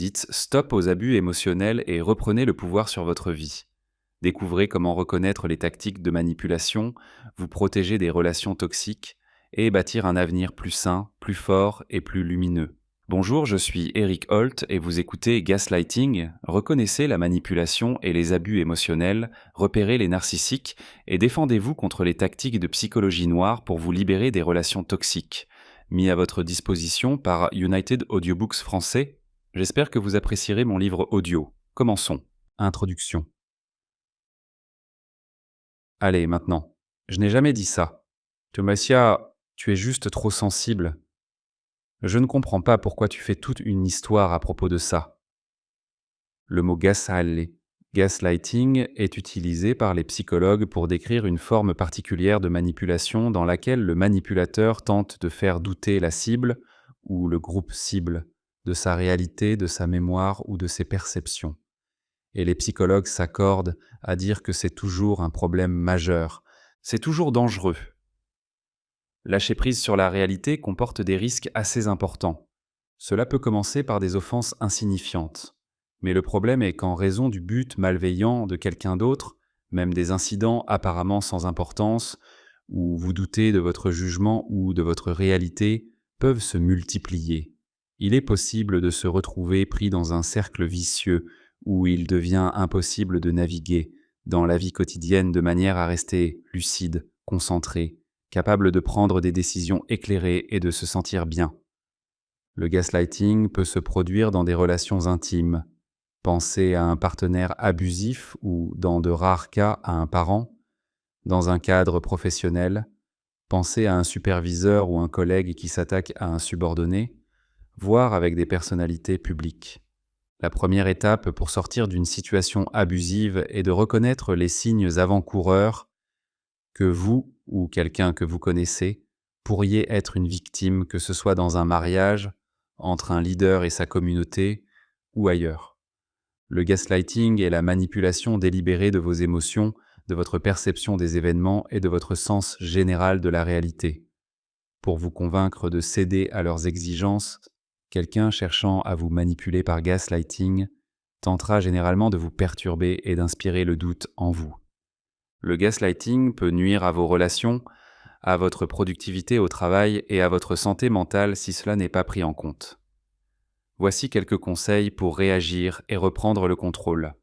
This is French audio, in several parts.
Dites stop aux abus émotionnels et reprenez le pouvoir sur votre vie. Découvrez comment reconnaître les tactiques de manipulation, vous protéger des relations toxiques et bâtir un avenir plus sain, plus fort et plus lumineux. Bonjour, je suis Eric Holt et vous écoutez Gaslighting. Reconnaissez la manipulation et les abus émotionnels, repérez les narcissiques et défendez-vous contre les tactiques de psychologie noire pour vous libérer des relations toxiques. Mis à votre disposition par United Audiobooks français, j'espère que vous apprécierez mon livre audio. Commençons. Introduction. Allez, maintenant. Je n'ai jamais dit ça. Thomasia, tu es juste trop sensible. Je ne comprends pas pourquoi tu fais toute une histoire à propos de ça. Le mot gaslighting est utilisé par les psychologues pour décrire une forme particulière de manipulation dans laquelle le manipulateur tente de faire douter la cible ou le groupe cible de sa réalité, de sa mémoire ou de ses perceptions. Et les psychologues s'accordent à dire que c'est toujours un problème majeur. C'est toujours dangereux. Lâcher prise sur la réalité comporte des risques assez importants. Cela peut commencer par des offenses insignifiantes. Mais le problème est qu'en raison du but malveillant de quelqu'un d'autre, même des incidents apparemment sans importance, où vous doutez de votre jugement ou de votre réalité, peuvent se multiplier. Il est possible de se retrouver pris dans un cercle vicieux où il devient impossible de naviguer dans la vie quotidienne de manière à rester lucide, concentré, capable de prendre des décisions éclairées et de se sentir bien. Le gaslighting peut se produire dans des relations intimes. Pensez à un partenaire abusif ou, dans de rares cas, à un parent. Dans un cadre professionnel, pensez à un superviseur ou un collègue qui s'attaque à un subordonné, voire avec des personnalités publiques. La première étape pour sortir d'une situation abusive est de reconnaître les signes avant-coureurs que vous ou quelqu'un que vous connaissez pourriez être une victime, que ce soit dans un mariage, entre un leader et sa communauté ou ailleurs. Le gaslighting est la manipulation délibérée de vos émotions, de votre perception des événements et de votre sens général de la réalité. Pour vous convaincre de céder à leurs exigences, quelqu'un cherchant à vous manipuler par gaslighting tentera généralement de vous perturber et d'inspirer le doute en vous. Le gaslighting peut nuire à vos relations, à votre productivité au travail et à votre santé mentale si cela n'est pas pris en compte. Voici quelques conseils pour réagir et reprendre le contrôle.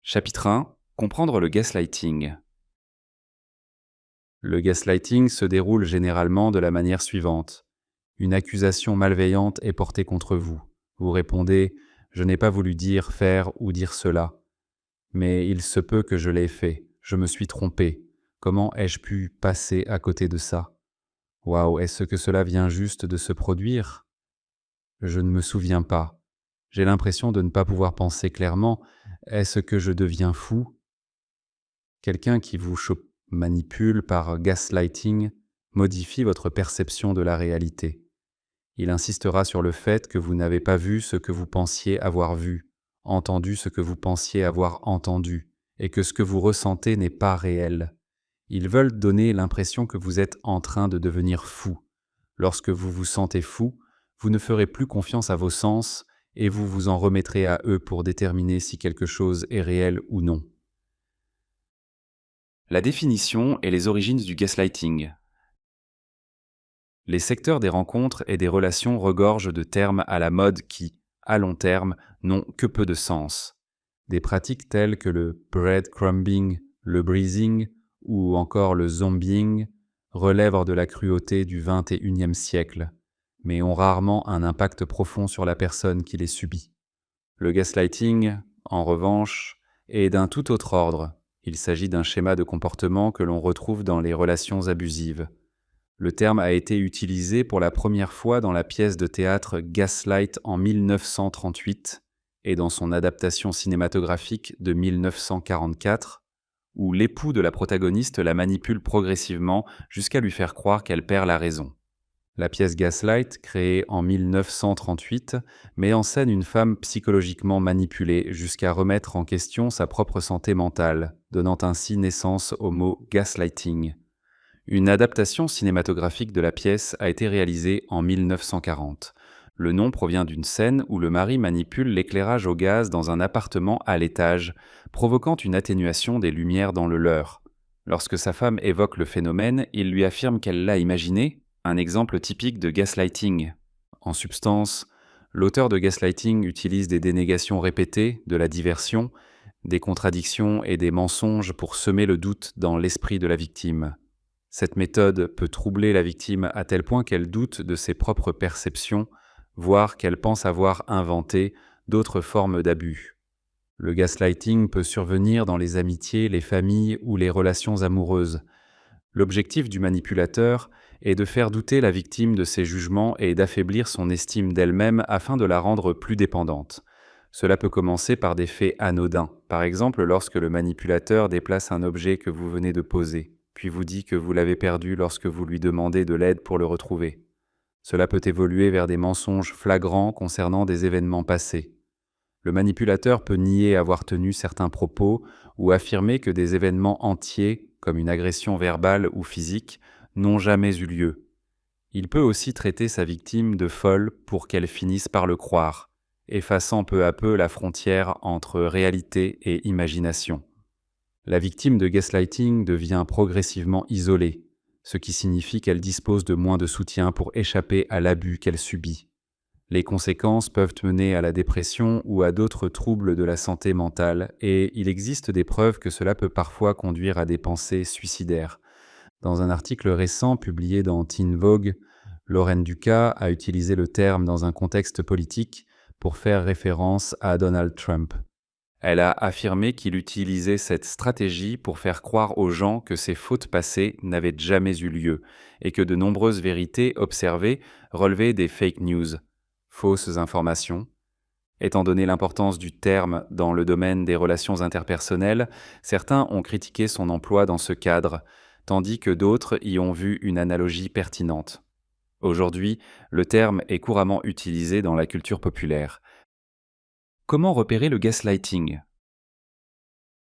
Chapitre 1. Comprendre le gaslighting. Le gaslighting se déroule généralement de la manière suivante. Une accusation malveillante est portée contre vous. Vous répondez « Je n'ai pas voulu dire, faire ou dire cela. Mais il se peut que je l'ai fait. Je me suis trompé. Comment ai-je pu passer à côté de ça? Waouh, est-ce que cela vient juste de se produire? Je ne me souviens pas. J'ai l'impression de ne pas pouvoir penser clairement. Est-ce que je deviens fou? Quelqu'un qui vous manipule par gaslighting modifie votre perception de la réalité. Il insistera sur le fait que vous n'avez pas vu ce que vous pensiez avoir vu, entendu ce que vous pensiez avoir entendu, et que ce que vous ressentez n'est pas réel. Ils veulent donner l'impression que vous êtes en train de devenir fou. Lorsque vous vous sentez fou, vous ne ferez plus confiance à vos sens et vous vous en remettrez à eux pour déterminer si quelque chose est réel ou non. La définition et les origines du gaslighting. Les secteurs des rencontres et des relations regorgent de termes à la mode qui, à long terme, n'ont que peu de sens. Des pratiques telles que le breadcrumbing, le breezing ou encore le zombieing relèvent de la cruauté du XXIe siècle, mais ont rarement un impact profond sur la personne qui les subit. Le gaslighting, en revanche, est d'un tout autre ordre. Il s'agit d'un schéma de comportement que l'on retrouve dans les relations abusives. Le terme a été utilisé pour la première fois dans la pièce de théâtre Gaslight en 1938 et dans son adaptation cinématographique de 1944, où l'époux de la protagoniste la manipule progressivement jusqu'à lui faire croire qu'elle perd la raison. La pièce Gaslight, créée en 1938, met en scène une femme psychologiquement manipulée jusqu'à remettre en question sa propre santé mentale, donnant ainsi naissance au mot gaslighting. Une adaptation cinématographique de la pièce a été réalisée en 1940. Le nom provient d'une scène où le mari manipule l'éclairage au gaz dans un appartement à l'étage, provoquant une atténuation des lumières dans le leur. Lorsque sa femme évoque le phénomène, il lui affirme qu'elle l'a imaginé, un exemple typique de gaslighting. En substance, l'auteur de gaslighting utilise des dénégations répétées, de la diversion, des contradictions et des mensonges pour semer le doute dans l'esprit de la victime. Cette méthode peut troubler la victime à tel point qu'elle doute de ses propres perceptions, voire qu'elle pense avoir inventé d'autres formes d'abus. Le gaslighting peut survenir dans les amitiés, les familles ou les relations amoureuses. L'objectif du manipulateur est de faire douter la victime de ses jugements et d'affaiblir son estime d'elle-même afin de la rendre plus dépendante. Cela peut commencer par des faits anodins, par exemple lorsque le manipulateur déplace un objet que vous venez de poser, puis vous dit que vous l'avez perdu lorsque vous lui demandez de l'aide pour le retrouver. Cela peut évoluer vers des mensonges flagrants concernant des événements passés. Le manipulateur peut nier avoir tenu certains propos ou affirmer que des événements entiers, comme une agression verbale ou physique, n'ont jamais eu lieu. Il peut aussi traiter sa victime de folle pour qu'elle finisse par le croire, effaçant peu à peu la frontière entre réalité et imagination. La victime de gaslighting devient progressivement isolée, ce qui signifie qu'elle dispose de moins de soutien pour échapper à l'abus qu'elle subit. Les conséquences peuvent mener à la dépression ou à d'autres troubles de la santé mentale, et il existe des preuves que cela peut parfois conduire à des pensées suicidaires. Dans un article récent publié dans Teen Vogue, Lorraine Ducas a utilisé le terme dans un contexte politique pour faire référence à Donald Trump. Elle a affirmé qu'il utilisait cette stratégie pour faire croire aux gens que ses fautes passées n'avaient jamais eu lieu et que de nombreuses vérités observées relevaient des fake news, fausses informations. Étant donné l'importance du terme dans le domaine des relations interpersonnelles, certains ont critiqué son emploi dans ce cadre, tandis que d'autres y ont vu une analogie pertinente. Aujourd'hui, le terme est couramment utilisé dans la culture populaire. Comment repérer le gaslighting ?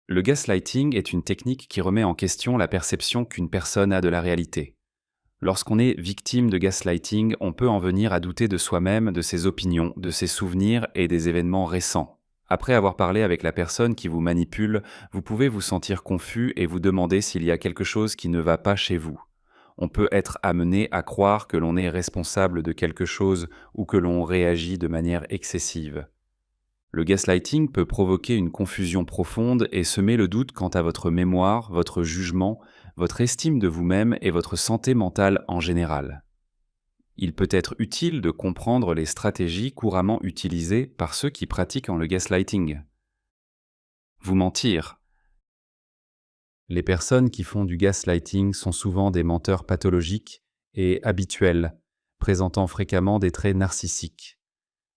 Le gaslighting est une technique qui remet en question la perception qu'une personne a de la réalité. Lorsqu'on est victime de gaslighting, on peut en venir à douter de soi-même, de ses opinions, de ses souvenirs et des événements récents. Après avoir parlé avec la personne qui vous manipule, vous pouvez vous sentir confus et vous demander s'il y a quelque chose qui ne va pas chez vous. On peut être amené à croire que l'on est responsable de quelque chose ou que l'on réagit de manière excessive. Le gaslighting peut provoquer une confusion profonde et semer le doute quant à votre mémoire, votre jugement, votre estime de vous-même et votre santé mentale en général. Il peut être utile de comprendre les stratégies couramment utilisées par ceux qui pratiquent le gaslighting. Vous mentir. Les personnes qui font du gaslighting sont souvent des menteurs pathologiques et habituels, présentant fréquemment des traits narcissiques.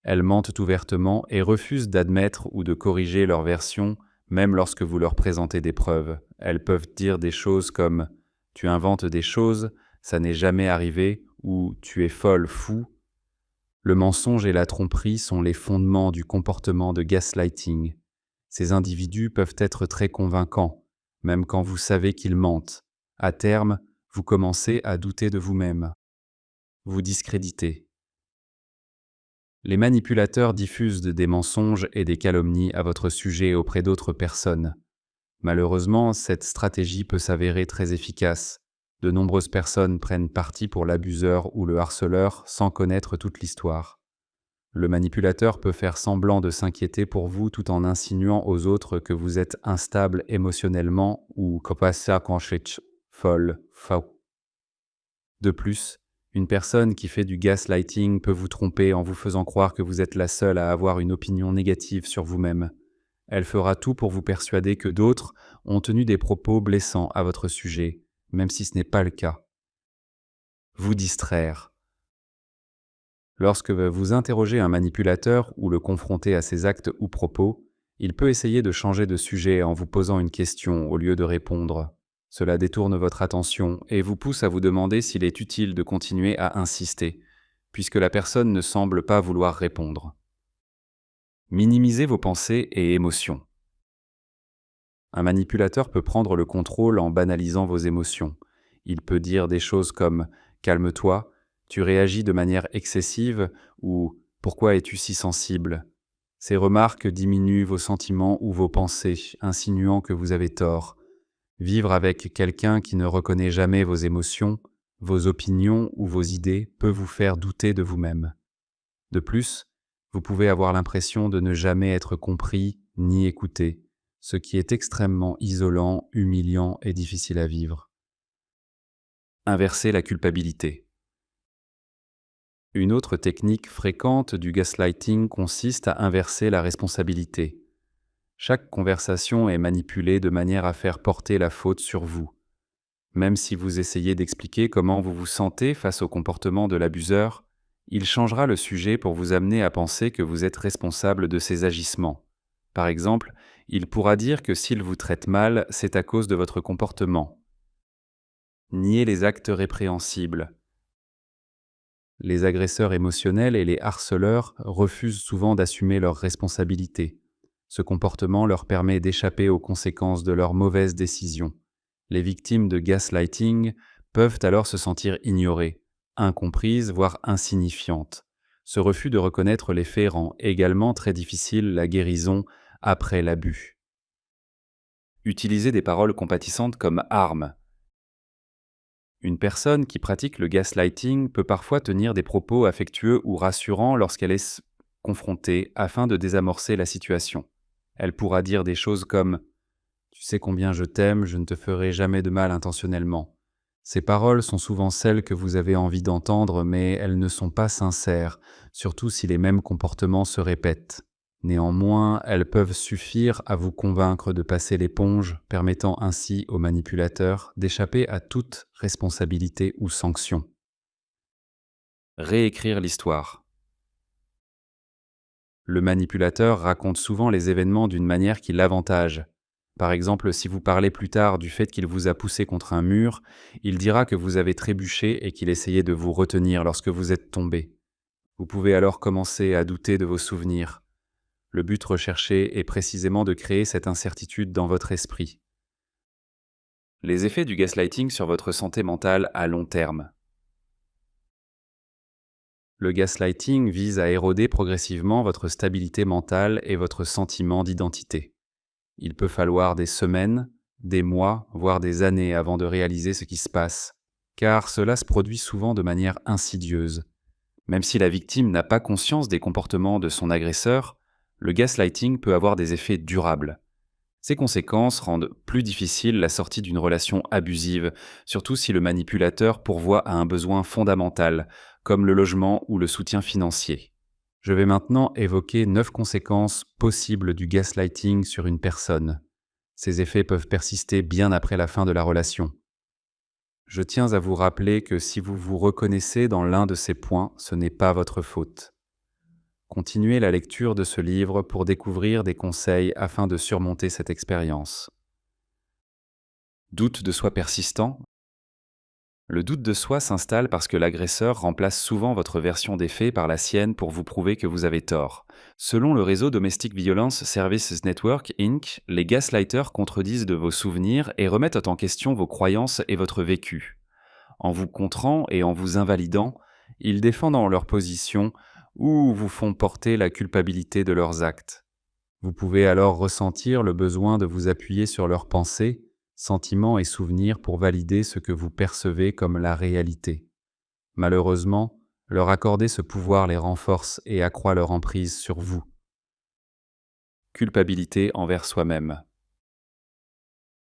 Elles mentent ouvertement et refusent d'admettre ou de corriger leur version, même lorsque vous leur présentez des preuves. Elles peuvent dire des choses comme « tu inventes des choses, ça n'est jamais arrivé » ou « tu es folle, fou ». Le mensonge et la tromperie sont les fondements du comportement de gaslighting. Ces individus peuvent être très convaincants, même quand vous savez qu'ils mentent. À terme, vous commencez à douter de vous-même. Vous discréditez. Les manipulateurs diffusent des mensonges et des calomnies à votre sujet auprès d'autres personnes. Malheureusement, cette stratégie peut s'avérer très efficace. De nombreuses personnes prennent parti pour l'abuseur ou le harceleur sans connaître toute l'histoire. Le manipulateur peut faire semblant de s'inquiéter pour vous tout en insinuant aux autres que vous êtes instable émotionnellement ou folle, faux. De plus, une personne qui fait du gaslighting peut vous tromper en vous faisant croire que vous êtes la seule à avoir une opinion négative sur vous-même. Elle fera tout pour vous persuader que d'autres ont tenu des propos blessants à votre sujet, même si ce n'est pas le cas. Vous distraire. Lorsque vous interrogez un manipulateur ou le confrontez à ses actes ou propos, il peut essayer de changer de sujet en vous posant une question au lieu de répondre. Cela détourne votre attention et vous pousse à vous demander s'il est utile de continuer à insister, puisque la personne ne semble pas vouloir répondre. Minimisez vos pensées et émotions. Un manipulateur peut prendre le contrôle en banalisant vos émotions. Il peut dire des choses comme « calme-toi »,« Tu réagis de manière excessive ou pourquoi es-tu si sensible? Ces remarques diminuent vos sentiments ou vos pensées, insinuant que vous avez tort. Vivre avec quelqu'un qui ne reconnaît jamais vos émotions, vos opinions ou vos idées peut vous faire douter de vous-même. De plus, vous pouvez avoir l'impression de ne jamais être compris ni écouté, ce qui est extrêmement isolant, humiliant et difficile à vivre. Inverser la culpabilité. Une autre technique fréquente du gaslighting consiste à inverser la responsabilité. Chaque conversation est manipulée de manière à faire porter la faute sur vous. Même si vous essayez d'expliquer comment vous vous sentez face au comportement de l'abuseur, il changera le sujet pour vous amener à penser que vous êtes responsable de ses agissements. Par exemple, il pourra dire que s'il vous traite mal, c'est à cause de votre comportement. Nier les actes répréhensibles. Les agresseurs émotionnels et les harceleurs refusent souvent d'assumer leurs responsabilités. Ce comportement leur permet d'échapper aux conséquences de leurs mauvaises décisions. Les victimes de gaslighting peuvent alors se sentir ignorées, incomprises, voire insignifiantes. Ce refus de reconnaître les faits rend également très difficile la guérison après l'abus. Utiliser des paroles compatissantes comme arme. Une personne qui pratique le gaslighting peut parfois tenir des propos affectueux ou rassurants lorsqu'elle est confrontée afin de désamorcer la situation. Elle pourra dire des choses comme tu sais combien je t'aime, je ne te ferai jamais de mal intentionnellement. Ces paroles sont souvent celles que vous avez envie d'entendre, mais elles ne sont pas sincères, surtout si les mêmes comportements se répètent. Néanmoins, elles peuvent suffire à vous convaincre de passer l'éponge, permettant ainsi aux manipulateurs d'échapper à toute responsabilité ou sanction. Réécrire l'histoire. Le manipulateur raconte souvent les événements d'une manière qui l'avantage. Par exemple, si vous parlez plus tard du fait qu'il vous a poussé contre un mur, il dira que vous avez trébuché et qu'il essayait de vous retenir lorsque vous êtes tombé. Vous pouvez alors commencer à douter de vos souvenirs. Le but recherché est précisément de créer cette incertitude dans votre esprit. Les effets du gaslighting sur votre santé mentale à long terme. Le gaslighting vise à éroder progressivement votre stabilité mentale et votre sentiment d'identité. Il peut falloir des semaines, des mois, voire des années avant de réaliser ce qui se passe, car cela se produit souvent de manière insidieuse. Même si la victime n'a pas conscience des comportements de son agresseur, le gaslighting peut avoir des effets durables. Ces conséquences rendent plus difficile la sortie d'une relation abusive, surtout si le manipulateur pourvoit à un besoin fondamental, comme le logement ou le soutien financier. Je vais maintenant évoquer 9 conséquences possibles du gaslighting sur une personne. Ces effets peuvent persister bien après la fin de la relation. Je tiens à vous rappeler que si vous vous reconnaissez dans l'un de ces points, ce n'est pas votre faute. Continuez la lecture de ce livre pour découvrir des conseils afin de surmonter cette expérience. Doute de soi persistant. Le doute de soi s'installe parce que l'agresseur remplace souvent votre version des faits par la sienne pour vous prouver que vous avez tort. Selon le réseau Domestic Violence Services Network, Inc., les gaslighters contredisent de vos souvenirs et remettent en question vos croyances et votre vécu. En vous contrant et en vous invalidant, ils défendent leur position ou vous font porter la culpabilité de leurs actes. Vous pouvez alors ressentir le besoin de vous appuyer sur leurs pensées, sentiments et souvenirs pour valider ce que vous percevez comme la réalité. Malheureusement, leur accorder ce pouvoir les renforce et accroît leur emprise sur vous. Culpabilité envers soi-même.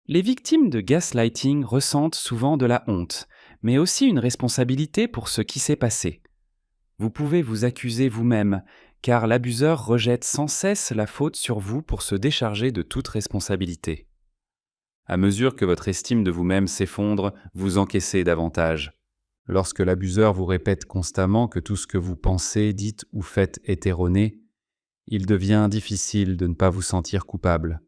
Les victimes de gaslighting ressentent souvent de la honte, mais aussi une responsabilité pour ce qui s'est passé. Vous pouvez vous accuser vous-même, car l'abuseur rejette sans cesse la faute sur vous pour se décharger de toute responsabilité. À mesure que votre estime de vous-même s'effondre, vous encaissez davantage. Lorsque l'abuseur vous répète constamment que tout ce que vous pensez, dites ou faites est erroné, il devient difficile de ne pas vous sentir coupable.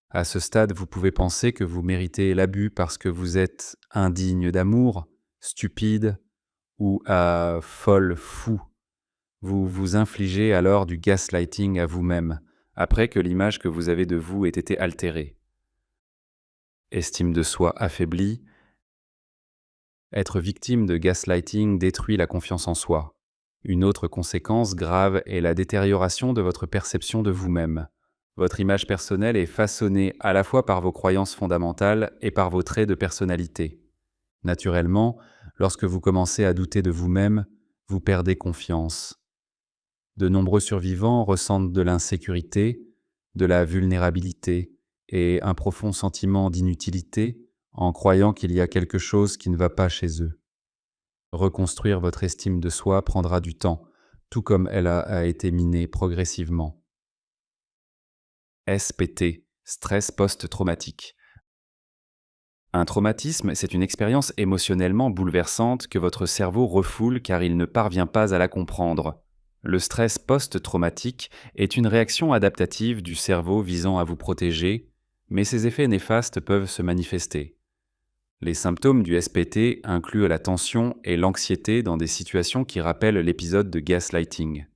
À ce stade, vous pouvez penser que vous méritez l'abus parce que vous êtes indigne d'amour, stupide ou folle, fou. Vous vous infligez alors du gaslighting à vous-même, après que l'image que vous avez de vous ait été altérée. Estime de soi affaiblie. Être victime de gaslighting détruit la confiance en soi. Une autre conséquence grave est la détérioration de votre perception de vous-même. Votre image personnelle est façonnée à la fois par vos croyances fondamentales et par vos traits de personnalité. Naturellement, lorsque vous commencez à douter de vous-même, vous perdez confiance. De nombreux survivants ressentent de l'insécurité, de la vulnérabilité et un profond sentiment d'inutilité en croyant qu'il y a quelque chose qui ne va pas chez eux. Reconstruire votre estime de soi prendra du temps, tout comme elle a été minée progressivement. SPT, stress post-traumatique. Un traumatisme, c'est une expérience émotionnellement bouleversante que votre cerveau refoule car il ne parvient pas à la comprendre. Le stress post-traumatique est une réaction adaptative du cerveau visant à vous protéger, mais ses effets néfastes peuvent se manifester. Les symptômes du SPT incluent la tension et l'anxiété dans des situations qui rappellent l'épisode de gaslighting.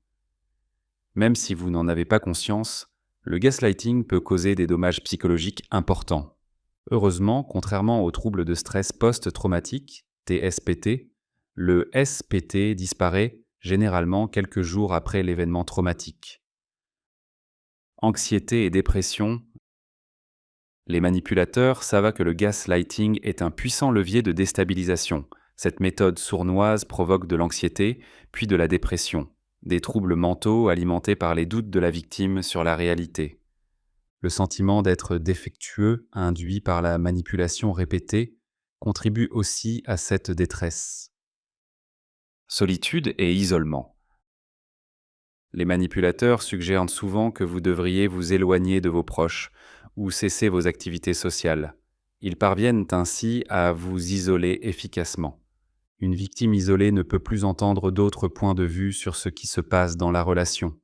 Même si vous n'en avez pas conscience, le gaslighting peut causer des dommages psychologiques importants. Heureusement, contrairement aux troubles de stress post-traumatique, TSPT, le SPT disparaît généralement quelques jours après l'événement traumatique. Anxiété et dépression. Les manipulateurs savent que le gaslighting est un puissant levier de déstabilisation. Cette méthode sournoise provoque de l'anxiété, puis de la dépression, des troubles mentaux alimentés par les doutes de la victime sur la réalité. Le sentiment d'être défectueux, induit par la manipulation répétée, contribue aussi à cette détresse. Solitude et isolement. Les manipulateurs suggèrent souvent que vous devriez vous éloigner de vos proches ou cesser vos activités sociales. Ils parviennent ainsi à vous isoler efficacement. Une victime isolée ne peut plus entendre d'autres points de vue sur ce qui se passe dans la relation.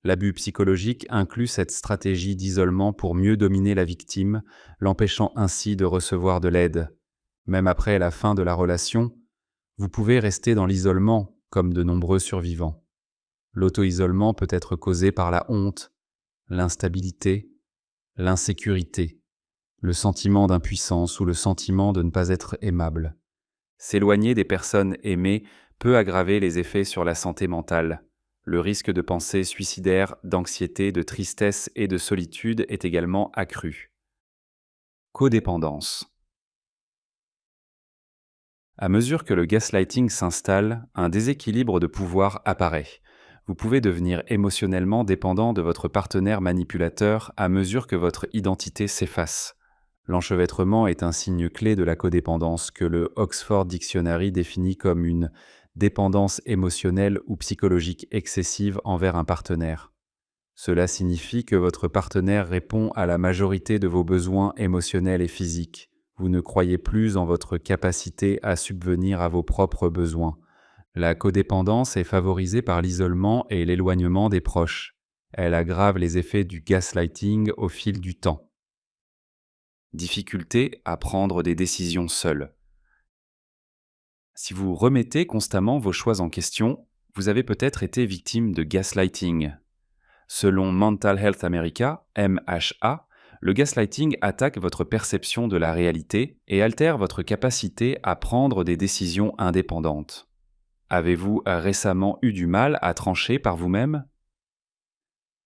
L'abus psychologique inclut cette stratégie d'isolement pour mieux dominer la victime, l'empêchant ainsi de recevoir de l'aide. Même après la fin de la relation, vous pouvez rester dans l'isolement, comme de nombreux survivants. L'auto-isolement peut être causé par la honte, l'instabilité, l'insécurité, le sentiment d'impuissance ou le sentiment de ne pas être aimable. S'éloigner des personnes aimées peut aggraver les effets sur la santé mentale. Le risque de pensées suicidaires, d'anxiété, de tristesse et de solitude est également accru. Codépendance. À mesure que le gaslighting s'installe, un déséquilibre de pouvoir apparaît. Vous pouvez devenir émotionnellement dépendant de votre partenaire manipulateur à mesure que votre identité s'efface. L'enchevêtrement est un signe clé de la codépendance que le Oxford Dictionary définit comme une dépendance émotionnelle ou psychologique excessive envers un partenaire. Cela signifie que votre partenaire répond à la majorité de vos besoins émotionnels et physiques. Vous ne croyez plus en votre capacité à subvenir à vos propres besoins. La codépendance est favorisée par l'isolement et l'éloignement des proches. Elle aggrave les effets du gaslighting au fil du temps. Difficulté à prendre des décisions seul. Si vous remettez constamment vos choix en question, vous avez peut-être été victime de gaslighting. Selon Mental Health America, MHA, le gaslighting attaque votre perception de la réalité et altère votre capacité à prendre des décisions indépendantes. Avez-vous récemment eu du mal à trancher par vous-même ?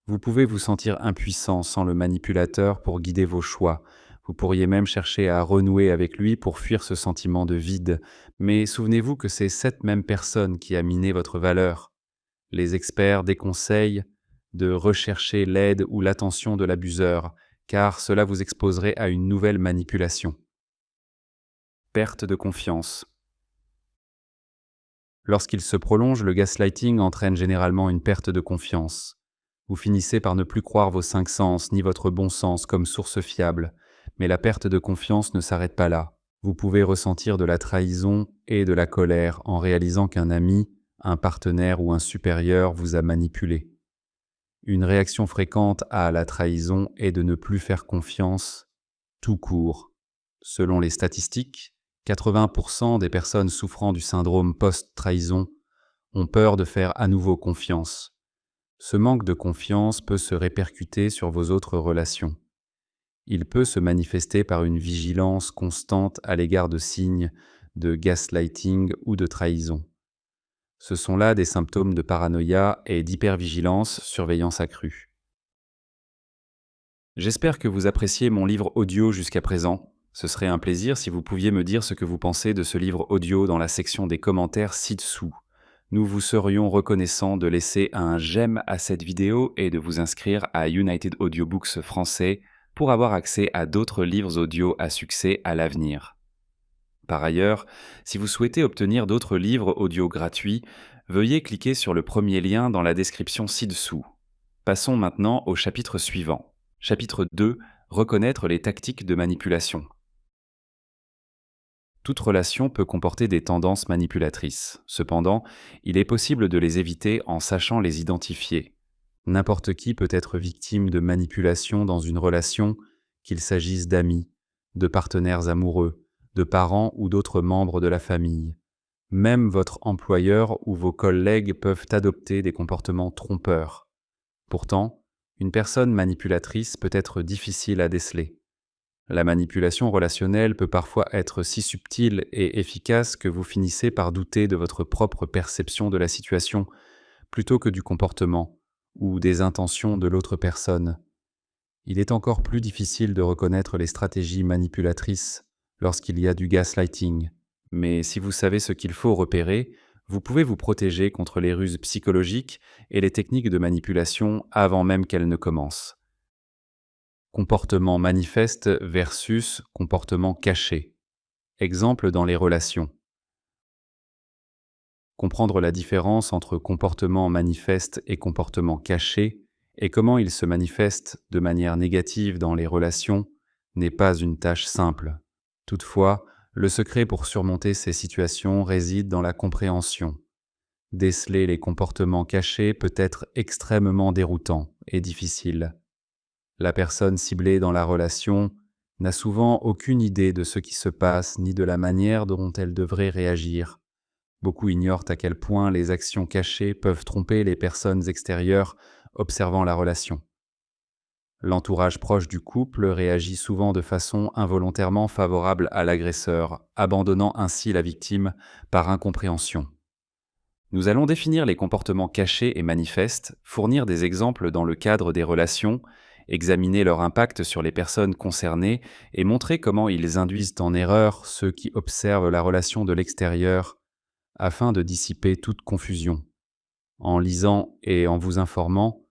Vous pouvez vous sentir impuissant sans le manipulateur pour guider vos choix. Vous pourriez même chercher à renouer avec lui pour fuir ce sentiment de vide. Mais souvenez-vous que c'est cette même personne qui a miné votre valeur. Les experts déconseillent de rechercher l'aide ou l'attention de l'abuseur, car cela vous exposerait à une nouvelle manipulation. Perte de confiance. Lorsqu'il se prolonge, le gaslighting entraîne généralement une perte de confiance. Vous finissez par ne plus croire vos cinq sens ni votre bon sens comme source fiable, mais la perte de confiance ne s'arrête pas là. Vous pouvez ressentir de la trahison et de la colère en réalisant qu'un ami, un partenaire ou un supérieur vous a manipulé. Une réaction fréquente à la trahison est de ne plus faire confiance tout court. Selon les statistiques, 80% des personnes souffrant du syndrome post-trahison ont peur de faire à nouveau confiance. Ce manque de confiance peut se répercuter sur vos autres relations. Il peut se manifester par une vigilance constante à l'égard de signes de gaslighting ou de trahison. Ce sont là des symptômes de paranoïa et d'hypervigilance, surveillance accrue. J'espère que vous appréciez mon livre audio jusqu'à présent. Ce serait un plaisir si vous pouviez me dire ce que vous pensez de ce livre audio dans la section des commentaires ci-dessous. Nous vous serions reconnaissants de laisser un j'aime à cette vidéo et de vous inscrire à United Audiobooks français pour avoir accès à d'autres livres audio à succès à l'avenir. Par ailleurs, si vous souhaitez obtenir d'autres livres audio gratuits, veuillez cliquer sur le premier lien dans la description ci-dessous. Passons maintenant au chapitre suivant. Chapitre 2. Reconnaître les tactiques de manipulation. Toute relation peut comporter des tendances manipulatrices. Cependant, il est possible de les éviter en sachant les identifier. N'importe qui peut être victime de manipulation dans une relation, qu'il s'agisse d'amis, de partenaires amoureux, de parents ou d'autres membres de la famille. Même votre employeur ou vos collègues peuvent adopter des comportements trompeurs. Pourtant, une personne manipulatrice peut être difficile à déceler. La manipulation relationnelle peut parfois être si subtile et efficace que vous finissez par douter de votre propre perception de la situation, plutôt que du comportement ou des intentions de l'autre personne. Il est encore plus difficile de reconnaître les stratégies manipulatrices lorsqu'il y a du gaslighting. Mais si vous savez ce qu'il faut repérer, vous pouvez vous protéger contre les ruses psychologiques et les techniques de manipulation avant même qu'elles ne commencent. Comportement manifeste versus comportement caché. Exemple dans les relations. Comprendre la différence entre comportement manifeste et comportement caché et comment il se manifeste de manière négative dans les relations n'est pas une tâche simple. Toutefois, le secret pour surmonter ces situations réside dans la compréhension. Déceler les comportements cachés peut être extrêmement déroutant et difficile. La personne ciblée dans la relation n'a souvent aucune idée de ce qui se passe ni de la manière dont elle devrait réagir. Beaucoup ignorent à quel point les actions cachées peuvent tromper les personnes extérieures observant la relation. L'entourage proche du couple réagit souvent de façon involontairement favorable à l'agresseur, abandonnant ainsi la victime par incompréhension. Nous allons définir les comportements cachés et manifestes, fournir des exemples dans le cadre des relations, examiner leur impact sur les personnes concernées et montrer comment ils induisent en erreur ceux qui observent la relation de l'extérieur afin de dissiper toute confusion. En lisant et en vous informant,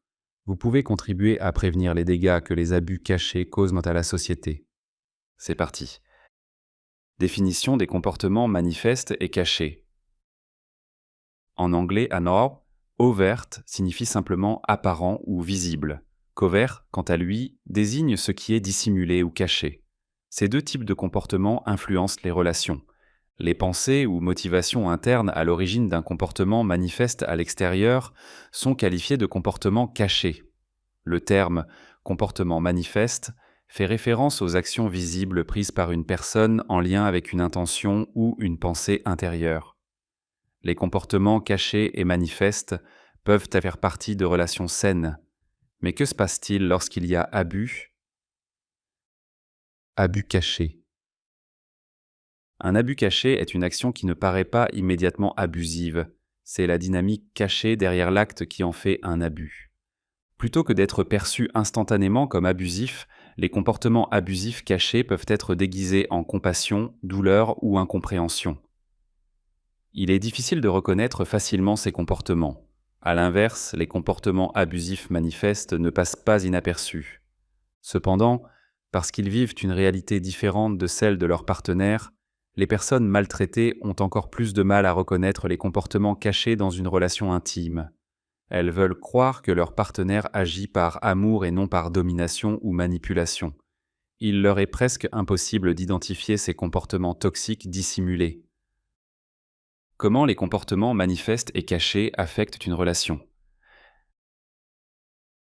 vous pouvez contribuer à prévenir les dégâts que les abus cachés causent à la société. C'est parti. Définition des comportements manifestes et cachés. En anglais, anor, overt signifie simplement apparent ou visible. Covert, quant à lui, désigne ce qui est dissimulé ou caché. Ces deux types de comportements influencent les relations. Les pensées ou motivations internes à l'origine d'un comportement manifeste à l'extérieur sont qualifiées de comportements cachés. Le terme « comportement manifeste » fait référence aux actions visibles prises par une personne en lien avec une intention ou une pensée intérieure. Les comportements cachés et manifestes peuvent faire partie de relations saines. Mais que se passe-t-il lorsqu'il y a abus? Abus caché. Un abus caché est une action qui ne paraît pas immédiatement abusive. C'est la dynamique cachée derrière l'acte qui en fait un abus. Plutôt que d'être perçus instantanément comme abusifs, les comportements abusifs cachés peuvent être déguisés en compassion, douleur ou incompréhension. Il est difficile de reconnaître facilement ces comportements. À l'inverse, les comportements abusifs manifestes ne passent pas inaperçus. Cependant, parce qu'ils vivent une réalité différente de celle de leurs partenaires, les personnes maltraitées ont encore plus de mal à reconnaître les comportements cachés dans une relation intime. Elles veulent croire que leur partenaire agit par amour et non par domination ou manipulation. Il leur est presque impossible d'identifier ces comportements toxiques dissimulés. Comment les comportements manifestes et cachés affectent une relation?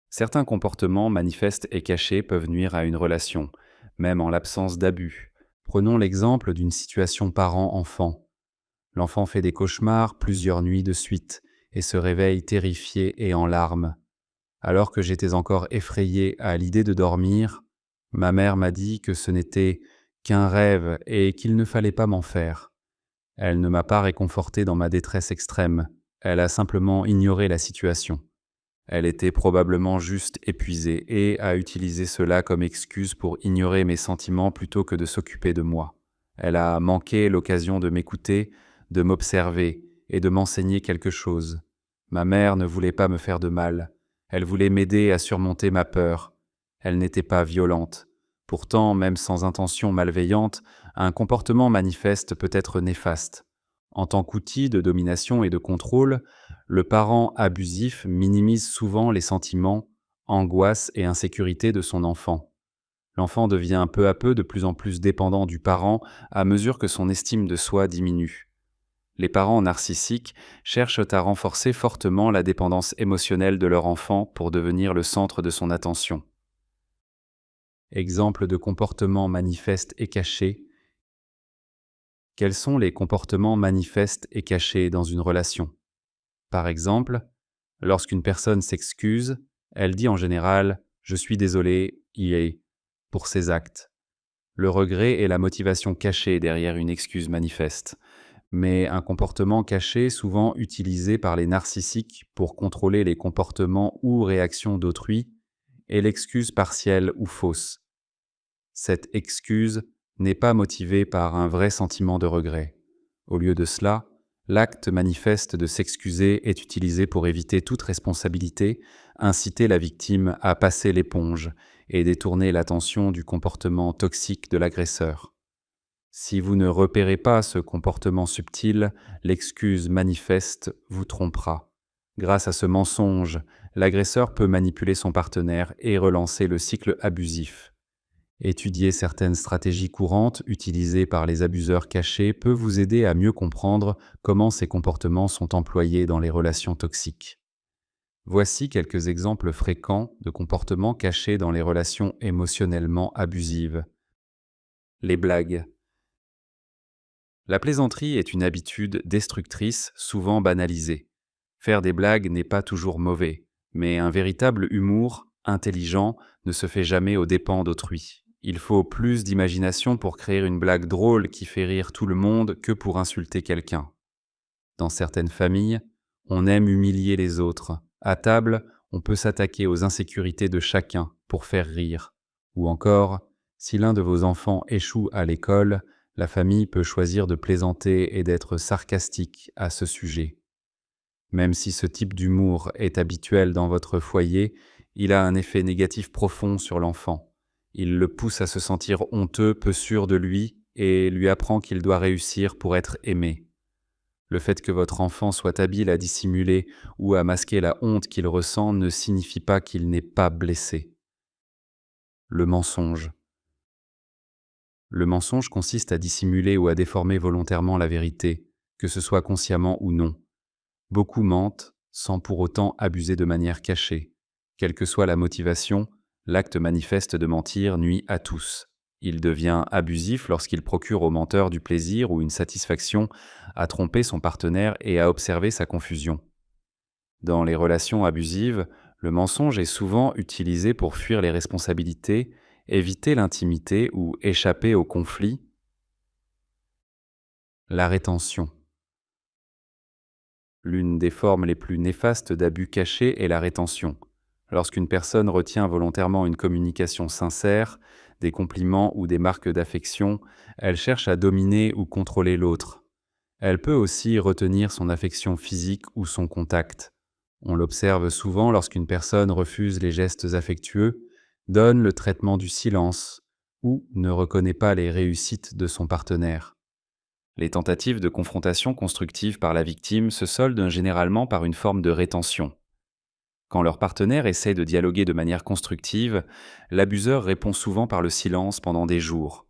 Certains comportements manifestes et cachés peuvent nuire à une relation, même en l'absence d'abus. Prenons l'exemple d'une situation parent-enfant. L'enfant fait des cauchemars plusieurs nuits de suite et se réveille terrifié et en larmes. Alors que j'étais encore effrayé à l'idée de dormir, ma mère m'a dit que ce n'était qu'un rêve et qu'il ne fallait pas m'en faire. Elle ne m'a pas réconforté dans ma détresse extrême. Elle a simplement ignoré la situation. Elle était probablement juste épuisée et a utilisé cela comme excuse pour ignorer mes sentiments plutôt que de s'occuper de moi. Elle a manqué l'occasion de m'écouter, de m'observer et de m'enseigner quelque chose. Ma mère ne voulait pas me faire de mal. Elle voulait m'aider à surmonter ma peur. Elle n'était pas violente. Pourtant, même sans intention malveillante, un comportement manifeste peut être néfaste. En tant qu'outil de domination et de contrôle, le parent abusif minimise souvent les sentiments, angoisses et insécurité de son enfant. L'enfant devient peu à peu de plus en plus dépendant du parent à mesure que son estime de soi diminue. Les parents narcissiques cherchent à renforcer fortement la dépendance émotionnelle de leur enfant pour devenir le centre de son attention. Exemple de comportements manifestes et cachés. Quels sont les comportements manifestes et cachés dans une relation? Par exemple, lorsqu'une personne s'excuse, elle dit en général « je suis désolé, pour ses actes ». Le regret est la motivation cachée derrière une excuse manifeste, mais un comportement caché souvent utilisé par les narcissiques pour contrôler les comportements ou réactions d'autrui est l'excuse partielle ou fausse. Cette excuse n'est pas motivée par un vrai sentiment de regret. Au lieu de cela, l'acte manifeste de s'excuser est utilisé pour éviter toute responsabilité, inciter la victime à passer l'éponge et détourner l'attention du comportement toxique de l'agresseur. Si vous ne repérez pas ce comportement subtil, l'excuse manifeste vous trompera. Grâce à ce mensonge, l'agresseur peut manipuler son partenaire et relancer le cycle abusif. Étudier certaines stratégies courantes utilisées par les abuseurs cachés peut vous aider à mieux comprendre comment ces comportements sont employés dans les relations toxiques. Voici quelques exemples fréquents de comportements cachés dans les relations émotionnellement abusives. Les blagues. La plaisanterie est une habitude destructrice, souvent banalisée. Faire des blagues n'est pas toujours mauvais, mais un véritable humour, intelligent, ne se fait jamais aux dépens d'autrui. Il faut plus d'imagination pour créer une blague drôle qui fait rire tout le monde que pour insulter quelqu'un. Dans certaines familles, on aime humilier les autres. À table, on peut s'attaquer aux insécurités de chacun pour faire rire. Ou encore, si l'un de vos enfants échoue à l'école, la famille peut choisir de plaisanter et d'être sarcastique à ce sujet. Même si ce type d'humour est habituel dans votre foyer, il a un effet négatif profond sur l'enfant. Il le pousse à se sentir honteux, peu sûr de lui, et lui apprend qu'il doit réussir pour être aimé. Le fait que votre enfant soit habile à dissimuler ou à masquer la honte qu'il ressent ne signifie pas qu'il n'est pas blessé. Le mensonge. Le mensonge consiste à dissimuler ou à déformer volontairement la vérité, que ce soit consciemment ou non. Beaucoup mentent sans pour autant abuser de manière cachée. Quelle que soit la motivation, l'acte manifeste de mentir nuit à tous. Il devient abusif lorsqu'il procure au menteur du plaisir ou une satisfaction à tromper son partenaire et à observer sa confusion. Dans les relations abusives, le mensonge est souvent utilisé pour fuir les responsabilités, éviter l'intimité ou échapper au conflit. La rétention. L'une des formes les plus néfastes d'abus cachés est la rétention. Lorsqu'une personne retient volontairement une communication sincère, des compliments ou des marques d'affection, elle cherche à dominer ou contrôler l'autre. Elle peut aussi retenir son affection physique ou son contact. On l'observe souvent lorsqu'une personne refuse les gestes affectueux, donne le traitement du silence ou ne reconnaît pas les réussites de son partenaire. Les tentatives de confrontation constructive par la victime se soldent généralement par une forme de rétention. Quand leur partenaire essaie de dialoguer de manière constructive, l'abuseur répond souvent par le silence pendant des jours.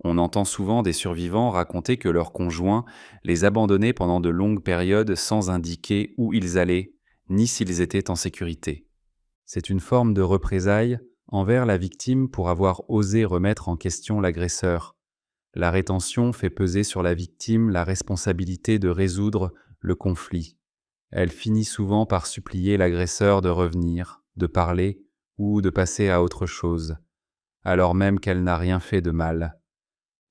On entend souvent des survivants raconter que leur conjoint les abandonnait pendant de longues périodes sans indiquer où ils allaient, ni s'ils étaient en sécurité. C'est une forme de représailles envers la victime pour avoir osé remettre en question l'agresseur. La rétention fait peser sur la victime la responsabilité de résoudre le conflit. Elle finit souvent par supplier l'agresseur de revenir, de parler ou de passer à autre chose, alors même qu'elle n'a rien fait de mal.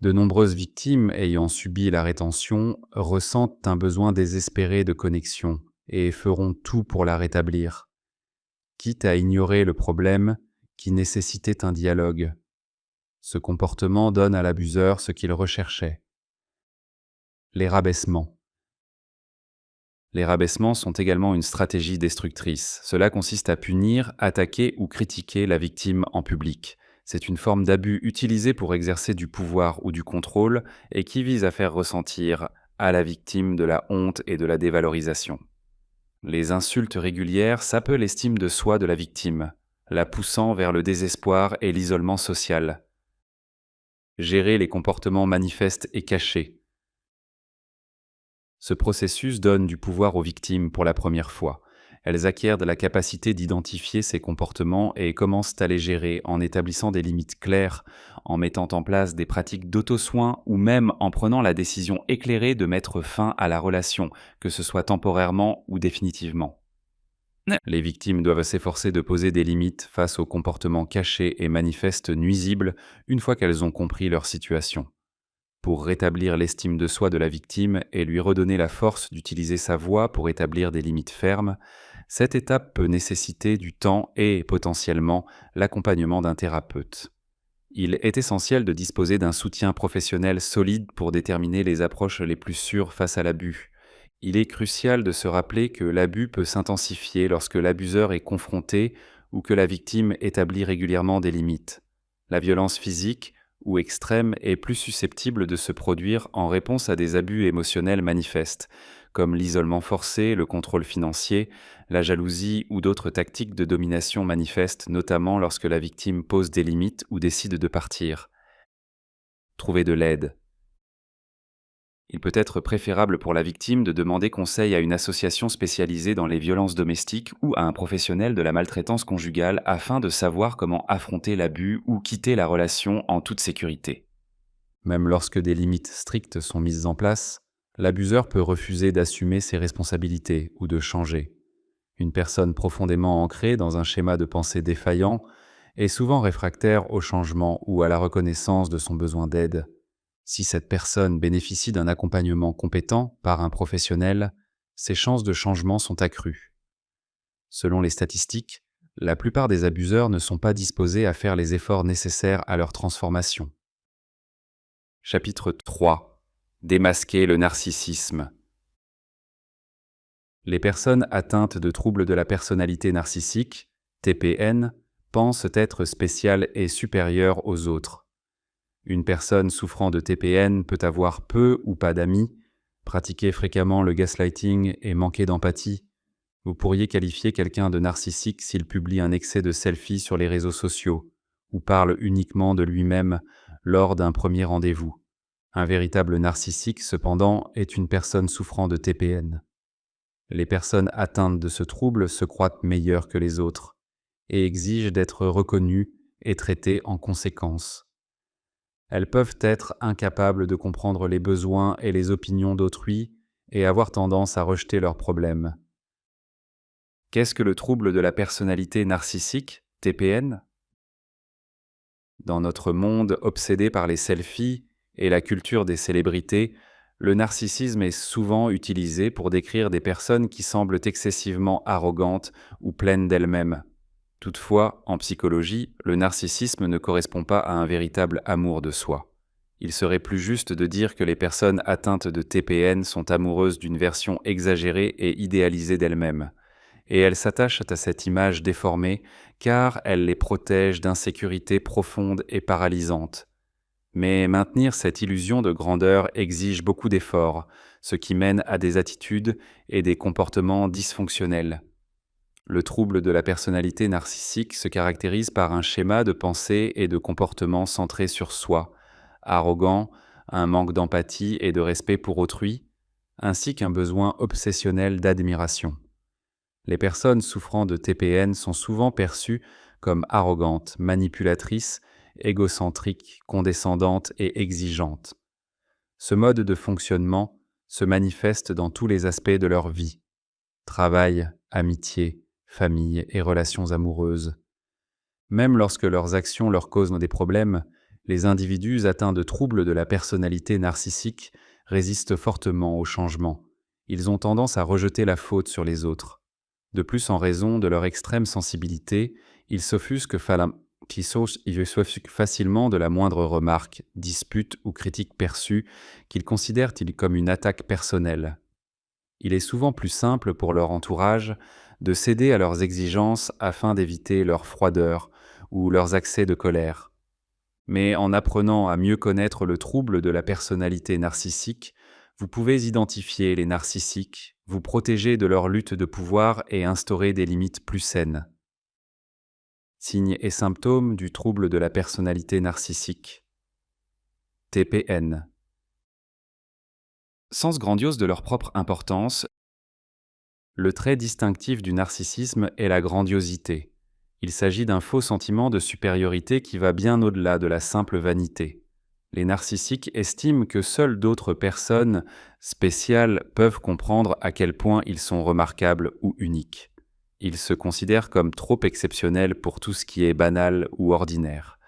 De nombreuses victimes ayant subi la rétention ressentent un besoin désespéré de connexion et feront tout pour la rétablir, quitte à ignorer le problème qui nécessitait un dialogue. Ce comportement donne à l'abuseur ce qu'il recherchait. Les rabaissements. Les rabaissements sont également une stratégie destructrice. Cela consiste à punir, attaquer ou critiquer la victime en public. C'est une forme d'abus utilisée pour exercer du pouvoir ou du contrôle et qui vise à faire ressentir à la victime de la honte et de la dévalorisation. Les insultes régulières sapent l'estime de soi de la victime, la poussant vers le désespoir et l'isolement social. Gérer les comportements manifestes et cachés. Ce processus donne du pouvoir aux victimes pour la première fois. Elles acquièrent la capacité d'identifier ces comportements et commencent à les gérer en établissant des limites claires, en mettant en place des pratiques d'auto-soin ou même en prenant la décision éclairée de mettre fin à la relation, que ce soit temporairement ou définitivement. Les victimes doivent s'efforcer de poser des limites face aux comportements cachés et manifestes nuisibles une fois qu'elles ont compris leur situation. Pour rétablir l'estime de soi de la victime et lui redonner la force d'utiliser sa voix pour établir des limites fermes, cette étape peut nécessiter du temps et, potentiellement, l'accompagnement d'un thérapeute. Il est essentiel de disposer d'un soutien professionnel solide pour déterminer les approches les plus sûres face à l'abus. Il est crucial de se rappeler que l'abus peut s'intensifier lorsque l'abuseur est confronté ou que la victime établit régulièrement des limites. La violence physique ou extrême est plus susceptible de se produire en réponse à des abus émotionnels manifestes, comme l'isolement forcé, le contrôle financier, la jalousie ou d'autres tactiques de domination manifestes, notamment lorsque la victime pose des limites ou décide de partir. Trouver de l'aide. Il peut être préférable pour la victime de demander conseil à une association spécialisée dans les violences domestiques ou à un professionnel de la maltraitance conjugale afin de savoir comment affronter l'abus ou quitter la relation en toute sécurité. Même lorsque des limites strictes sont mises en place, l'abuseur peut refuser d'assumer ses responsabilités ou de changer. Une personne profondément ancrée dans un schéma de pensée défaillant est souvent réfractaire au changement ou à la reconnaissance de son besoin d'aide. Si cette personne bénéficie d'un accompagnement compétent par un professionnel, ses chances de changement sont accrues. Selon les statistiques, la plupart des abuseurs ne sont pas disposés à faire les efforts nécessaires à leur transformation. Chapitre 3. Démasquer le narcissisme. Les personnes atteintes de troubles de la personnalité narcissique, TPN, pensent être spéciales et supérieures aux autres. Une personne souffrant de TPN peut avoir peu ou pas d'amis, pratiquer fréquemment le gaslighting et manquer d'empathie. Vous pourriez qualifier quelqu'un de narcissique s'il publie un excès de selfies sur les réseaux sociaux ou parle uniquement de lui-même lors d'un premier rendez-vous. Un véritable narcissique, cependant, est une personne souffrant de TPN. Les personnes atteintes de ce trouble se croient meilleures que les autres et exigent d'être reconnues et traitées en conséquence. Elles peuvent être incapables de comprendre les besoins et les opinions d'autrui et avoir tendance à rejeter leurs problèmes. Qu'est-ce que le trouble de la personnalité narcissique, TPN ? Dans notre monde obsédé par les selfies et la culture des célébrités, le narcissisme est souvent utilisé pour décrire des personnes qui semblent excessivement arrogantes ou pleines d'elles-mêmes. Toutefois, en psychologie, le narcissisme ne correspond pas à un véritable amour de soi. Il serait plus juste de dire que les personnes atteintes de TPN sont amoureuses d'une version exagérée et idéalisée d'elles-mêmes. Et elles s'attachent à cette image déformée car elle les protège d'insécurités profondes et paralysantes. Mais maintenir cette illusion de grandeur exige beaucoup d'efforts, ce qui mène à des attitudes et des comportements dysfonctionnels. Le trouble de la personnalité narcissique se caractérise par un schéma de pensée et de comportement centré sur soi, arrogant, un manque d'empathie et de respect pour autrui, ainsi qu'un besoin obsessionnel d'admiration. Les personnes souffrant de TPN sont souvent perçues comme arrogantes, manipulatrices, égocentriques, condescendantes et exigeantes. Ce mode de fonctionnement se manifeste dans tous les aspects de leur vie: travail, amitié, famille et relations amoureuses. Même lorsque leurs actions leur causent des problèmes, Les individus atteints de troubles de la personnalité narcissique résistent fortement au changement. Ils ont tendance à rejeter la faute sur les autres. De plus, en raison de leur extrême sensibilité, ils s'offusquent facilement de la moindre remarque, dispute ou critique perçue qu'ils considèrent-ils comme une attaque personnelle. Il est souvent plus simple pour leur entourage de céder à leurs exigences afin d'éviter leur froideur ou leurs accès de colère. Mais en apprenant à mieux connaître le trouble de la personnalité narcissique, vous pouvez identifier les narcissiques, vous protéger de leur lutte de pouvoir et instaurer des limites plus saines. Signes et symptômes du trouble de la personnalité narcissique. TPN. Sens grandiose de leur propre importance, le trait distinctif du narcissisme est la grandiosité. Il s'agit d'un faux sentiment de supériorité qui va bien au-delà de la simple vanité. Les narcissiques estiment que seules d'autres personnes spéciales peuvent comprendre à quel point ils sont remarquables ou uniques. Ils se considèrent comme trop exceptionnels pour tout ce qui est banal ou ordinaire.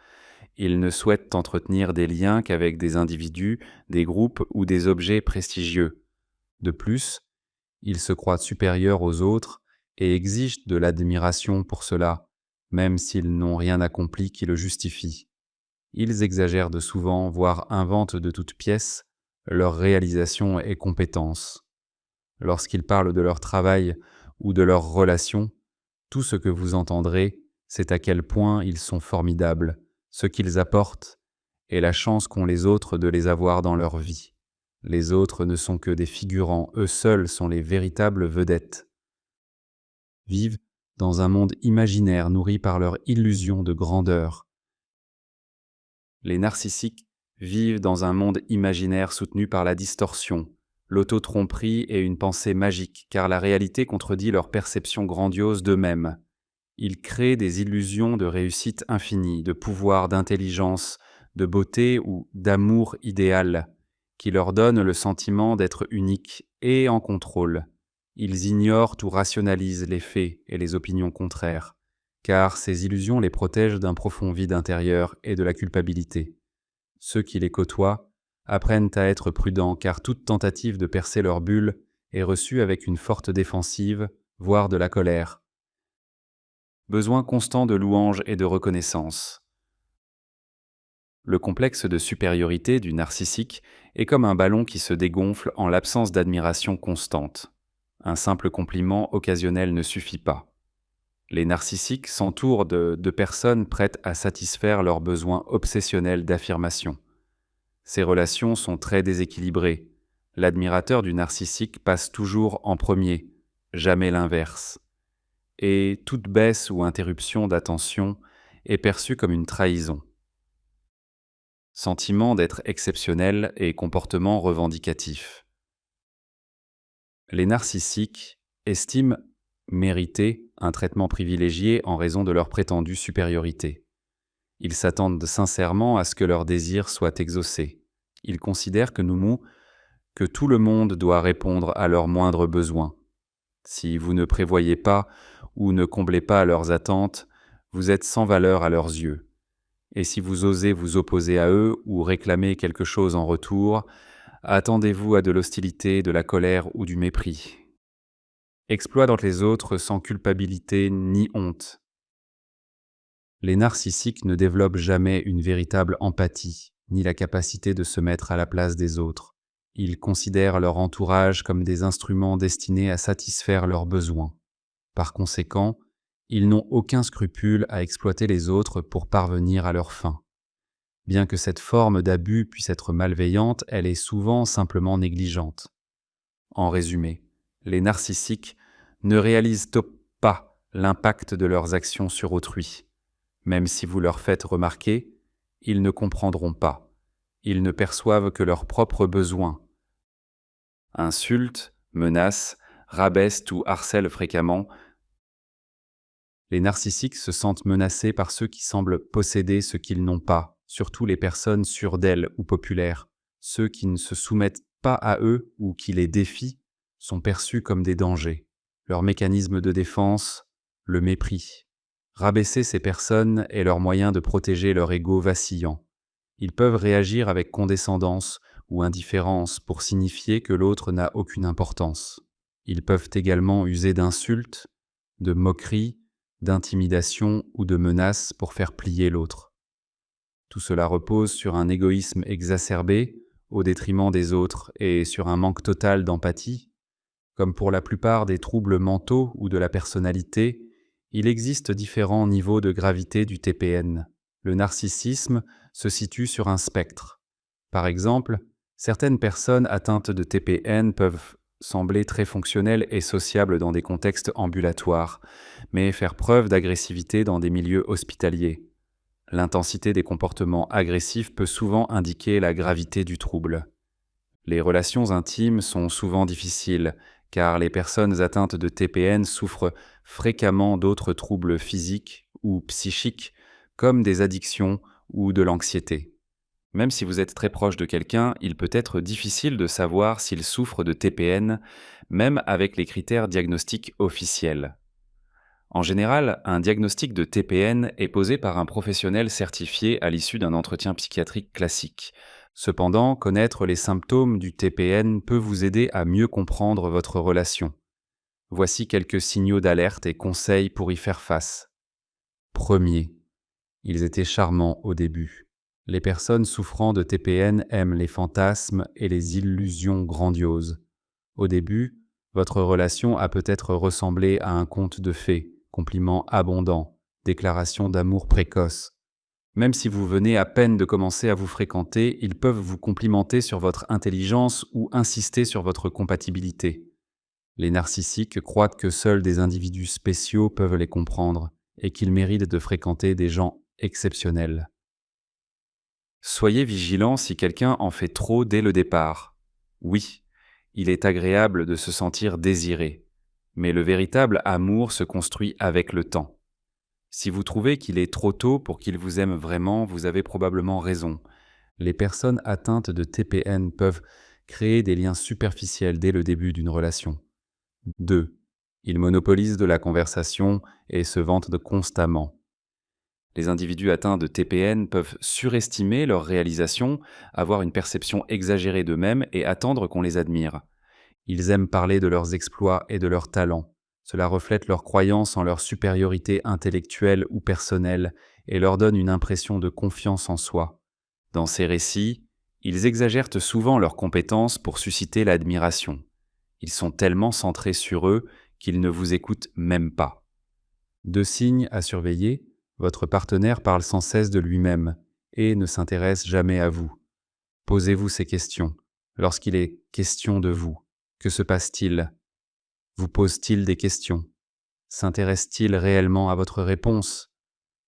Ils ne souhaitent entretenir des liens qu'avec des individus, des groupes ou des objets prestigieux. De plus, ils se croient supérieurs aux autres et exigent de l'admiration pour cela, même s'ils n'ont rien accompli qui le justifie. Ils exagèrent de souvent, voire inventent de toutes pièces, leurs réalisations et compétences. Lorsqu'ils parlent de leur travail ou de leurs relations, tout ce que vous entendrez, c'est à quel point ils sont formidables, ce qu'ils apportent, et la chance qu'ont les autres de les avoir dans leur vie. Les autres ne sont que des figurants, eux seuls sont les véritables vedettes. Vivent dans un monde imaginaire nourri par leur illusion de grandeur. Les narcissiques vivent dans un monde imaginaire soutenu par la distorsion, l'auto-tromperie et une pensée magique, car la réalité contredit leur perception grandiose d'eux-mêmes. Ils créent des illusions de réussite infinie, de pouvoir, d'intelligence, de beauté ou d'amour idéal, qui leur donnent le sentiment d'être uniques et en contrôle. Ils ignorent ou rationalisent les faits et les opinions contraires, car ces illusions les protègent d'un profond vide intérieur et de la culpabilité. Ceux qui les côtoient apprennent à être prudents, car toute tentative de percer leur bulle est reçue avec une forte défensive, voire de la colère. Besoin constant de louange et de reconnaissance. Le complexe de supériorité du narcissique est comme un ballon qui se dégonfle en l'absence d'admiration constante. Un simple compliment occasionnel ne suffit pas. Les narcissiques s'entourent de personnes prêtes à satisfaire leurs besoins obsessionnels d'affirmation. Ces relations sont très déséquilibrées. L'admirateur du narcissique passe toujours en premier, jamais l'inverse. Et toute baisse ou interruption d'attention est perçue comme une trahison. Sentiment d'être exceptionnel et comportement revendicatif. Les narcissiques estiment mériter un traitement privilégié en raison de leur prétendue supériorité. Ils s'attendent sincèrement à ce que leurs désirs soient exaucés. Ils considèrent que tout le monde doit répondre à leurs moindres besoins. Si vous ne prévoyez pas ou ne comblez pas leurs attentes, vous êtes sans valeur à leurs yeux. Et si vous osez vous opposer à eux ou réclamer quelque chose en retour, attendez-vous à de l'hostilité, de la colère ou du mépris. Exploit dans les autres sans culpabilité ni honte. Les narcissiques ne développent jamais une véritable empathie, ni la capacité de se mettre à la place des autres. Ils considèrent leur entourage comme des instruments destinés à satisfaire leurs besoins. Par conséquent, ils n'ont aucun scrupule à exploiter les autres pour parvenir à leurs fins. Bien que cette forme d'abus puisse être malveillante, elle est souvent simplement négligente. En résumé, les narcissiques ne réalisent pas l'impact de leurs actions sur autrui. Même si vous leur faites remarquer, ils ne comprendront pas. Ils ne perçoivent que leurs propres besoins. Insultent, menacent, rabaissent ou harcèlent fréquemment. Les narcissiques se sentent menacés par ceux qui semblent posséder ce qu'ils n'ont pas, surtout les personnes sûres d'elles ou populaires. Ceux qui ne se soumettent pas à eux ou qui les défient sont perçus comme des dangers. Leur mécanisme de défense, le mépris. Rabaisser ces personnes est leur moyen de protéger leur ego vacillant. Ils peuvent réagir avec condescendance ou indifférence pour signifier que l'autre n'a aucune importance. Ils peuvent également user d'insultes, de moqueries, d'intimidation ou de menaces pour faire plier l'autre. Tout cela repose sur un égoïsme exacerbé au détriment des autres et sur un manque total d'empathie. Comme pour la plupart des troubles mentaux ou de la personnalité, il existe différents niveaux de gravité du TPN. Le narcissisme se situe sur un spectre. Par exemple, certaines personnes atteintes de TPN peuvent sembler très fonctionnelles et sociables dans des contextes ambulatoires, mais faire preuve d'agressivité dans des milieux hospitaliers. L'intensité des comportements agressifs peut souvent indiquer la gravité du trouble. Les relations intimes sont souvent difficiles, car les personnes atteintes de TPN souffrent fréquemment d'autres troubles physiques ou psychiques, comme des addictions ou de l'anxiété. Même si vous êtes très proche de quelqu'un, il peut être difficile de savoir s'il souffre de TPN, même avec les critères diagnostiques officiels. En général, un diagnostic de TPN est posé par un professionnel certifié à l'issue d'un entretien psychiatrique classique. Cependant, connaître les symptômes du TPN peut vous aider à mieux comprendre votre relation. Voici quelques signaux d'alerte et conseils pour y faire face. Premier, ils étaient charmants au début. Les personnes souffrant de TPN aiment les fantasmes et les illusions grandioses. Au début, votre relation a peut-être ressemblé à un conte de fées, compliments abondants, déclarations d'amour précoces. Même si vous venez à peine de commencer à vous fréquenter, ils peuvent vous complimenter sur votre intelligence ou insister sur votre compatibilité. Les narcissiques croient que seuls des individus spéciaux peuvent les comprendre et qu'ils méritent de fréquenter des gens exceptionnels. Soyez vigilant si quelqu'un en fait trop dès le départ. Oui, il est agréable de se sentir désiré, mais le véritable amour se construit avec le temps. Si vous trouvez qu'il est trop tôt pour qu'il vous aime vraiment, vous avez probablement raison. Les personnes atteintes de TPN peuvent créer des liens superficiels dès le début d'une relation. 2. Ils monopolisent de la conversation et se vantent constamment. Les individus atteints de TPN peuvent surestimer leurs réalisations, avoir une perception exagérée d'eux-mêmes et attendre qu'on les admire. Ils aiment parler de leurs exploits et de leurs talents. Cela reflète leur croyance en leur supériorité intellectuelle ou personnelle et leur donne une impression de confiance en soi. Dans ces récits, ils exagèrent souvent leurs compétences pour susciter l'admiration. Ils sont tellement centrés sur eux qu'ils ne vous écoutent même pas. 2 signes à surveiller, votre partenaire parle sans cesse de lui-même et ne s'intéresse jamais à vous. Posez-vous ces questions. Lorsqu'il est question de vous, que se passe-t-il? Vous pose-t-il des questions? S'intéresse-t-il réellement à votre réponse?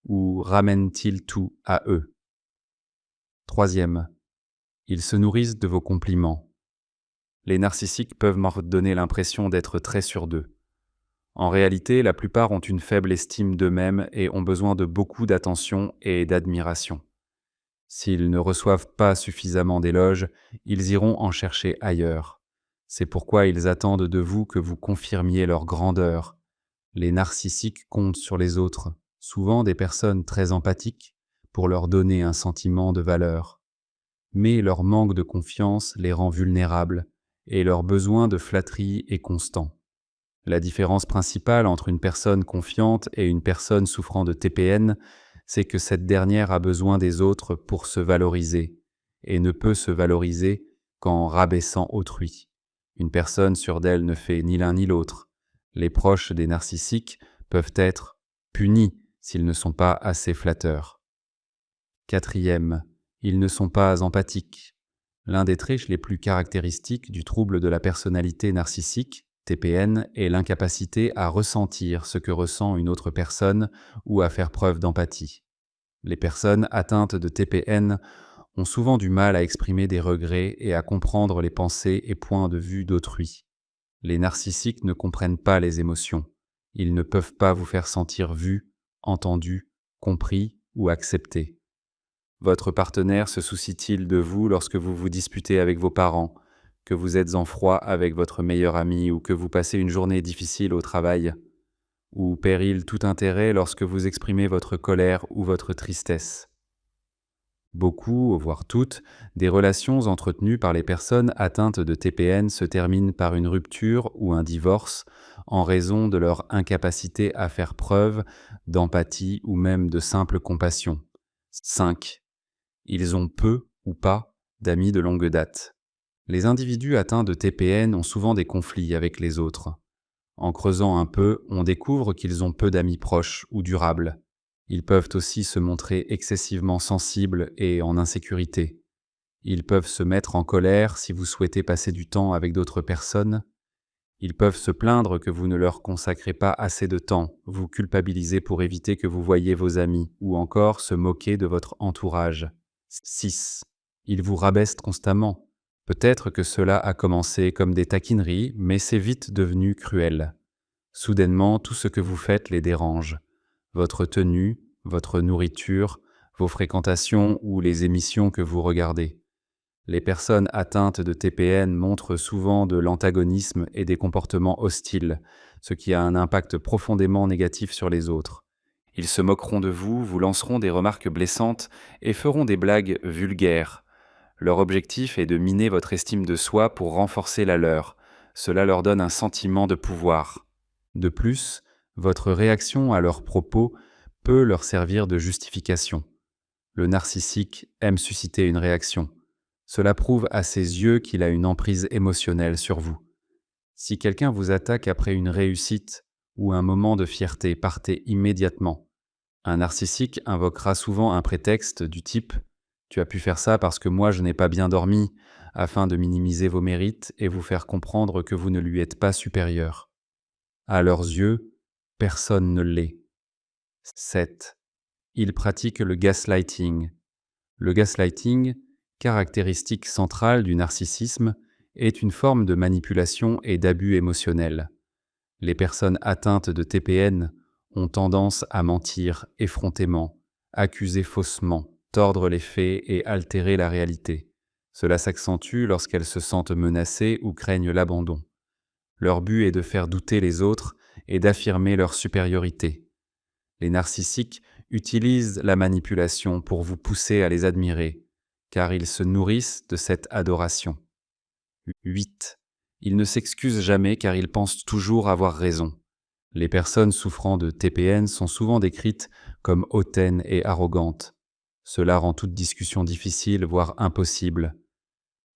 Ou ramène-t-il tout à eux? 3e, ils se nourrissent de vos compliments. Les narcissiques peuvent m'en donner l'impression d'être très sûrs d'eux. En réalité, la plupart ont une faible estime d'eux-mêmes et ont besoin de beaucoup d'attention et d'admiration. S'ils ne reçoivent pas suffisamment d'éloges, ils iront en chercher ailleurs. C'est pourquoi ils attendent de vous que vous confirmiez leur grandeur. Les narcissiques comptent sur les autres, souvent des personnes très empathiques, pour leur donner un sentiment de valeur. Mais leur manque de confiance les rend vulnérables et leur besoin de flatterie est constant. La différence principale entre une personne confiante et une personne souffrant de TPN, c'est que cette dernière a besoin des autres pour se valoriser et ne peut se valoriser qu'en rabaissant autrui. Une personne sûre d'elle ne fait ni l'un ni l'autre. Les proches des narcissiques peuvent être punis s'ils ne sont pas assez flatteurs. 4e, ils ne sont pas empathiques. L'un des traits les plus caractéristiques du trouble de la personnalité narcissique, TPN, est l'incapacité à ressentir ce que ressent une autre personne ou à faire preuve d'empathie. Les personnes atteintes de TPN ont souvent du mal à exprimer des regrets et à comprendre les pensées et points de vue d'autrui. Les narcissiques ne comprennent pas les émotions. Ils ne peuvent pas vous faire sentir vu, entendu, compris ou accepté. Votre partenaire se soucie-t-il de vous lorsque vous vous disputez avec vos parents, que vous êtes en froid avec votre meilleur ami ou que vous passez une journée difficile au travail? Ou perd-il tout intérêt lorsque vous exprimez votre colère ou votre tristesse? Beaucoup, voire toutes, des relations entretenues par les personnes atteintes de TPN se terminent par une rupture ou un divorce en raison de leur incapacité à faire preuve d'empathie ou même de simple compassion. 5. Ils ont peu ou pas d'amis de longue date. Les individus atteints de TPN ont souvent des conflits avec les autres. En creusant un peu, on découvre qu'ils ont peu d'amis proches ou durables. Ils peuvent aussi se montrer excessivement sensibles et en insécurité. Ils peuvent se mettre en colère si vous souhaitez passer du temps avec d'autres personnes. Ils peuvent se plaindre que vous ne leur consacrez pas assez de temps, vous culpabiliser pour éviter que vous voyiez vos amis, ou encore se moquer de votre entourage. 6. Ils vous rabaissent constamment. Peut-être que cela a commencé comme des taquineries, mais c'est vite devenu cruel. Soudainement, tout ce que vous faites les dérange. Votre tenue, votre nourriture, vos fréquentations ou les émissions que vous regardez. Les personnes atteintes de TPN montrent souvent de l'antagonisme et des comportements hostiles, ce qui a un impact profondément négatif sur les autres. Ils se moqueront de vous, vous lanceront des remarques blessantes et feront des blagues vulgaires. Leur objectif est de miner votre estime de soi pour renforcer la leur. Cela leur donne un sentiment de pouvoir. De plus, votre réaction à leurs propos peut leur servir de justification. Le narcissique aime susciter une réaction. Cela prouve à ses yeux qu'il a une emprise émotionnelle sur vous. Si quelqu'un vous attaque après une réussite ou un moment de fierté, partez immédiatement. Un narcissique invoquera souvent un prétexte du type « Tu as pu faire ça parce que moi je n'ai pas bien dormi » afin de minimiser vos mérites et vous faire comprendre que vous ne lui êtes pas supérieur. À leurs yeux, personne ne l'est. 7. Ils pratiquent le gaslighting. Le gaslighting, caractéristique centrale du narcissisme, est une forme de manipulation et d'abus émotionnel. Les personnes atteintes de TPN ont tendance à mentir effrontément, accuser faussement, tordre les faits et altérer la réalité. Cela s'accentue lorsqu'elles se sentent menacées ou craignent l'abandon. Leur but est de faire douter les autres et d'affirmer leur supériorité. Les narcissiques utilisent la manipulation pour vous pousser à les admirer, car ils se nourrissent de cette adoration. 8. Ils ne s'excusent jamais car ils pensent toujours avoir raison. Les personnes souffrant de TPN sont souvent décrites comme hautaines et arrogantes. Cela rend toute discussion difficile, voire impossible.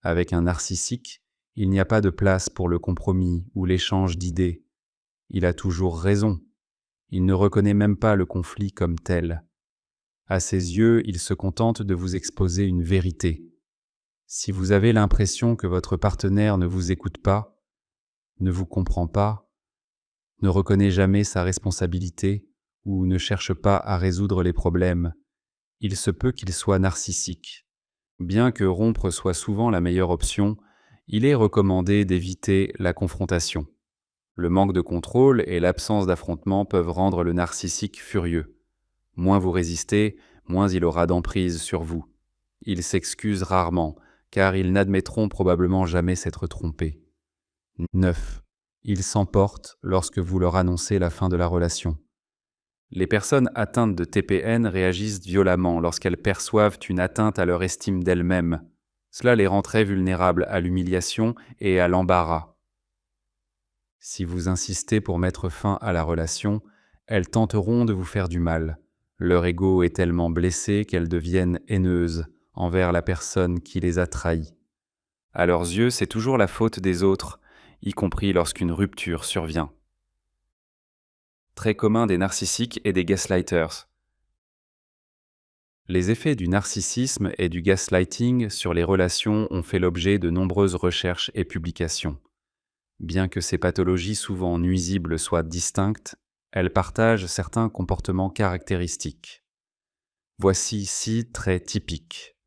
Avec un narcissique, il n'y a pas de place pour le compromis ou l'échange d'idées. Il a toujours raison. Il ne reconnaît même pas le conflit comme tel. À ses yeux, il se contente de vous exposer une vérité. Si vous avez l'impression que votre partenaire ne vous écoute pas, ne vous comprend pas, ne reconnaît jamais sa responsabilité ou ne cherche pas à résoudre les problèmes, il se peut qu'il soit narcissique. Bien que rompre soit souvent la meilleure option, il est recommandé d'éviter la confrontation. Le manque de contrôle et l'absence d'affrontement peuvent rendre le narcissique furieux. Moins vous résistez, moins il aura d'emprise sur vous. Ils s'excusent rarement, car ils n'admettront probablement jamais s'être trompés. 9. Ils s'emportent lorsque vous leur annoncez la fin de la relation. Les personnes atteintes de TPN réagissent violemment lorsqu'elles perçoivent une atteinte à leur estime d'elles-mêmes. Cela les rend très vulnérables à l'humiliation et à l'embarras. Si vous insistez pour mettre fin à la relation, elles tenteront de vous faire du mal. Leur ego est tellement blessé qu'elles deviennent haineuses envers la personne qui les a trahis. À leurs yeux, c'est toujours la faute des autres, y compris lorsqu'une rupture survient. Très commun des narcissiques et des gaslighters. Les effets du narcissisme et du gaslighting sur les relations ont fait l'objet de nombreuses recherches et publications. Bien que ces pathologies souvent nuisibles soient distinctes, elles partagent certains comportements caractéristiques. Voici 6 traits typiques.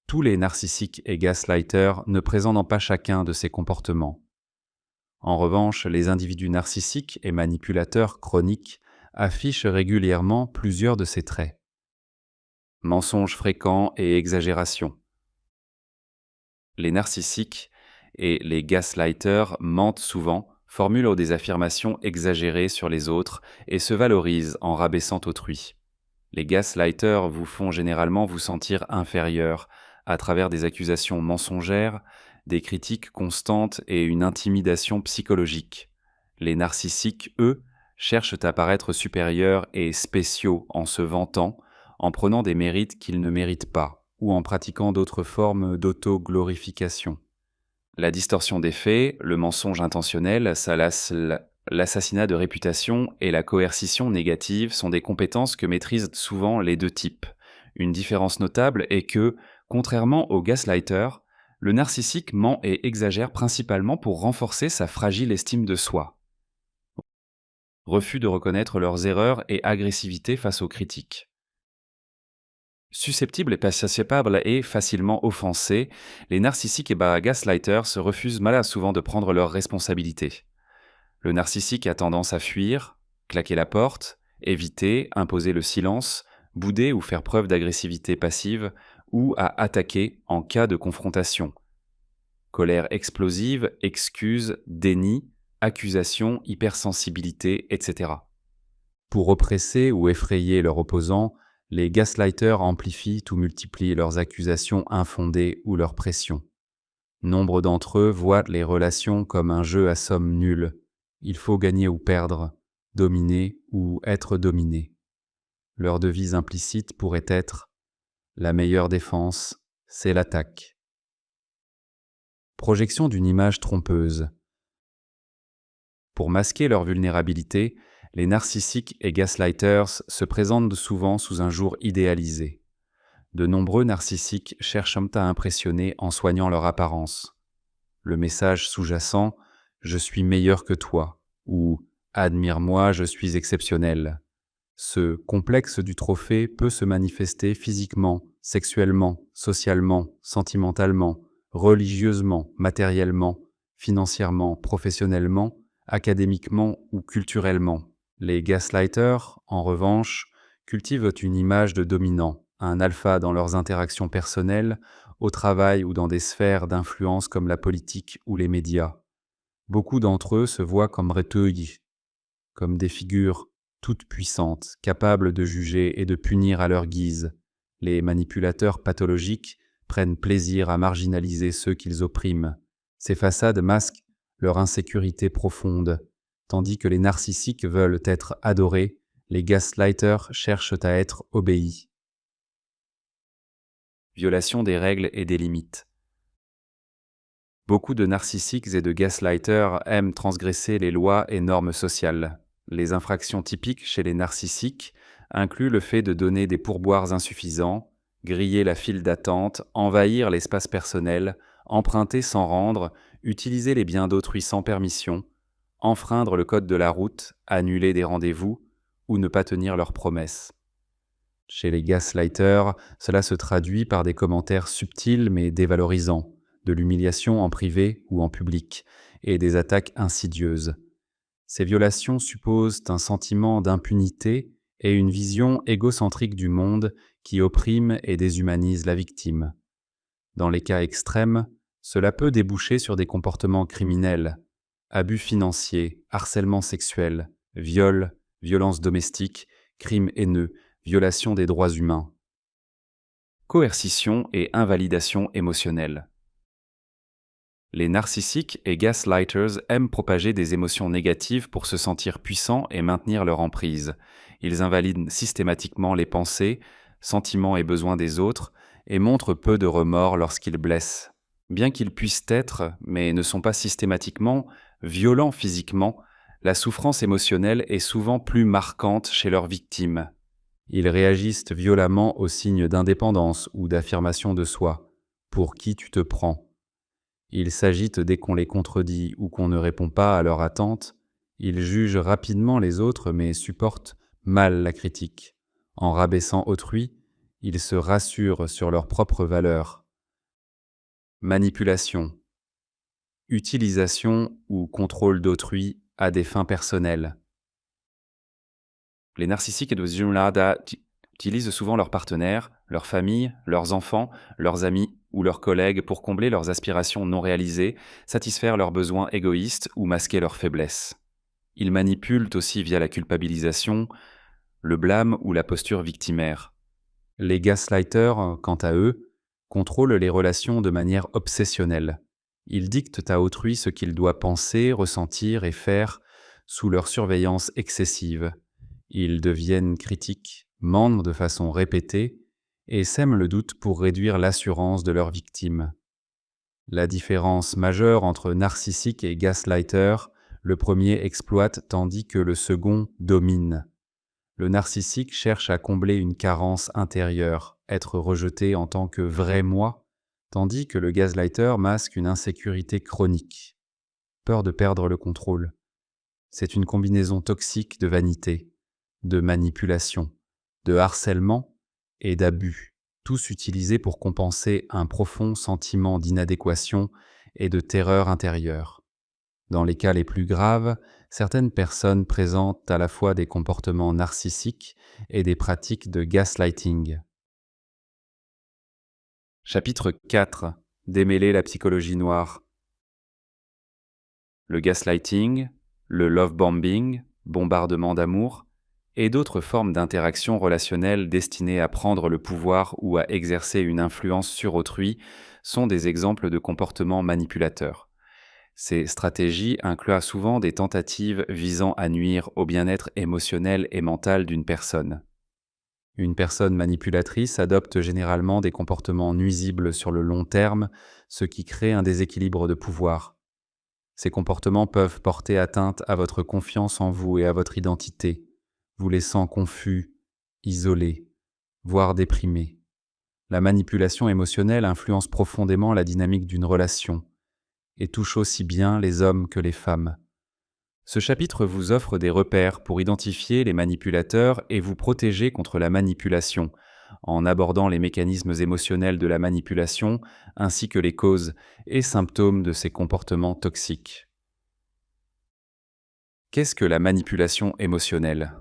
Tous les narcissiques et gaslighters ne présentent pas chacun de ces comportements. En revanche, les individus narcissiques et manipulateurs chroniques affichent régulièrement plusieurs de ces traits. Mensonges fréquents et exagération. Les narcissiques et les gaslighters mentent souvent, formulent des affirmations exagérées sur les autres et se valorisent en rabaissant autrui. Les gaslighters vous font généralement vous sentir inférieur à travers des accusations mensongères, des critiques constantes et une intimidation psychologique. Les narcissiques, eux, cherchent à paraître supérieurs et spéciaux en se vantant, en prenant des mérites qu'ils ne méritent pas, ou en pratiquant d'autres formes d'auto-glorification. La distorsion des faits, le mensonge intentionnel, l'assassinat de réputation et la coercition négative sont des compétences que maîtrisent souvent les deux types. Une différence notable est que, contrairement au gaslighter, le narcissique ment et exagère principalement pour renforcer sa fragile estime de soi. Refus de reconnaître leurs erreurs et agressivité face aux critiques. Susceptibles et pacifiables et facilement offensés, les narcissiques et gaslighters se refusent malin souvent de prendre leurs responsabilités. Le narcissique a tendance à fuir, claquer la porte, éviter, imposer le silence, bouder ou faire preuve d'agressivité passive, ou à attaquer en cas de confrontation. Colère explosive, excuses, déni, accusation, hypersensibilité, etc. Pour oppresser ou effrayer leurs opposants, les gaslighters amplifient ou multiplient leurs accusations infondées ou leurs pressions. Nombre d'entre eux voient les relations comme un jeu à somme nulle. Il faut gagner ou perdre, dominer ou être dominé. Leur devise implicite pourrait être « La meilleure défense, c'est l'attaque ». Projection d'une image trompeuse. Pour masquer leur vulnérabilité, les narcissiques et gaslighters se présentent souvent sous un jour idéalisé. De nombreux narcissiques cherchent à impressionner en soignant leur apparence. Le message sous-jacent « Je suis meilleur que toi » ou « Admire-moi, je suis exceptionnel ». Ce complexe du trophée peut se manifester physiquement, sexuellement, socialement, sentimentalement, religieusement, matériellement, financièrement, professionnellement, académiquement ou culturellement. Les gaslighters, en revanche, cultivent une image de dominant, un alpha dans leurs interactions personnelles, au travail ou dans des sphères d'influence comme la politique ou les médias. Beaucoup d'entre eux se voient comme retuigi, comme des figures toutes puissantes, capables de juger et de punir à leur guise. Les manipulateurs pathologiques prennent plaisir à marginaliser ceux qu'ils oppriment. Ces façades masquent leur insécurité profonde. Tandis que les narcissiques veulent être adorés, les gaslighters cherchent à être obéis. Violation des règles et des limites. Beaucoup de narcissiques et de gaslighters aiment transgresser les lois et normes sociales. Les infractions typiques chez les narcissiques incluent le fait de donner des pourboires insuffisants, griller la file d'attente, envahir l'espace personnel, emprunter sans rendre, utiliser les biens d'autrui sans permission, enfreindre le code de la route, annuler des rendez-vous ou ne pas tenir leurs promesses. Chez les gaslighters, cela se traduit par des commentaires subtils mais dévalorisants, de l'humiliation en privé ou en public, et des attaques insidieuses. Ces violations supposent un sentiment d'impunité et une vision égocentrique du monde qui opprime et déshumanise la victime. Dans les cas extrêmes, cela peut déboucher sur des comportements criminels, abus financiers, harcèlement sexuel, viol, violence domestique, crimes haineux, violation des droits humains. Coercition et invalidation émotionnelle. Les narcissiques et gaslighters aiment propager des émotions négatives pour se sentir puissants et maintenir leur emprise. Ils invalident systématiquement les pensées, sentiments et besoins des autres et montrent peu de remords lorsqu'ils blessent. Bien qu'ils puissent être, mais ne sont pas systématiquement, violents physiquement, la souffrance émotionnelle est souvent plus marquante chez leurs victimes. Ils réagissent violemment aux signes d'indépendance ou d'affirmation de soi. Pour qui tu te prends ? Ils s'agitent dès qu'on les contredit ou qu'on ne répond pas à leurs attentes. Ils jugent rapidement les autres mais supportent mal la critique. En rabaissant autrui, ils se rassurent sur leurs propres valeurs. Manipulation. Utilisation ou contrôle d'autrui à des fins personnelles. Les narcissiques et de Zumlada utilisent souvent leurs partenaires, leur famille, leurs enfants, leurs amis ou leurs collègues pour combler leurs aspirations non réalisées, satisfaire leurs besoins égoïstes ou masquer leurs faiblesses. Ils manipulent aussi via la culpabilisation, le blâme ou la posture victimaire. Les gaslighters, quant à eux, contrôlent les relations de manière obsessionnelle. Ils dictent à autrui ce qu'il doit penser, ressentir et faire sous leur surveillance excessive. Ils deviennent critiques, mentent de façon répétée et sèment le doute pour réduire l'assurance de leurs victimes. La différence majeure entre narcissique et gaslighter, le premier exploite tandis que le second domine. Le narcissique cherche à combler une carence intérieure, être rejeté en tant que vrai moi, tandis que le gaslighter masque une insécurité chronique, peur de perdre le contrôle. C'est une combinaison toxique de vanité, de manipulation, de harcèlement et d'abus, tous utilisés pour compenser un profond sentiment d'inadéquation et de terreur intérieure. Dans les cas les plus graves, certaines personnes présentent à la fois des comportements narcissiques et des pratiques de gaslighting. Chapitre 4. Démêler la psychologie noire. Le gaslighting, le love bombing, bombardement d'amour, et d'autres formes d'interaction relationnelle destinées à prendre le pouvoir ou à exercer une influence sur autrui sont des exemples de comportements manipulateurs. Ces stratégies incluent souvent des tentatives visant à nuire au bien-être émotionnel et mental d'une personne. Une personne manipulatrice adopte généralement des comportements nuisibles sur le long terme, ce qui crée un déséquilibre de pouvoir. Ces comportements peuvent porter atteinte à votre confiance en vous et à votre identité, vous laissant confus, isolé, voire déprimé. La manipulation émotionnelle influence profondément la dynamique d'une relation et touche aussi bien les hommes que les femmes. Ce chapitre vous offre des repères pour identifier les manipulateurs et vous protéger contre la manipulation, en abordant les mécanismes émotionnels de la manipulation ainsi que les causes et symptômes de ces comportements toxiques. Qu'est-ce que la manipulation émotionnelle ?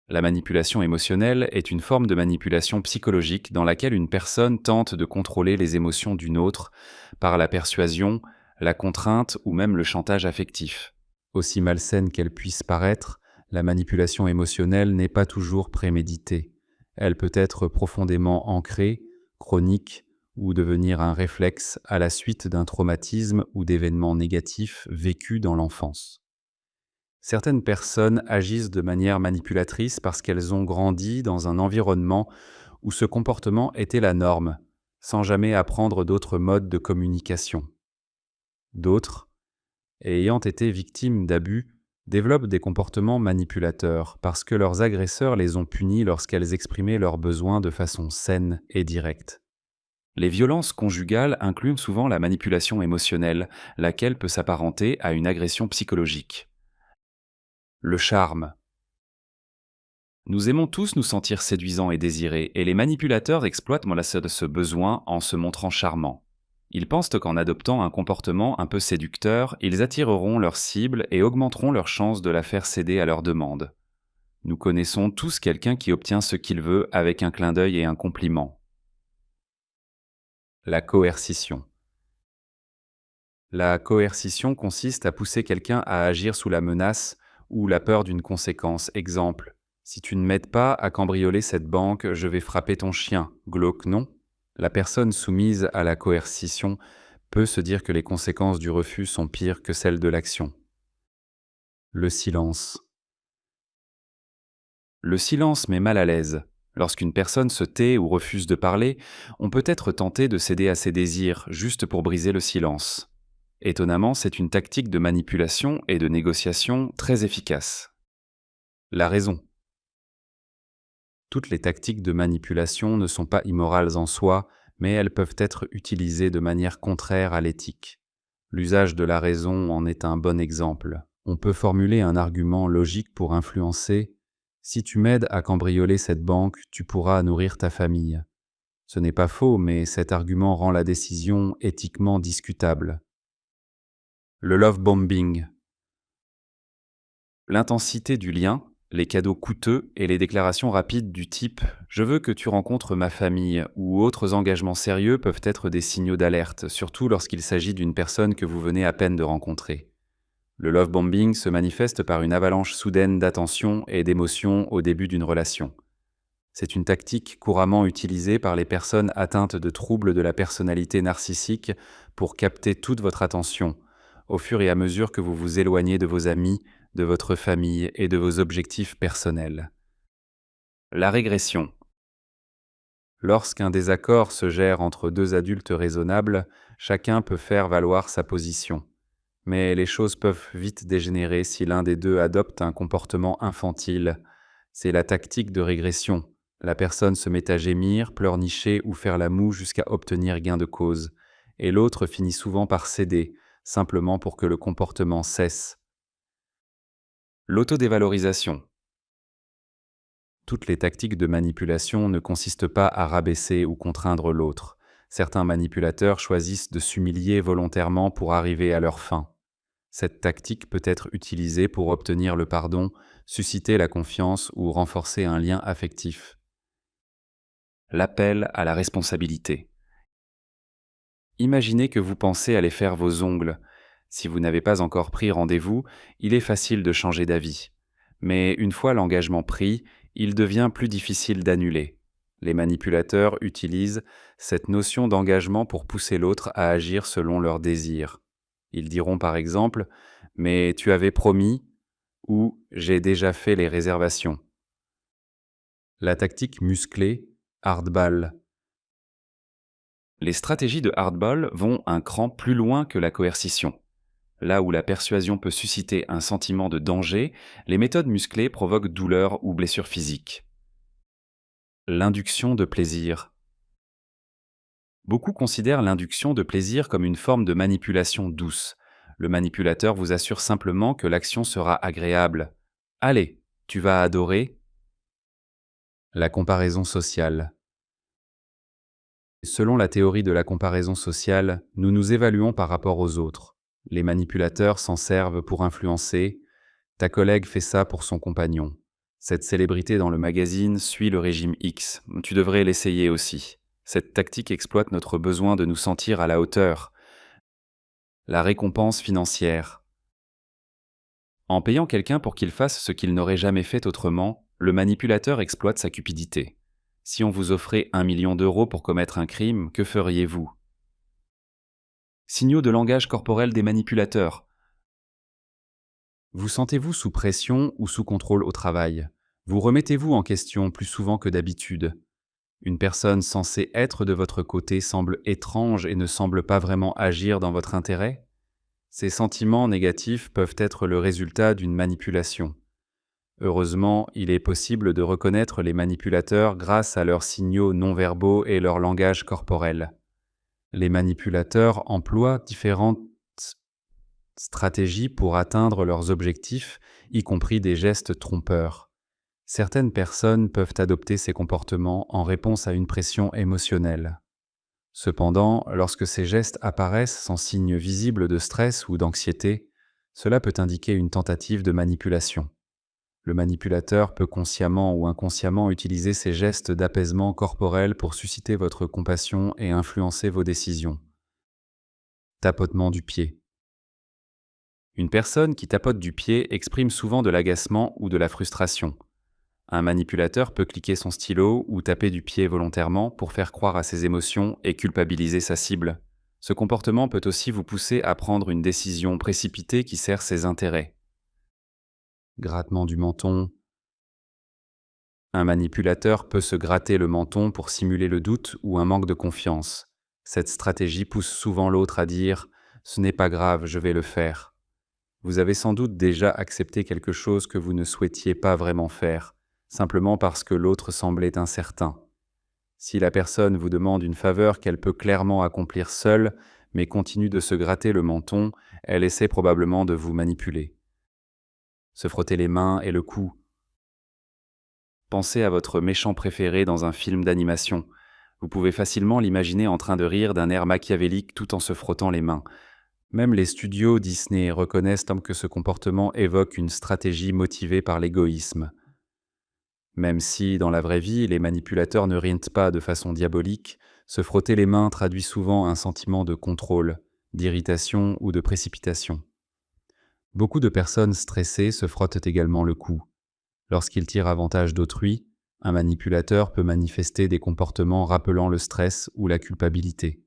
La manipulation émotionnelle est une forme de manipulation psychologique dans laquelle une personne tente de contrôler les émotions d'une autre par la persuasion, la contrainte ou même le chantage affectif. Aussi malsaine qu'elle puisse paraître, la manipulation émotionnelle n'est pas toujours préméditée. Elle peut être profondément ancrée, chronique ou devenir un réflexe à la suite d'un traumatisme ou d'événements négatifs vécus dans l'enfance. Certaines personnes agissent de manière manipulatrice parce qu'elles ont grandi dans un environnement où ce comportement était la norme, sans jamais apprendre d'autres modes de communication. D'autres, ayant été victimes d'abus, développent des comportements manipulateurs parce que leurs agresseurs les ont punis lorsqu'elles exprimaient leurs besoins de façon saine et directe. Les violences conjugales incluent souvent la manipulation émotionnelle, laquelle peut s'apparenter à une agression psychologique. Le charme. Nous aimons tous nous sentir séduisants et désirés, et les manipulateurs exploitent ce besoin en se montrant charmants. Ils pensent qu'en adoptant un comportement un peu séducteur, ils attireront leur cible et augmenteront leurs chances de la faire céder à leurs demandes. Nous connaissons tous quelqu'un qui obtient ce qu'il veut avec un clin d'œil et un compliment. La coercition. La coercition consiste à pousser quelqu'un à agir sous la menace ou la peur d'une conséquence. Exemple, si tu ne m'aides pas à cambrioler cette banque, je vais frapper ton chien. Glauque, non ? La personne soumise à la coercition peut se dire que les conséquences du refus sont pires que celles de l'action. Le silence. Le silence met mal à l'aise. Lorsqu'une personne se tait ou refuse de parler, on peut être tenté de céder à ses désirs juste pour briser le silence. Étonnamment, c'est une tactique de manipulation et de négociation très efficace. La raison. Toutes les tactiques de manipulation ne sont pas immorales en soi, mais elles peuvent être utilisées de manière contraire à l'éthique. L'usage de la raison en est un bon exemple. On peut formuler un argument logique pour influencer « Si tu m'aides à cambrioler cette banque, tu pourras nourrir ta famille ». Ce n'est pas faux, mais cet argument rend la décision éthiquement discutable. Le love bombing. L'intensité du lien, les cadeaux coûteux et les déclarations rapides du type « Je veux que tu rencontres ma famille » ou autres engagements sérieux peuvent être des signaux d'alerte, surtout lorsqu'il s'agit d'une personne que vous venez à peine de rencontrer. Le love bombing se manifeste par une avalanche soudaine d'attention et d'émotions au début d'une relation. C'est une tactique couramment utilisée par les personnes atteintes de troubles de la personnalité narcissique pour capter toute votre attention, au fur et à mesure que vous vous éloignez de vos amis, de votre famille et de vos objectifs personnels. La régression. Lorsqu'un désaccord se gère entre deux adultes raisonnables, chacun peut faire valoir sa position. Mais les choses peuvent vite dégénérer si l'un des deux adopte un comportement infantile. C'est la tactique de régression. La personne se met à gémir, pleurnicher ou faire la moue jusqu'à obtenir gain de cause. Et l'autre finit souvent par céder, simplement pour que le comportement cesse. L'autodévalorisation. Toutes les tactiques de manipulation ne consistent pas à rabaisser ou contraindre l'autre. Certains manipulateurs choisissent de s'humilier volontairement pour arriver à leur fin. Cette tactique peut être utilisée pour obtenir le pardon, susciter la confiance ou renforcer un lien affectif. L'appel à la responsabilité. Imaginez que vous pensez aller faire vos ongles. Si vous n'avez pas encore pris rendez-vous, il est facile de changer d'avis. Mais une fois l'engagement pris, il devient plus difficile d'annuler. Les manipulateurs utilisent cette notion d'engagement pour pousser l'autre à agir selon leurs désirs. Ils diront par exemple « Mais tu avais promis » ou « J'ai déjà fait les réservations ». La tactique musclée, hardball. Les stratégies de hardball vont un cran plus loin que la coercition. Là où la persuasion peut susciter un sentiment de danger, les méthodes musclées provoquent douleur ou blessure physique. L'induction de plaisir. Beaucoup considèrent l'induction de plaisir comme une forme de manipulation douce. Le manipulateur vous assure simplement que l'action sera agréable. « Allez, tu vas adorer ». La comparaison sociale. Selon la théorie de la comparaison sociale, nous nous évaluons par rapport aux autres. Les manipulateurs s'en servent pour influencer. Ta collègue fait ça pour son compagnon. Cette célébrité dans le magazine suit le régime X. Tu devrais l'essayer aussi. Cette tactique exploite notre besoin de nous sentir à la hauteur. La récompense financière. En payant quelqu'un pour qu'il fasse ce qu'il n'aurait jamais fait autrement, le manipulateur exploite sa cupidité. Si on vous offrait 1 million d'euros pour commettre un crime, que feriez-vous ? Signaux de langage corporel des manipulateurs. Vous sentez-vous sous pression ou sous contrôle au travail ? Vous remettez-vous en question plus souvent que d'habitude ? Une personne censée être de votre côté semble étrange et ne semble pas vraiment agir dans votre intérêt ? Ces sentiments négatifs peuvent être le résultat d'une manipulation. Heureusement, il est possible de reconnaître les manipulateurs grâce à leurs signaux non-verbaux et leur langage corporel. Les manipulateurs emploient différentes stratégies pour atteindre leurs objectifs, y compris des gestes trompeurs. Certaines personnes peuvent adopter ces comportements en réponse à une pression émotionnelle. Cependant, lorsque ces gestes apparaissent sans signe visible de stress ou d'anxiété, cela peut indiquer une tentative de manipulation. Le manipulateur peut consciemment ou inconsciemment utiliser ces gestes d'apaisement corporel pour susciter votre compassion et influencer vos décisions. Tapotement du pied. Une personne qui tapote du pied exprime souvent de l'agacement ou de la frustration. Un manipulateur peut cliquer son stylo ou taper du pied volontairement pour faire croire à ses émotions et culpabiliser sa cible. Ce comportement peut aussi vous pousser à prendre une décision précipitée qui sert ses intérêts. Grattement du menton. Un manipulateur peut se gratter le menton pour simuler le doute ou un manque de confiance. Cette stratégie pousse souvent l'autre à dire « Ce n'est pas grave, je vais le faire ». Vous avez sans doute déjà accepté quelque chose que vous ne souhaitiez pas vraiment faire, simplement parce que l'autre semblait incertain. Si la personne vous demande une faveur qu'elle peut clairement accomplir seule, mais continue de se gratter le menton, elle essaie probablement de vous manipuler. Se frotter les mains et le cou. Pensez à votre méchant préféré dans un film d'animation. Vous pouvez facilement l'imaginer en train de rire d'un air machiavélique tout en se frottant les mains. Même les studios Disney reconnaissent que ce comportement évoque une stratégie motivée par l'égoïsme. Même si, dans la vraie vie, les manipulateurs ne rient pas de façon diabolique, se frotter les mains traduit souvent un sentiment de contrôle, d'irritation ou de précipitation. Beaucoup de personnes stressées se frottent également le cou. Lorsqu'ils tirent avantage d'autrui, un manipulateur peut manifester des comportements rappelant le stress ou la culpabilité.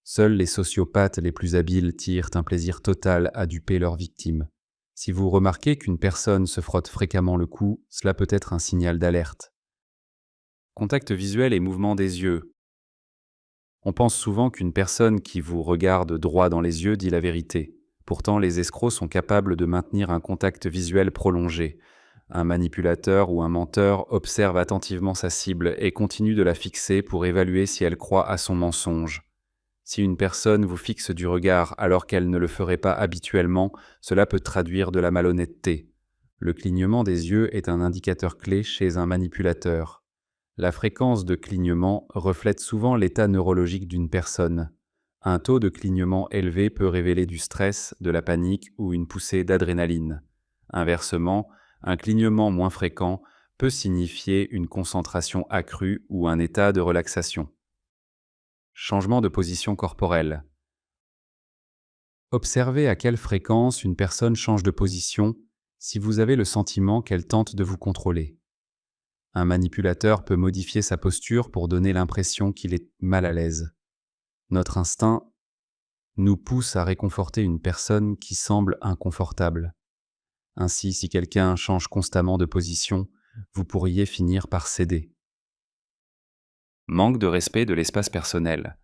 Seuls les sociopathes les plus habiles tirent un plaisir total à duper leurs victimes. Si vous remarquez qu'une personne se frotte fréquemment le cou, cela peut être un signal d'alerte. Contact visuel et mouvement des yeux. On pense souvent qu'une personne qui vous regarde droit dans les yeux dit la vérité. Pourtant, les escrocs sont capables de maintenir un contact visuel prolongé. Un manipulateur ou un menteur observe attentivement sa cible et continue de la fixer pour évaluer si elle croit à son mensonge. Si une personne vous fixe du regard alors qu'elle ne le ferait pas habituellement, cela peut traduire de la malhonnêteté. Le clignement des yeux est un indicateur clé chez un manipulateur. La fréquence de clignement reflète souvent l'état neurologique d'une personne. Un taux de clignement élevé peut révéler du stress, de la panique ou une poussée d'adrénaline. Inversement, un clignement moins fréquent peut signifier une concentration accrue ou un état de relaxation. Changement de position corporelle. Observez à quelle fréquence une personne change de position si vous avez le sentiment qu'elle tente de vous contrôler. Un manipulateur peut modifier sa posture pour donner l'impression qu'il est mal à l'aise. Notre instinct nous pousse à réconforter une personne qui semble inconfortable. Ainsi, si quelqu'un change constamment de position, vous pourriez finir par céder. Manque de respect de l'espace personnel.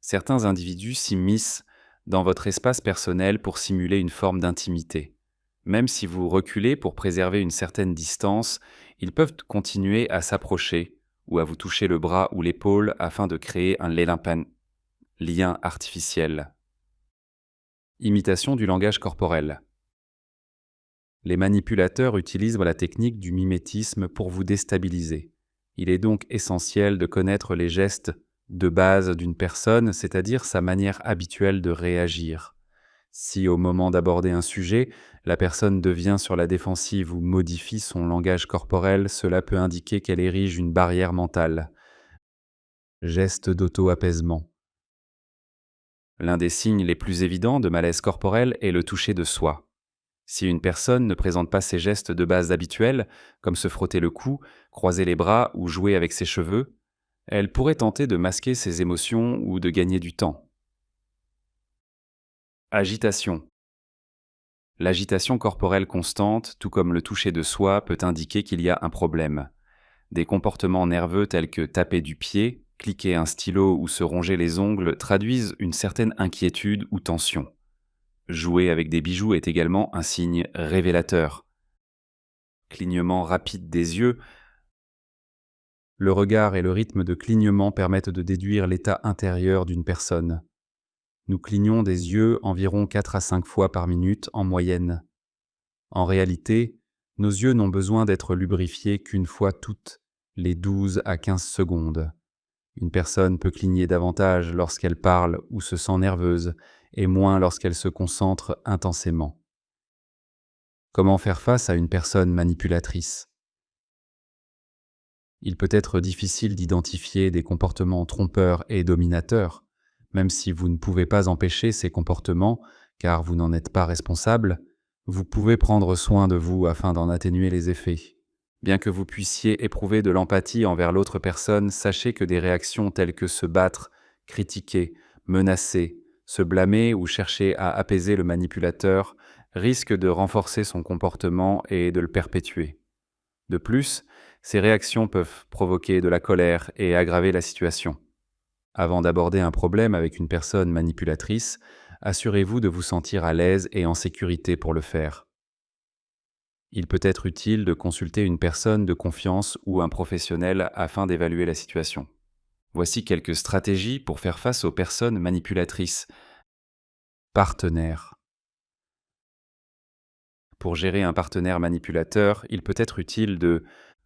Certains individus s'immiscent dans votre espace personnel pour simuler une forme d'intimité. Même si vous reculez pour préserver une certaine distance, ils peuvent continuer à s'approcher ou à vous toucher le bras ou l'épaule afin de créer un lien artificiel. Imitation du langage corporel. Les manipulateurs utilisent la technique du mimétisme pour vous déstabiliser. Il est donc essentiel de connaître les gestes de base d'une personne, c'est-à-dire sa manière habituelle de réagir. Si au moment d'aborder un sujet, la personne devient sur la défensive ou modifie son langage corporel, cela peut indiquer qu'elle érige une barrière mentale. Geste d'auto-apaisement. L'un des signes les plus évidents de malaise corporel est le toucher de soi. Si une personne ne présente pas ses gestes de base habituels, comme se frotter le cou, croiser les bras ou jouer avec ses cheveux, elle pourrait tenter de masquer ses émotions ou de gagner du temps. Agitation. L'agitation corporelle constante, tout comme le toucher de soi, peut indiquer qu'il y a un problème. Des comportements nerveux tels que taper du pied, cliquer un stylo ou se ronger les ongles traduisent une certaine inquiétude ou tension. Jouer avec des bijoux est également un signe révélateur. Clignement rapide des yeux. Le regard et le rythme de clignement permettent de déduire l'état intérieur d'une personne. Nous clignons des yeux environ 4 à 5 fois par minute en moyenne. En réalité, nos yeux n'ont besoin d'être lubrifiés qu'une fois toutes les 12 à 15 secondes. Une personne peut cligner davantage lorsqu'elle parle ou se sent nerveuse, et moins lorsqu'elle se concentre intensément. Comment faire face à une personne manipulatrice ? Il peut être difficile d'identifier des comportements trompeurs et dominateurs, même si vous ne pouvez pas empêcher ces comportements, car vous n'en êtes pas responsable. Vous pouvez prendre soin de vous afin d'en atténuer les effets. Bien que vous puissiez éprouver de l'empathie envers l'autre personne, sachez que des réactions telles que se battre, critiquer, menacer, se blâmer ou chercher à apaiser le manipulateur risquent de renforcer son comportement et de le perpétuer. De plus, ces réactions peuvent provoquer de la colère et aggraver la situation. Avant d'aborder un problème avec une personne manipulatrice, assurez-vous de vous sentir à l'aise et en sécurité pour le faire. Il peut être utile de consulter une personne de confiance ou un professionnel afin d'évaluer la situation. Voici quelques stratégies pour faire face aux personnes manipulatrices. Partenaire. Pour gérer un partenaire manipulateur, il peut être utile de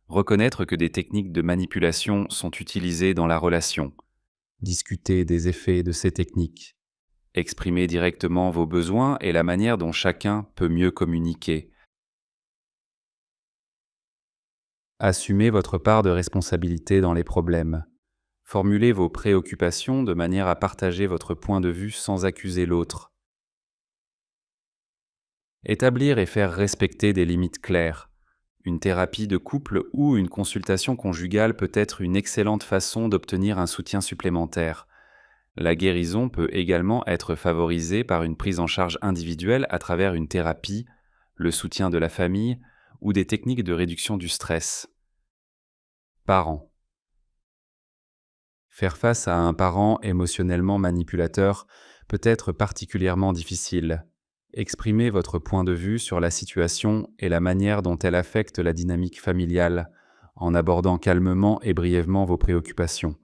reconnaître que des techniques de manipulation sont utilisées dans la relation. Discuter des effets de ces techniques. Exprimer directement vos besoins et la manière dont chacun peut mieux communiquer. Assumez votre part de responsabilité dans les problèmes. Formulez vos préoccupations de manière à partager votre point de vue sans accuser l'autre. Établir et faire respecter des limites claires. Une thérapie de couple ou une consultation conjugale peut être une excellente façon d'obtenir un soutien supplémentaire. La guérison peut également être favorisée par une prise en charge individuelle à travers une thérapie, le soutien de la famille ou des techniques de réduction du stress. Parents. Faire face à un parent émotionnellement manipulateur peut être particulièrement difficile. Exprimez votre point de vue sur la situation et la manière dont elle affecte la dynamique familiale, en abordant calmement et brièvement vos préoccupations.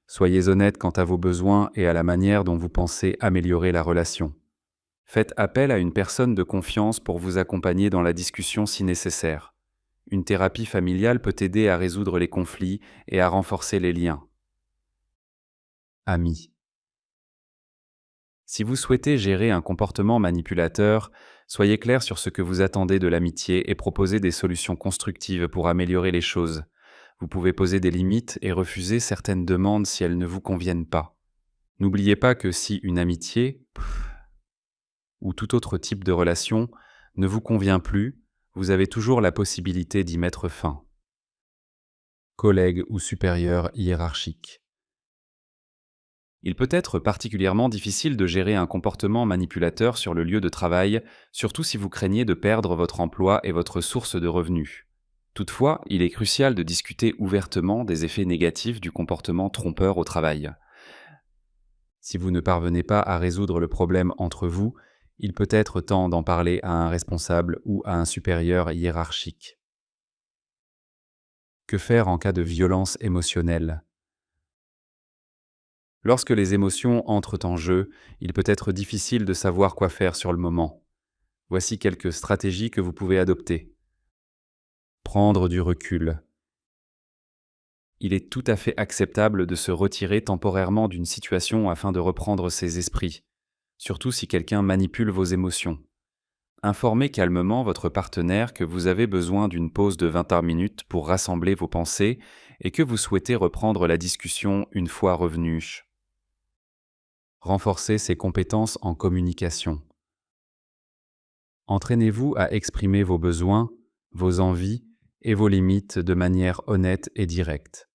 Soyez honnête quant à vos besoins et à la manière dont vous pensez améliorer la relation. Faites appel à une personne de confiance pour vous accompagner dans la discussion si nécessaire. Une thérapie familiale peut aider à résoudre les conflits et à renforcer les liens. Amis. Si vous souhaitez gérer un comportement manipulateur, soyez clair sur ce que vous attendez de l'amitié et proposez des solutions constructives pour améliorer les choses. Vous pouvez poser des limites et refuser certaines demandes si elles ne vous conviennent pas. N'oubliez pas que si une amitié ou tout autre type de relation ne vous convient plus, vous avez toujours la possibilité d'y mettre fin. Collègue ou supérieur hiérarchique. Il peut être particulièrement difficile de gérer un comportement manipulateur sur le lieu de travail, surtout si vous craignez de perdre votre emploi et votre source de revenus. Toutefois, il est crucial de discuter ouvertement des effets négatifs du comportement trompeur au travail. Si vous ne parvenez pas à résoudre le problème entre vous, il peut être temps d'en parler à un responsable ou à un supérieur hiérarchique. Que faire en cas de violence émotionnelle ? Lorsque les émotions entrent en jeu, il peut être difficile de savoir quoi faire sur le moment. Voici quelques stratégies que vous pouvez adopter. Prendre du recul. Il est tout à fait acceptable de se retirer temporairement d'une situation afin de reprendre ses esprits, surtout si quelqu'un manipule vos émotions. Informez calmement votre partenaire que vous avez besoin d'une pause de 20 minutes pour rassembler vos pensées et que vous souhaitez reprendre la discussion une fois revenu. Renforcer ses compétences en communication. Entraînez-vous à exprimer vos besoins, vos envies et vos limites de manière honnête et directe.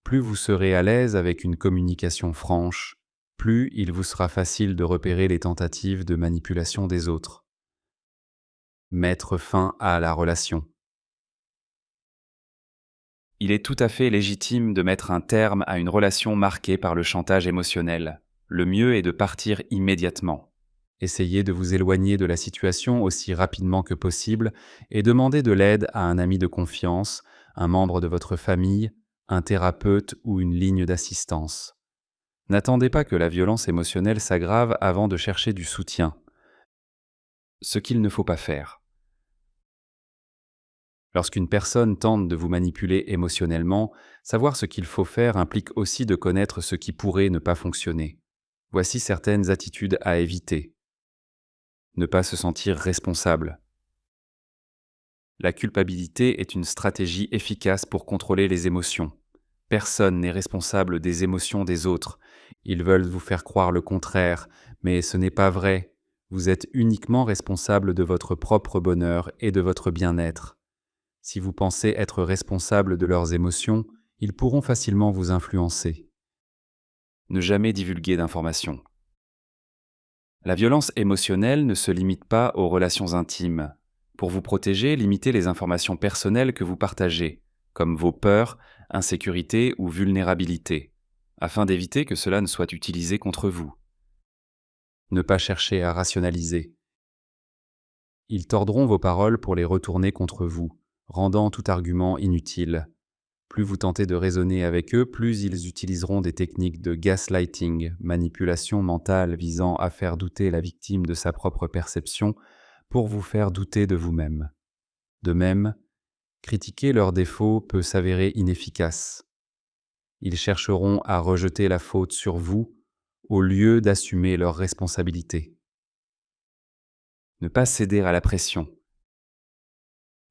Plus vous serez à l'aise avec une communication franche, plus il vous sera facile de repérer les tentatives de manipulation des autres. Mettre fin à la relation. Il est tout à fait légitime de mettre un terme à une relation marquée par le chantage émotionnel. Le mieux est de partir immédiatement. Essayez de vous éloigner de la situation aussi rapidement que possible et demandez de l'aide à un ami de confiance, un membre de votre famille, un thérapeute ou une ligne d'assistance. N'attendez pas que la violence émotionnelle s'aggrave avant de chercher du soutien. Ce qu'il ne faut pas faire. Lorsqu'une personne tente de vous manipuler émotionnellement, savoir ce qu'il faut faire implique aussi de connaître ce qui pourrait ne pas fonctionner. Voici certaines attitudes à éviter. Ne pas se sentir responsable. La culpabilité est une stratégie efficace pour contrôler les émotions. Personne n'est responsable des émotions des autres. Ils veulent vous faire croire le contraire, mais ce n'est pas vrai. Vous êtes uniquement responsable de votre propre bonheur et de votre bien-être. Si vous pensez être responsable de leurs émotions, ils pourront facilement vous influencer. Ne jamais divulguer d'informations. La violence émotionnelle ne se limite pas aux relations intimes. Pour vous protéger, limitez les informations personnelles que vous partagez, comme vos peurs, insécurité ou vulnérabilité, afin d'éviter que cela ne soit utilisé contre vous. Ne pas chercher à rationaliser. Ils tordront vos paroles pour les retourner contre vous, rendant tout argument inutile. Plus vous tentez de raisonner avec eux, plus ils utiliseront des techniques de gaslighting, manipulation mentale visant à faire douter la victime de sa propre perception pour vous faire douter de vous-même. De même, critiquer leurs défauts peut s'avérer inefficace. Ils chercheront à rejeter la faute sur vous au lieu d'assumer leurs responsabilités. Ne pas céder à la pression.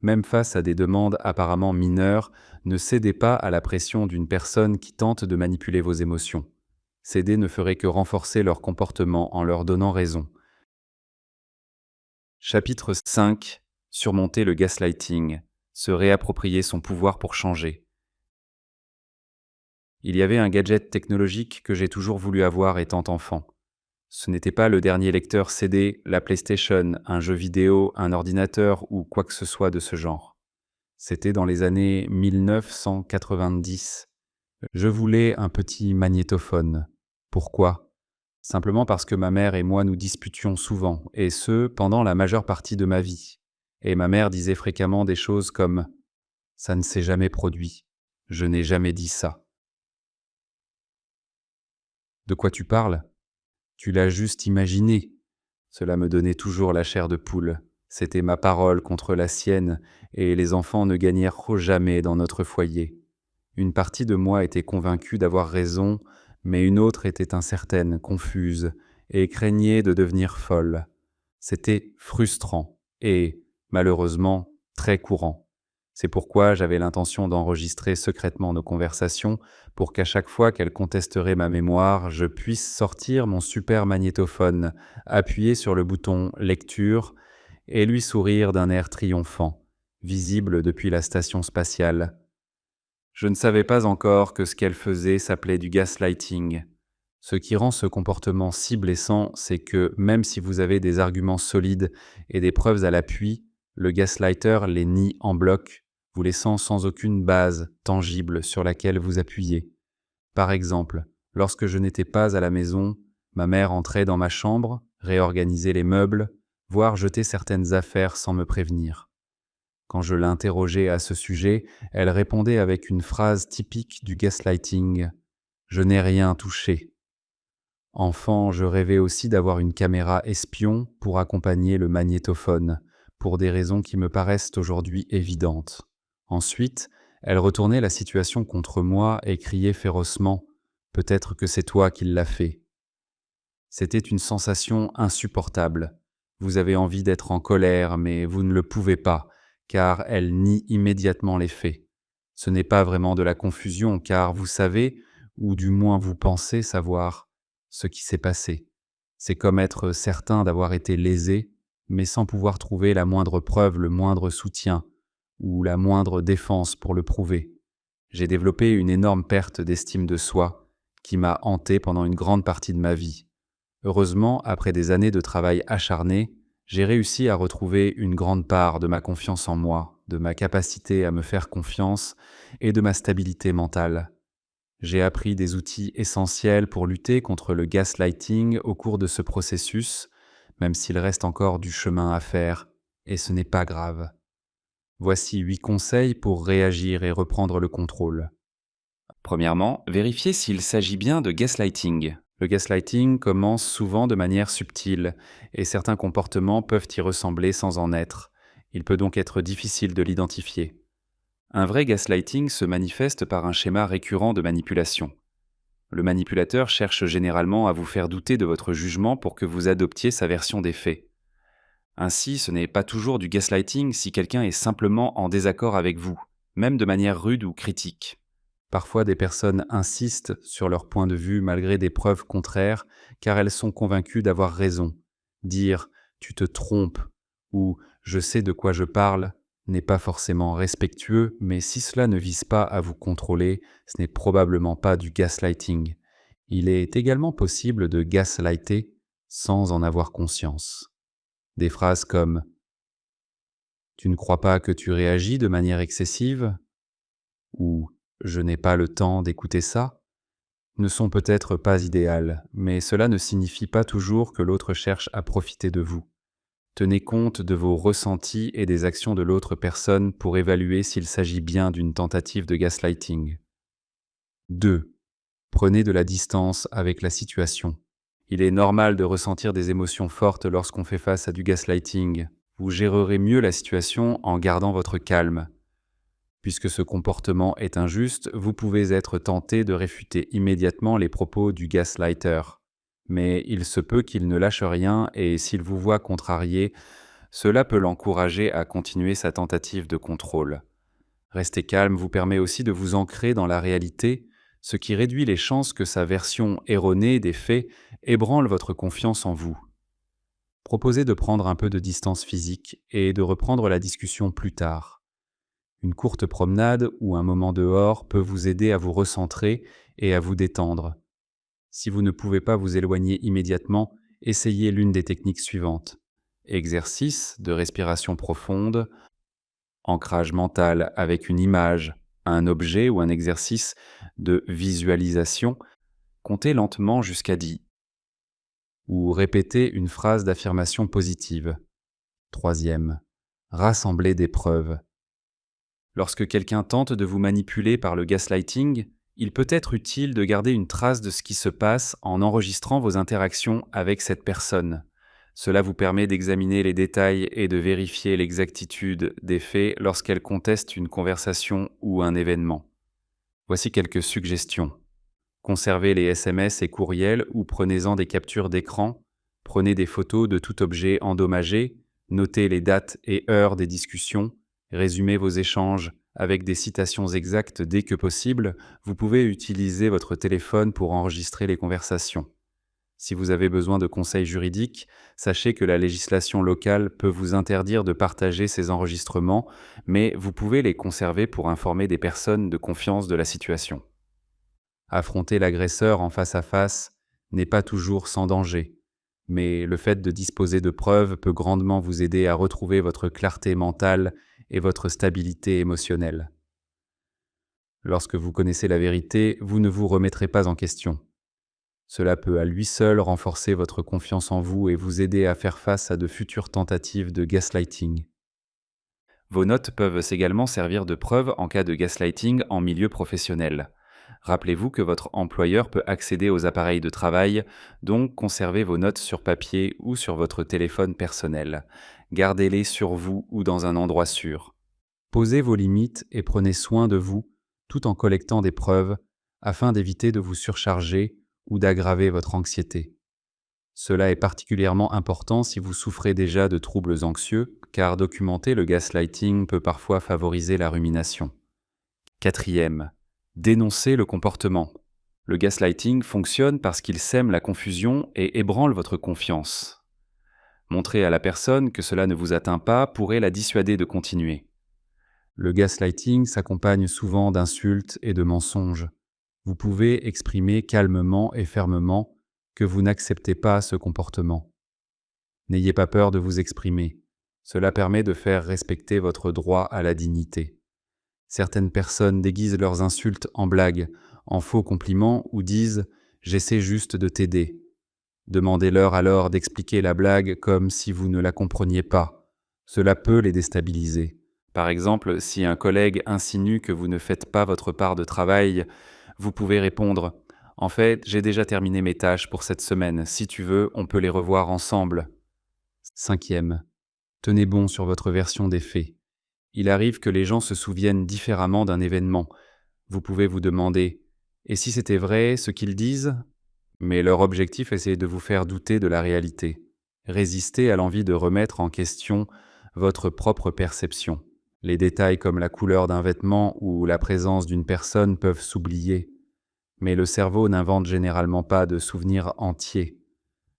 Même face à des demandes apparemment mineures, ne cédez pas à la pression d'une personne qui tente de manipuler vos émotions. Céder ne ferait que renforcer leur comportement en leur donnant raison. Chapitre 5. Surmonter le gaslighting. Se réapproprier son pouvoir pour changer. Il y avait un gadget technologique que j'ai toujours voulu avoir étant enfant. Ce n'était pas le dernier lecteur CD, la PlayStation, un jeu vidéo, un ordinateur ou quoi que ce soit de ce genre. C'était dans les années 1990. Je voulais un petit magnétophone. Pourquoi? Simplement parce que ma mère et moi nous disputions souvent, et ce, pendant la majeure partie de ma vie. Et ma mère disait fréquemment des choses comme ⁇ ça ne s'est jamais produit, je n'ai jamais dit ça ⁇ De quoi tu parles? Tu l'as juste imaginé. Cela me donnait toujours la chair de poule. C'était ma parole contre la sienne, et les enfants ne gagnèrent jamais dans notre foyer. Une partie de moi était convaincue d'avoir raison, mais une autre était incertaine, confuse, et craignait de devenir folle. C'était frustrant et, malheureusement, très courant. C'est pourquoi j'avais l'intention d'enregistrer secrètement nos conversations pour qu'à chaque fois qu'elle contesterait ma mémoire, je puisse sortir mon super magnétophone, appuyer sur le bouton lecture et lui sourire d'un air triomphant, visible depuis la station spatiale. Je ne savais pas encore que ce qu'elle faisait s'appelait du gaslighting. Ce qui rend ce comportement si blessant, c'est que même si vous avez des arguments solides et des preuves à l'appui, le gaslighter les nie en bloc, vous laissant sans aucune base tangible sur laquelle vous appuyer. Par exemple, lorsque je n'étais pas à la maison, ma mère entrait dans ma chambre, réorganisait les meubles, voire jetait certaines affaires sans me prévenir. Quand je l'interrogeais à ce sujet, elle répondait avec une phrase typique du gaslighting : « Je n'ai rien touché ». Enfant, je rêvais aussi d'avoir une caméra espion pour accompagner le magnétophone, pour des raisons qui me paraissent aujourd'hui évidentes. Ensuite, elle retournait la situation contre moi et criait férocement : « Peut-être que c'est toi qui l'as fait ». C'était une sensation insupportable. Vous avez envie d'être en colère, mais vous ne le pouvez pas, car elle nie immédiatement les faits. Ce n'est pas vraiment de la confusion, car vous savez, ou du moins vous pensez savoir, ce qui s'est passé. C'est comme être certain d'avoir été lésé, mais sans pouvoir trouver la moindre preuve, le moindre soutien, ou la moindre défense pour le prouver. J'ai développé une énorme perte d'estime de soi, qui m'a hanté pendant une grande partie de ma vie. Heureusement, après des années de travail acharné, j'ai réussi à retrouver une grande part de ma confiance en moi, de ma capacité à me faire confiance et de ma stabilité mentale. J'ai appris des outils essentiels pour lutter contre le gaslighting au cours de ce processus, même s'il reste encore du chemin à faire, et ce n'est pas grave. Voici 8 conseils pour réagir et reprendre le contrôle. Premièrement, vérifiez s'il s'agit bien de gaslighting. Le gaslighting commence souvent de manière subtile, et certains comportements peuvent y ressembler sans en être. Il peut donc être difficile de l'identifier. Un vrai gaslighting se manifeste par un schéma récurrent de manipulation. Le manipulateur cherche généralement à vous faire douter de votre jugement pour que vous adoptiez sa version des faits. Ainsi, ce n'est pas toujours du gaslighting si quelqu'un est simplement en désaccord avec vous, même de manière rude ou critique. Parfois, des personnes insistent sur leur point de vue malgré des preuves contraires, car elles sont convaincues d'avoir raison. Dire « tu te trompes » ou « je sais de quoi je parle » n'est pas forcément respectueux, mais si cela ne vise pas à vous contrôler, ce n'est probablement pas du gaslighting. Il est également possible de gaslighter sans en avoir conscience. Des phrases comme « tu ne crois pas que tu réagis de manière excessive » ou « je n'ai pas le temps d'écouter ça » ne sont peut-être pas idéales, mais cela ne signifie pas toujours que l'autre cherche à profiter de vous. Tenez compte de vos ressentis et des actions de l'autre personne pour évaluer s'il s'agit bien d'une tentative de gaslighting. 2. Prenez de la distance avec la situation. Il est normal de ressentir des émotions fortes lorsqu'on fait face à du gaslighting. Vous gérerez mieux la situation en gardant votre calme. Puisque ce comportement est injuste, vous pouvez être tenté de réfuter immédiatement les propos du gaslighter. Mais il se peut qu'il ne lâche rien et s'il vous voit contrarié, cela peut l'encourager à continuer sa tentative de contrôle. Rester calme vous permet aussi de vous ancrer dans la réalité, ce qui réduit les chances que sa version erronée des faits ébranle votre confiance en vous. Proposez de prendre un peu de distance physique et de reprendre la discussion plus tard. Une courte promenade ou un moment dehors peut vous aider à vous recentrer et à vous détendre. Si vous ne pouvez pas vous éloigner immédiatement, essayez l'une des techniques suivantes. Exercice de respiration profonde, ancrage mental avec une image, un objet ou un exercice de visualisation. Comptez lentement jusqu'à 10 ou répétez une phrase d'affirmation positive. Troisième, rassembler des preuves. Lorsque quelqu'un tente de vous manipuler par le gaslighting, il peut être utile de garder une trace de ce qui se passe en enregistrant vos interactions avec cette personne. Cela vous permet d'examiner les détails et de vérifier l'exactitude des faits lorsqu'elle conteste une conversation ou un événement. Voici quelques suggestions. Conservez les SMS et courriels ou prenez-en des captures d'écran. Prenez des photos de tout objet endommagé. Notez les dates et heures des discussions. Résumez vos échanges avec des citations exactes dès que possible. Vous pouvez utiliser votre téléphone pour enregistrer les conversations. Si vous avez besoin de conseils juridiques, sachez que la législation locale peut vous interdire de partager ces enregistrements, mais vous pouvez les conserver pour informer des personnes de confiance de la situation. Affronter l'agresseur en face à face n'est pas toujours sans danger, mais le fait de disposer de preuves peut grandement vous aider à retrouver votre clarté mentale et votre stabilité émotionnelle. Lorsque vous connaissez la vérité, vous ne vous remettrez pas en question. Cela peut à lui seul renforcer votre confiance en vous et vous aider à faire face à de futures tentatives de gaslighting. Vos notes peuvent également servir de preuve en cas de gaslighting en milieu professionnel. Rappelez-vous que votre employeur peut accéder aux appareils de travail, donc conservez vos notes sur papier ou sur votre téléphone personnel. Gardez-les sur vous ou dans un endroit sûr. Posez vos limites et prenez soin de vous tout en collectant des preuves afin d'éviter de vous surcharger ou d'aggraver votre anxiété. Cela est particulièrement important si vous souffrez déjà de troubles anxieux, car documenter le gaslighting peut parfois favoriser la rumination. Quatrième, dénoncer le comportement. Le gaslighting fonctionne parce qu'il sème la confusion et ébranle votre confiance. Montrer à la personne que cela ne vous atteint pas pourrait la dissuader de continuer. Le gaslighting s'accompagne souvent d'insultes et de mensonges. Vous pouvez exprimer calmement et fermement que vous n'acceptez pas ce comportement. N'ayez pas peur de vous exprimer. Cela permet de faire respecter votre droit à la dignité. Certaines personnes déguisent leurs insultes en blagues, en faux compliments ou disent « j'essaie juste de t'aider ». Demandez-leur alors d'expliquer la blague comme si vous ne la compreniez pas. Cela peut les déstabiliser. Par exemple, si un collègue insinue que vous ne faites pas votre part de travail, vous pouvez répondre « En fait, j'ai déjà terminé mes tâches pour cette semaine. Si tu veux, on peut les revoir ensemble. » Cinquième, tenez bon sur votre version des faits. Il arrive que les gens se souviennent différemment d'un événement. Vous pouvez vous demander « Et si c'était vrai ce qu'ils disent ?» Mais leur objectif est de vous faire douter de la réalité. Résistez à l'envie de remettre en question votre propre perception. Les détails comme la couleur d'un vêtement ou la présence d'une personne peuvent s'oublier, mais le cerveau n'invente généralement pas de souvenirs entiers.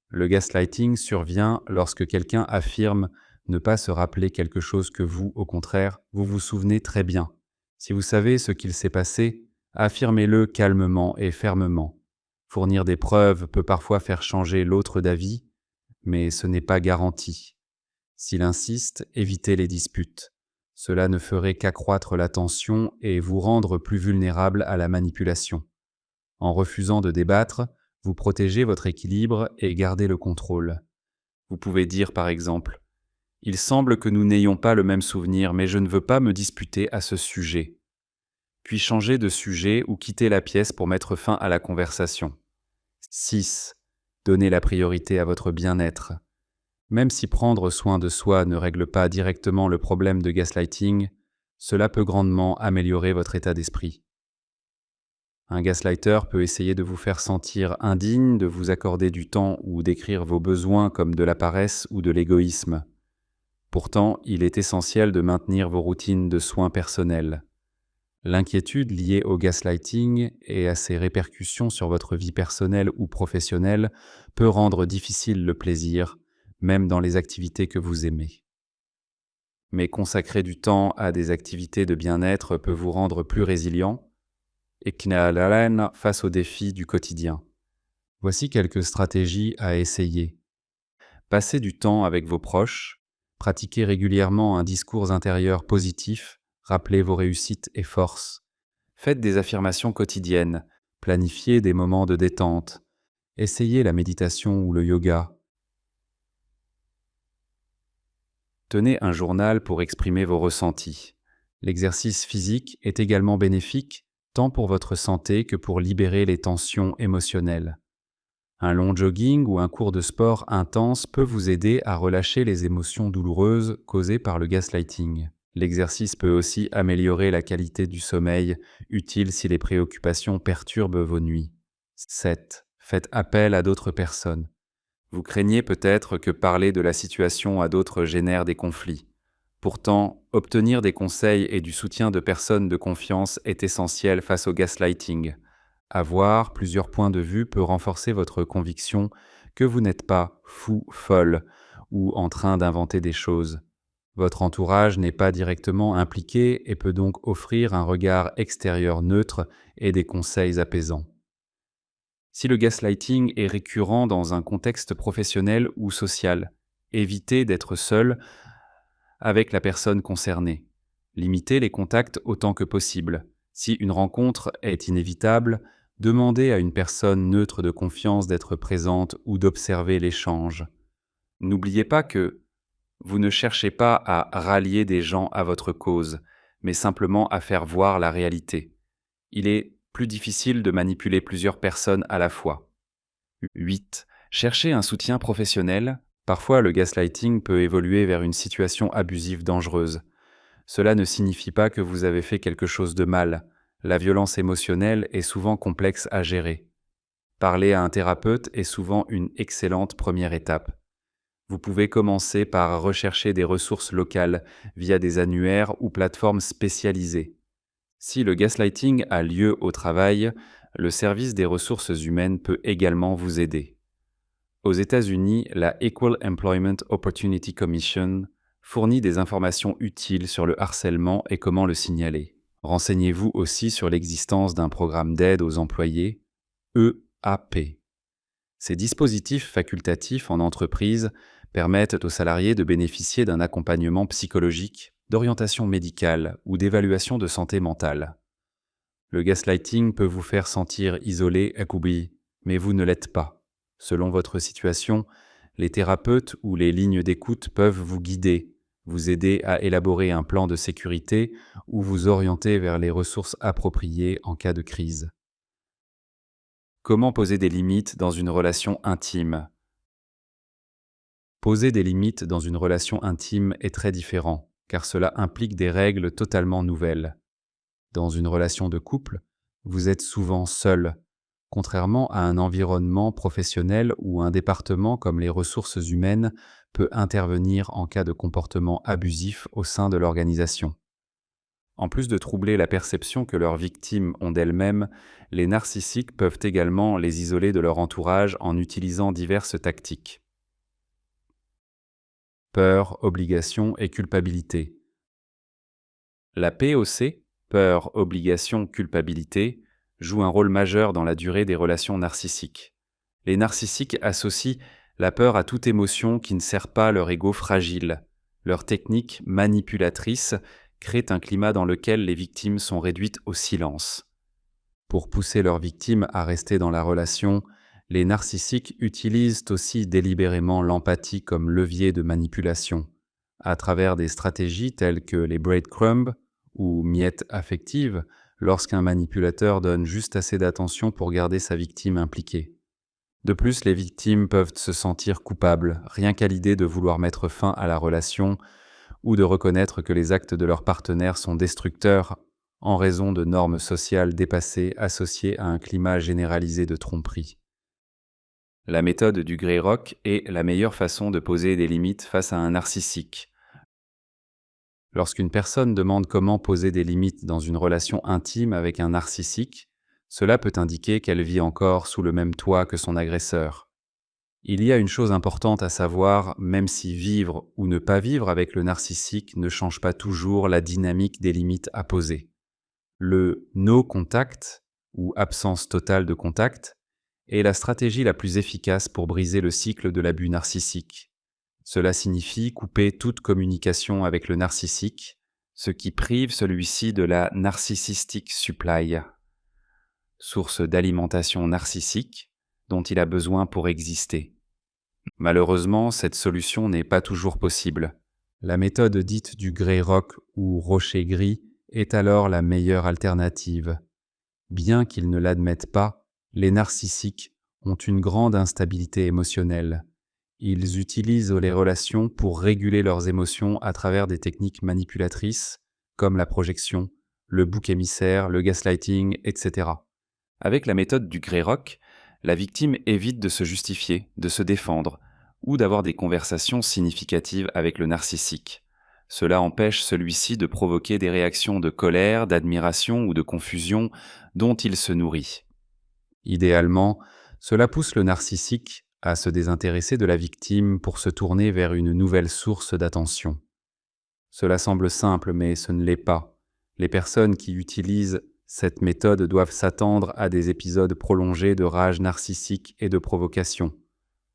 Le gaslighting survient lorsque quelqu'un affirme ne pas se rappeler quelque chose que vous, au contraire, vous vous souvenez très bien. Si vous savez ce qu'il s'est passé, affirmez-le calmement et fermement. Fournir des preuves peut parfois faire changer l'autre d'avis, mais ce n'est pas garanti. S'il insiste, évitez les disputes. Cela ne ferait qu'accroître la tension et vous rendre plus vulnérable à la manipulation. En refusant de débattre, vous protégez votre équilibre et gardez le contrôle. Vous pouvez dire par exemple « Il semble que nous n'ayons pas le même souvenir, mais je ne veux pas me disputer à ce sujet. » Puis changer de sujet ou quitter la pièce pour mettre fin à la conversation. 6. Donnez la priorité à votre bien-être. Même si prendre soin de soi ne règle pas directement le problème de gaslighting, cela peut grandement améliorer votre état d'esprit. Un gaslighter peut essayer de vous faire sentir indigne, de vous accorder du temps ou décrire vos besoins comme de la paresse ou de l'égoïsme. Pourtant, il est essentiel de maintenir vos routines de soins personnels. L'inquiétude liée au gaslighting et à ses répercussions sur votre vie personnelle ou professionnelle peut rendre difficile le plaisir, même dans les activités que vous aimez. Mais consacrer du temps à des activités de bien-être peut vous rendre plus résilient et knalalen face aux défis du quotidien. Voici quelques stratégies à essayer. Passez du temps avec vos proches, pratiquez régulièrement un discours intérieur positif, rappelez vos réussites et forces. Faites des affirmations quotidiennes, planifiez des moments de détente, essayez la méditation ou le yoga. Tenez un journal pour exprimer vos ressentis. L'exercice physique est également bénéfique tant pour votre santé que pour libérer les tensions émotionnelles. Un long jogging ou un cours de sport intense peut vous aider à relâcher les émotions douloureuses causées par le gaslighting. L'exercice peut aussi améliorer la qualité du sommeil, utile si les préoccupations perturbent vos nuits. 7. Faites appel à d'autres personnes. Vous craignez peut-être que parler de la situation à d'autres génère des conflits. Pourtant, obtenir des conseils et du soutien de personnes de confiance est essentiel face au gaslighting. Avoir plusieurs points de vue peut renforcer votre conviction que vous n'êtes pas fou, folle ou en train d'inventer des choses. Votre entourage n'est pas directement impliqué et peut donc offrir un regard extérieur neutre et des conseils apaisants. Si le gaslighting est récurrent dans un contexte professionnel ou social, évitez d'être seul avec la personne concernée. Limitez les contacts autant que possible. Si une rencontre est inévitable, demandez à une personne neutre de confiance d'être présente ou d'observer l'échange. N'oubliez pas que vous ne cherchez pas à rallier des gens à votre cause, mais simplement à faire voir la réalité. Il est plus difficile de manipuler plusieurs personnes à la fois. 8. Cherchez un soutien professionnel. Parfois, le gaslighting peut évoluer vers une situation abusive dangereuse. Cela ne signifie pas que vous avez fait quelque chose de mal. La violence émotionnelle est souvent complexe à gérer. Parler à un thérapeute est souvent une excellente première étape. Vous pouvez commencer par rechercher des ressources locales via des annuaires ou plateformes spécialisées. Si le gaslighting a lieu au travail, le service des ressources humaines peut également vous aider. Aux États-Unis, la Equal Employment Opportunity Commission fournit des informations utiles sur le harcèlement et comment le signaler. Renseignez-vous aussi sur l'existence d'un programme d'aide aux employés, EAP. Ces dispositifs facultatifs en entreprise permettent aux salariés de bénéficier d'un accompagnement psychologique, d'orientation médicale ou d'évaluation de santé mentale. Le gaslighting peut vous faire sentir isolé, accoubi, mais vous ne l'êtes pas. Selon votre situation, les thérapeutes ou les lignes d'écoute peuvent vous guider, vous aider à élaborer un plan de sécurité ou vous orienter vers les ressources appropriées en cas de crise. Comment poser des limites dans une relation intime ? Poser des limites dans une relation intime est très différent, car cela implique des règles totalement nouvelles. Dans une relation de couple, vous êtes souvent seul, contrairement à un environnement professionnel où un département comme les ressources humaines peut intervenir en cas de comportement abusif au sein de l'organisation. En plus de troubler la perception que leurs victimes ont d'elles-mêmes, les narcissiques peuvent également les isoler de leur entourage en utilisant diverses tactiques. Peur, obligation et culpabilité. La POC, peur, obligation, culpabilité, joue un rôle majeur dans la durée des relations narcissiques. Les narcissiques associent la peur à toute émotion qui ne sert pas leur ego fragile. Leur technique manipulatrice crée un climat dans lequel les victimes sont réduites au silence. Pour pousser leurs victimes à rester dans la relation, les narcissiques utilisent aussi délibérément l'empathie comme levier de manipulation, à travers des stratégies telles que les breadcrumbs ou miettes affectives, lorsqu'un manipulateur donne juste assez d'attention pour garder sa victime impliquée. De plus, les victimes peuvent se sentir coupables, rien qu'à l'idée de vouloir mettre fin à la relation ou de reconnaître que les actes de leur partenaire sont destructeurs en raison de normes sociales dépassées associées à un climat généralisé de tromperie. La méthode du Grey Rock est la meilleure façon de poser des limites face à un narcissique. Lorsqu'une personne demande comment poser des limites dans une relation intime avec un narcissique, cela peut indiquer qu'elle vit encore sous le même toit que son agresseur. Il y a une chose importante à savoir, même si vivre ou ne pas vivre avec le narcissique ne change pas toujours la dynamique des limites à poser. Le no contact, ou absence totale de contact, est la stratégie la plus efficace pour briser le cycle de l'abus narcissique. Cela signifie couper toute communication avec le narcissique, ce qui prive celui-ci de la narcissistic supply, source d'alimentation narcissique dont il a besoin pour exister. Malheureusement, cette solution n'est pas toujours possible. La méthode dite du grey rock ou rocher gris est alors la meilleure alternative. Bien qu'ils ne l'admettent pas, les narcissiques ont une grande instabilité émotionnelle. Ils utilisent les relations pour réguler leurs émotions à travers des techniques manipulatrices comme la projection, le bouc émissaire, le gaslighting, etc. Avec la méthode du grey rock, la victime évite de se justifier, de se défendre, ou d'avoir des conversations significatives avec le narcissique. Cela empêche celui-ci de provoquer des réactions de colère, d'admiration ou de confusion dont il se nourrit. Idéalement, cela pousse le narcissique à se désintéresser de la victime pour se tourner vers une nouvelle source d'attention. Cela semble simple, mais ce ne l'est pas. Les personnes qui utilisent cette méthode doivent s'attendre à des épisodes prolongés de rage narcissique et de provocation.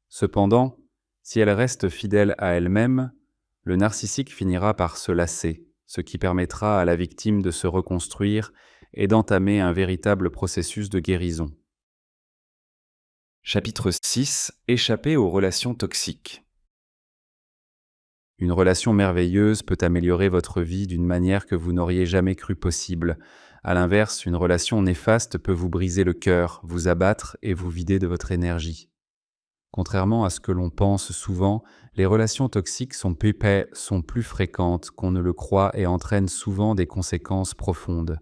Cependant, si elles restent fidèles à elles-mêmes, le narcissique finira par se lasser, ce qui permettra à la victime de se reconstruire et d'entamer un véritable processus de guérison. Chapitre 6. Échapper aux relations toxiques. Une relation merveilleuse peut améliorer votre vie d'une manière que vous n'auriez jamais cru possible. À l'inverse, une relation néfaste peut vous briser le cœur, vous abattre et vous vider de votre énergie. Contrairement à ce que l'on pense souvent, les relations toxiques sont plus fréquentes qu'on ne le croit et entraînent souvent des conséquences profondes.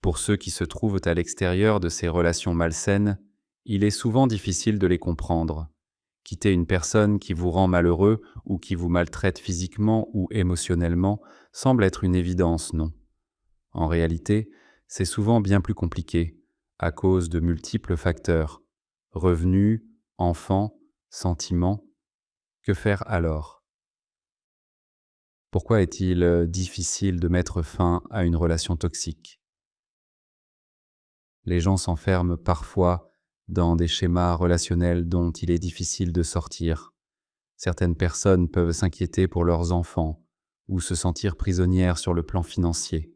Pour ceux qui se trouvent à l'extérieur de ces relations malsaines, il est souvent difficile de les comprendre. Quitter une personne qui vous rend malheureux ou qui vous maltraite physiquement ou émotionnellement semble être une évidence, non? En réalité, c'est souvent bien plus compliqué, à cause de multiples facteurs. Revenus, enfants, sentiments. Que faire alors? Pourquoi est-il difficile de mettre fin à une relation toxique? Les gens s'enferment parfois dans des schémas relationnels dont il est difficile de sortir. Certaines personnes peuvent s'inquiéter pour leurs enfants ou se sentir prisonnières sur le plan financier.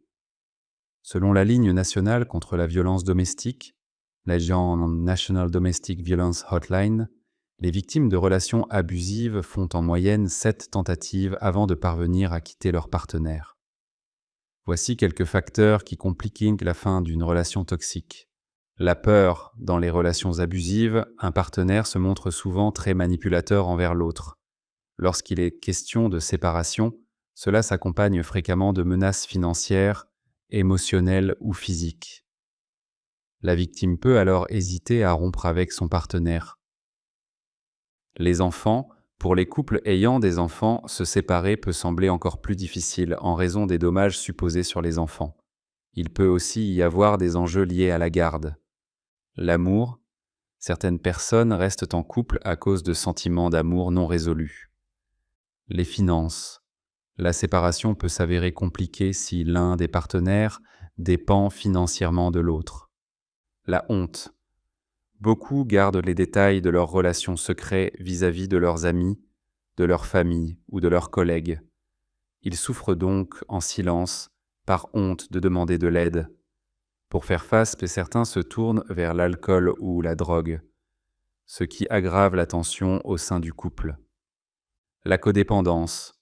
Selon la ligne nationale contre la violence domestique, l'agent National Domestic Violence Hotline, les victimes de relations abusives font en moyenne 7 tentatives avant de parvenir à quitter leur partenaire. Voici quelques facteurs qui compliquent la fin d'une relation toxique. La peur. Dans les relations abusives, un partenaire se montre souvent très manipulateur envers l'autre. Lorsqu'il est question de séparation, cela s'accompagne fréquemment de menaces financières, émotionnelles ou physiques. La victime peut alors hésiter à rompre avec son partenaire. Les enfants. Pour les couples ayant des enfants, se séparer peut sembler encore plus difficile en raison des dommages supposés sur les enfants. Il peut aussi y avoir des enjeux liés à la garde. L'amour. Certaines personnes restent en couple à cause de sentiments d'amour non résolus. Les finances. La séparation peut s'avérer compliquée si l'un des partenaires dépend financièrement de l'autre. La honte. Beaucoup gardent les détails de leurs relations secrets vis-à-vis de leurs amis, de leur famille ou de leurs collègues. Ils souffrent donc en silence, par honte de demander de l'aide. Pour faire face, certains se tournent vers l'alcool ou la drogue, ce qui aggrave la tension au sein du couple. La codépendance.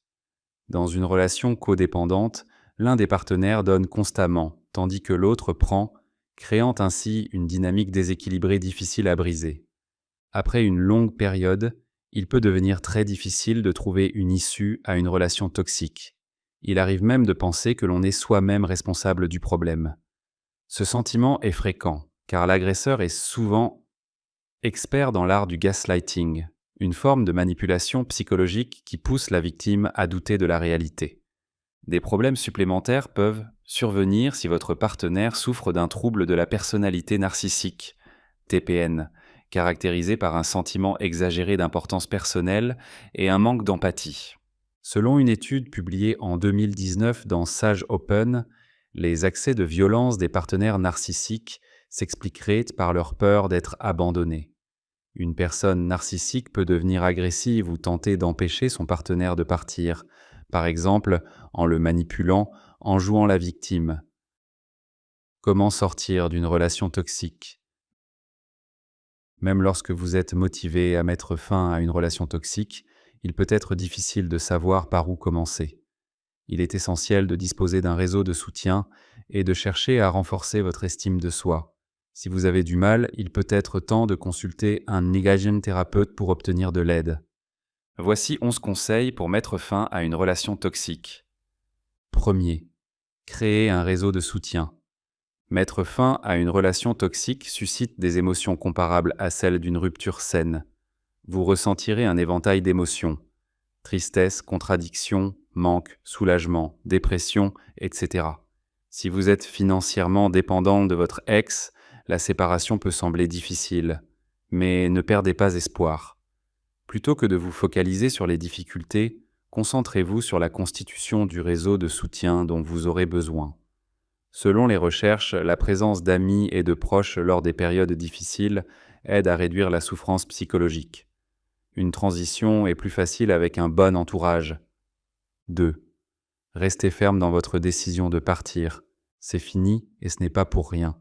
Dans une relation codépendante, l'un des partenaires donne constamment, tandis que l'autre prend, créant ainsi une dynamique déséquilibrée difficile à briser. Après une longue période, il peut devenir très difficile de trouver une issue à une relation toxique. Il arrive même de penser que l'on est soi-même responsable du problème. Ce sentiment est fréquent, car l'agresseur est souvent expert dans l'art du gaslighting, une forme de manipulation psychologique qui pousse la victime à douter de la réalité. Des problèmes supplémentaires peuvent survenir si votre partenaire souffre d'un trouble de la personnalité narcissique, TPN, caractérisée par un sentiment exagéré d'importance personnelle et un manque d'empathie. Selon une étude publiée en 2019 dans Sage Open, les accès de violence des partenaires narcissiques s'expliqueraient par leur peur d'être abandonnés. Une personne narcissique peut devenir agressive ou tenter d'empêcher son partenaire de partir, par exemple en le manipulant, en jouant la victime. Comment sortir d'une relation toxique? Même lorsque vous êtes motivé à mettre fin à une relation toxique, il peut être difficile de savoir par où commencer. Il est essentiel de disposer d'un réseau de soutien et de chercher à renforcer votre estime de soi. Si vous avez du mal, il peut être temps de consulter un engagement thérapeute pour obtenir de l'aide. Voici 11 conseils pour mettre fin à une relation toxique. Premier, créer un réseau de soutien. Mettre fin à une relation toxique suscite des émotions comparables à celles d'une rupture saine. Vous ressentirez un éventail d'émotions: tristesse, contradiction, manque, soulagement, dépression, etc. Si vous êtes financièrement dépendant de votre ex, la séparation peut sembler difficile, mais ne perdez pas espoir. Plutôt que de vous focaliser sur les difficultés, concentrez-vous sur la constitution du réseau de soutien dont vous aurez besoin. Selon les recherches, la présence d'amis et de proches lors des périodes difficiles aide à réduire la souffrance psychologique. Une transition est plus facile avec un bon entourage. 2. Restez ferme dans votre décision de partir. C'est fini et ce n'est pas pour rien.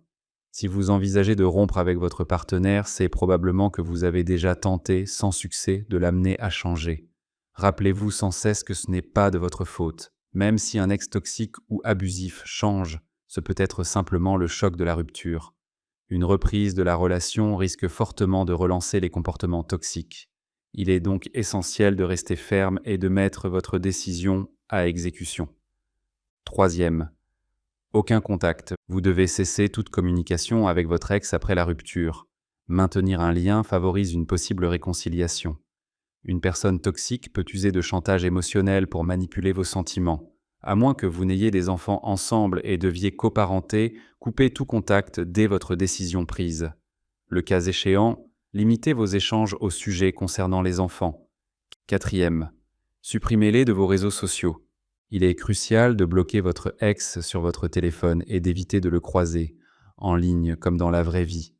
Si vous envisagez de rompre avec votre partenaire, c'est probablement que vous avez déjà tenté, sans succès, de l'amener à changer. Rappelez-vous sans cesse que ce n'est pas de votre faute. Même si un ex toxique ou abusif change, ce peut être simplement le choc de la rupture. Une reprise de la relation risque fortement de relancer les comportements toxiques. Il est donc essentiel de rester ferme et de mettre votre décision à exécution. Troisième, aucun contact. Vous devez cesser toute communication avec votre ex après la rupture. Maintenir un lien favorise une possible réconciliation. Une personne toxique peut user de chantage émotionnel pour manipuler vos sentiments. À moins que vous n'ayez des enfants ensemble et deviez coparenter, coupez tout contact dès votre décision prise. Le cas échéant, limitez vos échanges au sujet concernant les enfants. Quatrième, supprimez-les de vos réseaux sociaux. Il est crucial de bloquer votre ex sur votre téléphone et d'éviter de le croiser, en ligne comme dans la vraie vie.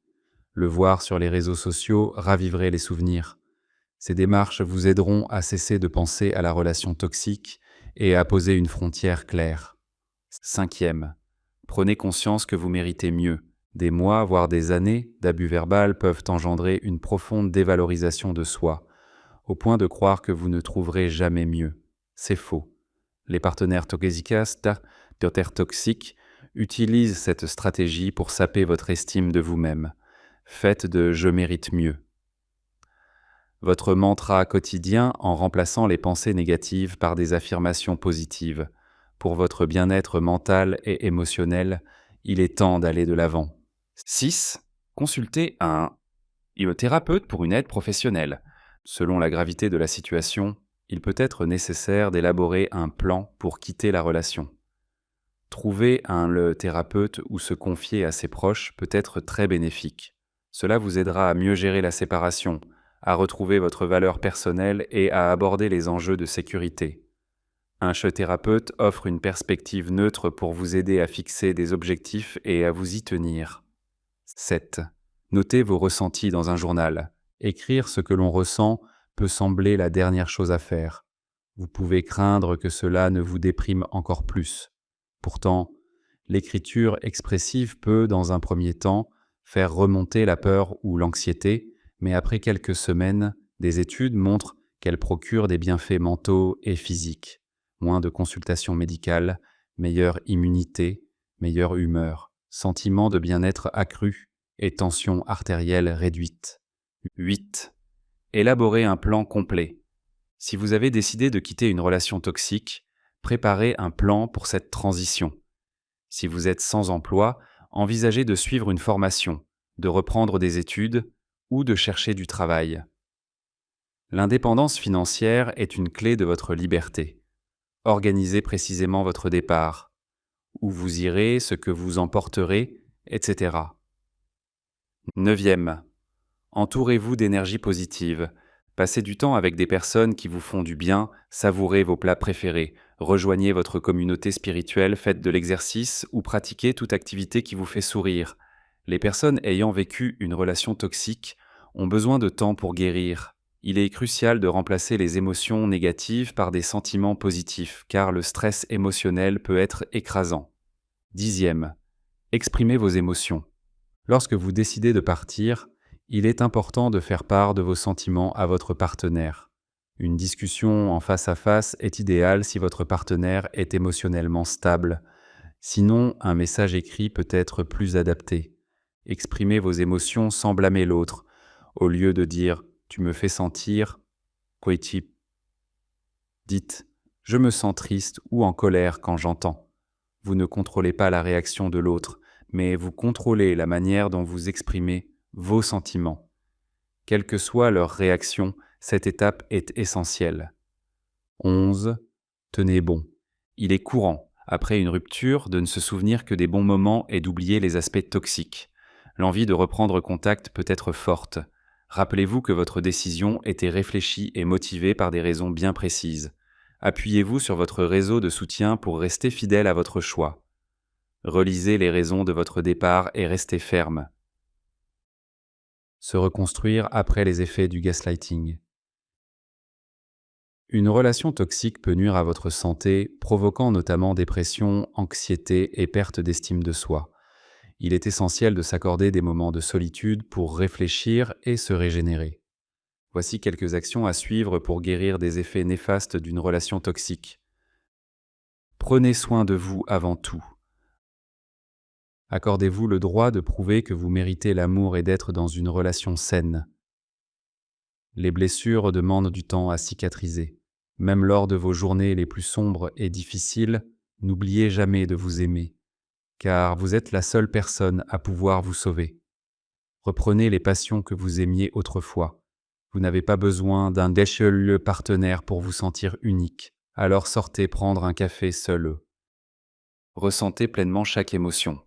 Le voir sur les réseaux sociaux raviverait les souvenirs. Ces démarches vous aideront à cesser de penser à la relation toxique et à poser une frontière claire. Cinquième, prenez conscience que vous méritez mieux. Des mois, voire des années d'abus verbal peuvent engendrer une profonde dévalorisation de soi, au point de croire que vous ne trouverez jamais mieux. C'est faux. Les partenaires toxiques utilisent cette stratégie pour saper votre estime de vous-même. Faites de « je mérite mieux » votre mantra quotidien en remplaçant les pensées négatives par des affirmations positives. Pour votre bien-être mental et émotionnel, il est temps d'aller de l'avant. 6. Consultez un thérapeute pour une aide professionnelle. Selon la gravité de la situation, il peut être nécessaire d'élaborer un plan pour quitter la relation. Trouver un thérapeute ou se confier à ses proches peut être très bénéfique. Cela vous aidera à mieux gérer la séparation, à retrouver votre valeur personnelle et à aborder les enjeux de sécurité. Un thérapeute offre une perspective neutre pour vous aider à fixer des objectifs et à vous y tenir. 7. Notez vos ressentis dans un journal. Écrire ce que l'on ressent peut sembler la dernière chose à faire. Vous pouvez craindre que cela ne vous déprime encore plus. Pourtant, l'écriture expressive peut, dans un premier temps, faire remonter la peur ou l'anxiété, mais après quelques semaines, des études montrent qu'elle procure des bienfaits mentaux et physiques. Moins de consultations médicales, meilleure immunité, meilleure humeur, sentiment de bien-être accru et tension artérielle réduite. 8. Élaborez un plan complet. Si vous avez décidé de quitter une relation toxique, préparez un plan pour cette transition. Si vous êtes sans emploi, envisagez de suivre une formation, de reprendre des études ou de chercher du travail. L'indépendance financière est une clé de votre liberté. Organisez précisément votre départ, où vous irez, ce que vous emporterez, etc. 9. Entourez-vous d'énergie positive. Passez du temps avec des personnes qui vous font du bien, savourez vos plats préférés, rejoignez votre communauté spirituelle, faites de l'exercice ou pratiquez toute activité qui vous fait sourire. Les personnes ayant vécu une relation toxique ont besoin de temps pour guérir. Il est crucial de remplacer les émotions négatives par des sentiments positifs, car le stress émotionnel peut être écrasant. 10e. Exprimez vos émotions. Lorsque vous décidez de partir, il est important de faire part de vos sentiments à votre partenaire. Une discussion en face à face est idéale si votre partenaire est émotionnellement stable. Sinon, un message écrit peut être plus adapté. Exprimez vos émotions sans blâmer l'autre. Au lieu de dire « tu me fais sentir », dites « je me sens triste ou en colère quand j'entends ». Vous ne contrôlez pas la réaction de l'autre, mais vous contrôlez la manière dont vous exprimez vos sentiments. Quelle que soit leur réaction, cette étape est essentielle. 11. Tenez bon. Il est courant, après une rupture, de ne se souvenir que des bons moments et d'oublier les aspects toxiques. L'envie de reprendre contact peut être forte. Rappelez-vous que votre décision était réfléchie et motivée par des raisons bien précises. Appuyez-vous sur votre réseau de soutien pour rester fidèle à votre choix. Relisez les raisons de votre départ et restez ferme. Se reconstruire après les effets du gaslighting. Une relation toxique peut nuire à votre santé, provoquant notamment dépression, anxiété et perte d'estime de soi. Il est essentiel de s'accorder des moments de solitude pour réfléchir et se régénérer. Voici quelques actions à suivre pour guérir des effets néfastes d'une relation toxique. Prenez soin de vous avant tout. Accordez-vous le droit de prouver que vous méritez l'amour et d'être dans une relation saine. Les blessures demandent du temps à cicatriser. Même lors de vos journées les plus sombres et difficiles, n'oubliez jamais de vous aimer, car vous êtes la seule personne à pouvoir vous sauver. Reprenez les passions que vous aimiez autrefois. Vous n'avez pas besoin d'un déchelleux partenaire pour vous sentir unique. Alors sortez prendre un café seul. Ressentez pleinement chaque émotion.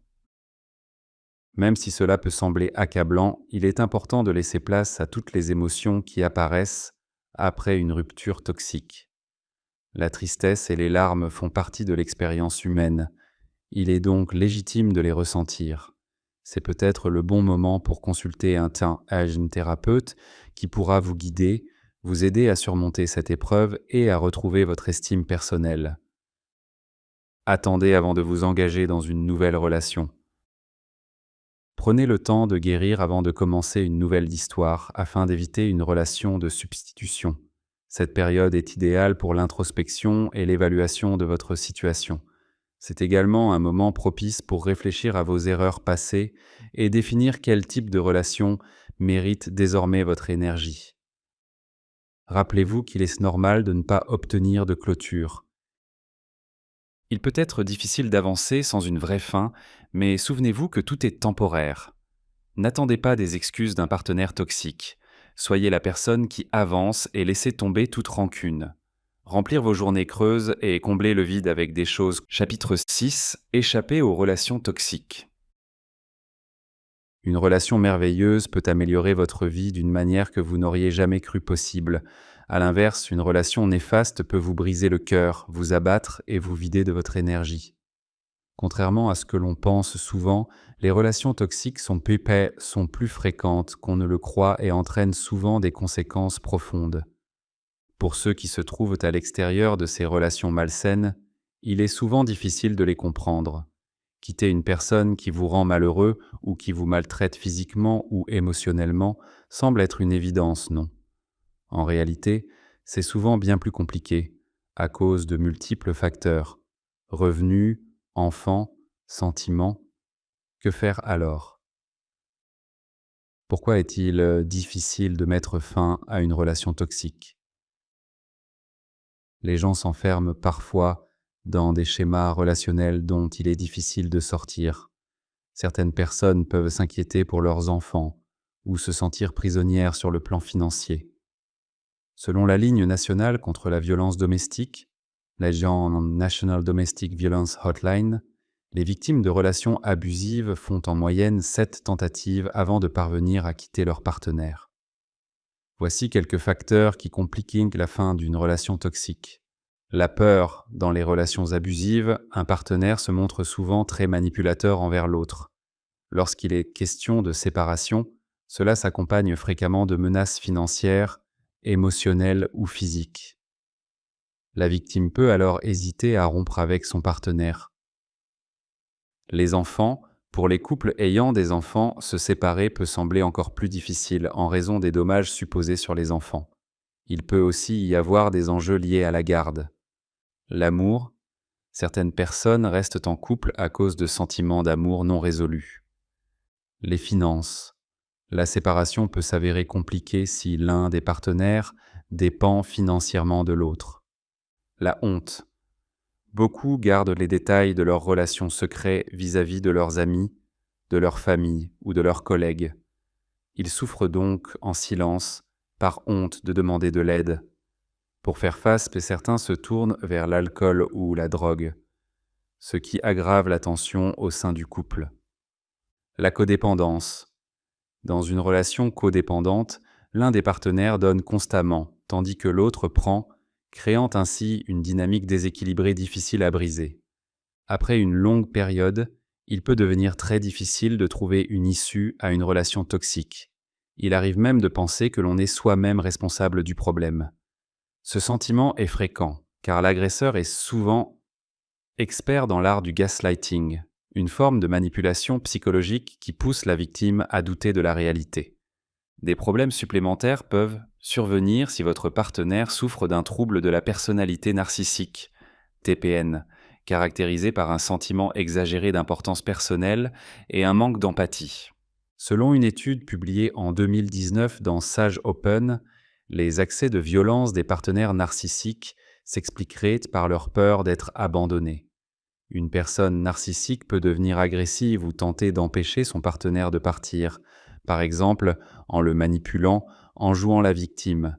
Même si cela peut sembler accablant, il est important de laisser place à toutes les émotions qui apparaissent après une rupture toxique. La tristesse et les larmes font partie de l'expérience humaine. Il est donc légitime de les ressentir. C'est peut-être le bon moment pour consulter un thérapeute qui pourra vous guider, vous aider à surmonter cette épreuve et à retrouver votre estime personnelle. Attendez avant de vous engager dans une nouvelle relation. Prenez le temps de guérir avant de commencer une nouvelle histoire afin d'éviter une relation de substitution. Cette période est idéale pour l'introspection et l'évaluation de votre situation. C'est également un moment propice pour réfléchir à vos erreurs passées et définir quel type de relation mérite désormais votre énergie. Rappelez-vous qu'il est normal de ne pas obtenir de clôture. Il peut être difficile d'avancer sans une vraie fin, mais souvenez-vous que tout est temporaire. N'attendez pas des excuses d'un partenaire toxique. Soyez la personne qui avance et laissez tomber toute rancune. Remplir vos journées creuses et combler le vide avec des choses. Chapitre 6. Échapper aux relations toxiques. Une relation merveilleuse peut améliorer votre vie d'une manière que vous n'auriez jamais cru possible. À l'inverse, une relation néfaste peut vous briser le cœur, vous abattre et vous vider de votre énergie. Contrairement à ce que l'on pense souvent, les relations toxiques sont plus fréquentes qu'on ne le croit et entraînent souvent des conséquences profondes. Pour ceux qui se trouvent à l'extérieur de ces relations malsaines, il est souvent difficile de les comprendre. Quitter une personne qui vous rend malheureux ou qui vous maltraite physiquement ou émotionnellement semble être une évidence, non? En réalité, c'est souvent bien plus compliqué, à cause de multiples facteurs. Revenus, enfants, sentiments. Que faire alors? Pourquoi est-il difficile de mettre fin à une relation toxique? Les gens s'enferment parfois dans des schémas relationnels dont il est difficile de sortir. Certaines personnes peuvent s'inquiéter pour leurs enfants ou se sentir prisonnières sur le plan financier. Selon la ligne nationale contre la violence domestique, l'agent National Domestic Violence Hotline, Les victimes de relations abusives font en moyenne 7 tentatives avant de parvenir à quitter leur partenaire. Voici quelques facteurs qui compliquent la fin d'une relation toxique. La peur. Dans les relations abusives, un partenaire se montre souvent très manipulateur envers l'autre. Lorsqu'il est question de séparation, cela s'accompagne fréquemment de menaces financières, émotionnelles ou physiques. La victime peut alors hésiter à rompre avec son partenaire. Les enfants. Pour les couples ayant des enfants, se séparer peut sembler encore plus difficile en raison des dommages supposés sur les enfants. Il peut aussi y avoir des enjeux liés à la garde. L'amour. Certaines personnes restent en couple à cause de sentiments d'amour non résolus. Les finances. La séparation peut s'avérer compliquée si l'un des partenaires dépend financièrement de l'autre. La honte. Beaucoup gardent les détails de leurs relations secrètes vis-à-vis de leurs amis, de leur famille ou de leurs collègues. Ils souffrent donc en silence, par honte de demander de l'aide. Pour faire face, certains se tournent vers l'alcool ou la drogue, ce qui aggrave la tension au sein du couple. La codépendance. Dans une relation codépendante, l'un des partenaires donne constamment, tandis que l'autre prend, créant ainsi une dynamique déséquilibrée difficile à briser. Après une longue période, il peut devenir très difficile de trouver une issue à une relation toxique. Il arrive même de penser que l'on est soi-même responsable du problème. Ce sentiment est fréquent, car l'agresseur est souvent expert dans l'art du gaslighting, une forme de manipulation psychologique qui pousse la victime à douter de la réalité. Des problèmes supplémentaires peuvent survenir si votre partenaire souffre d'un trouble de la personnalité narcissique, TPN, caractérisé par un sentiment exagéré d'importance personnelle et un manque d'empathie. Selon une étude publiée en 2019 dans Sage Open, les accès de violence des partenaires narcissiques s'expliqueraient par leur peur d'être abandonnés. Une personne narcissique peut devenir agressive ou tenter d'empêcher son partenaire de partir, par exemple en le manipulant, en jouant la victime.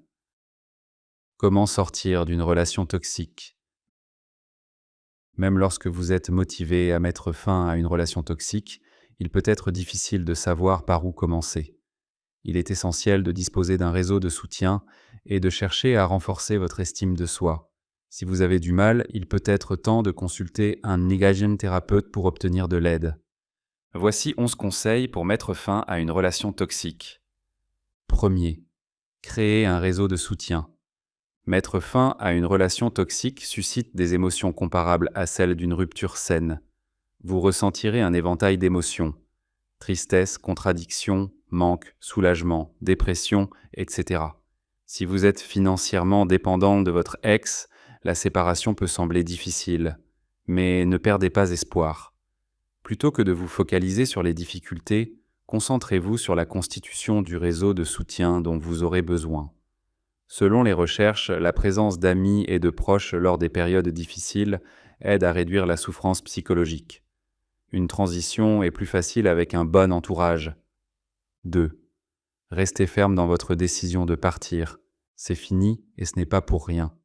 Comment sortir d'une relation toxique ? Même lorsque vous êtes motivé à mettre fin à une relation toxique, il peut être difficile de savoir par où commencer. Il est essentiel de disposer d'un réseau de soutien et de chercher à renforcer votre estime de soi. Si vous avez du mal, il peut être temps de consulter un engagement thérapeute pour obtenir de l'aide. Voici 11 conseils pour mettre fin à une relation toxique. Premier, créer un réseau de soutien. Mettre fin à une relation toxique suscite des émotions comparables à celles d'une rupture saine. Vous ressentirez un éventail d'émotions. Tristesse, contradiction, manque, soulagement, dépression, etc. Si vous êtes financièrement dépendant de votre ex, la séparation peut sembler difficile, mais ne perdez pas espoir. Plutôt que de vous focaliser sur les difficultés, concentrez-vous sur la constitution du réseau de soutien dont vous aurez besoin. Selon les recherches, la présence d'amis et de proches lors des périodes difficiles aide à réduire la souffrance psychologique. Une transition est plus facile avec un bon entourage. 2. Restez ferme dans votre décision de partir. C'est fini et ce n'est pas pour rien.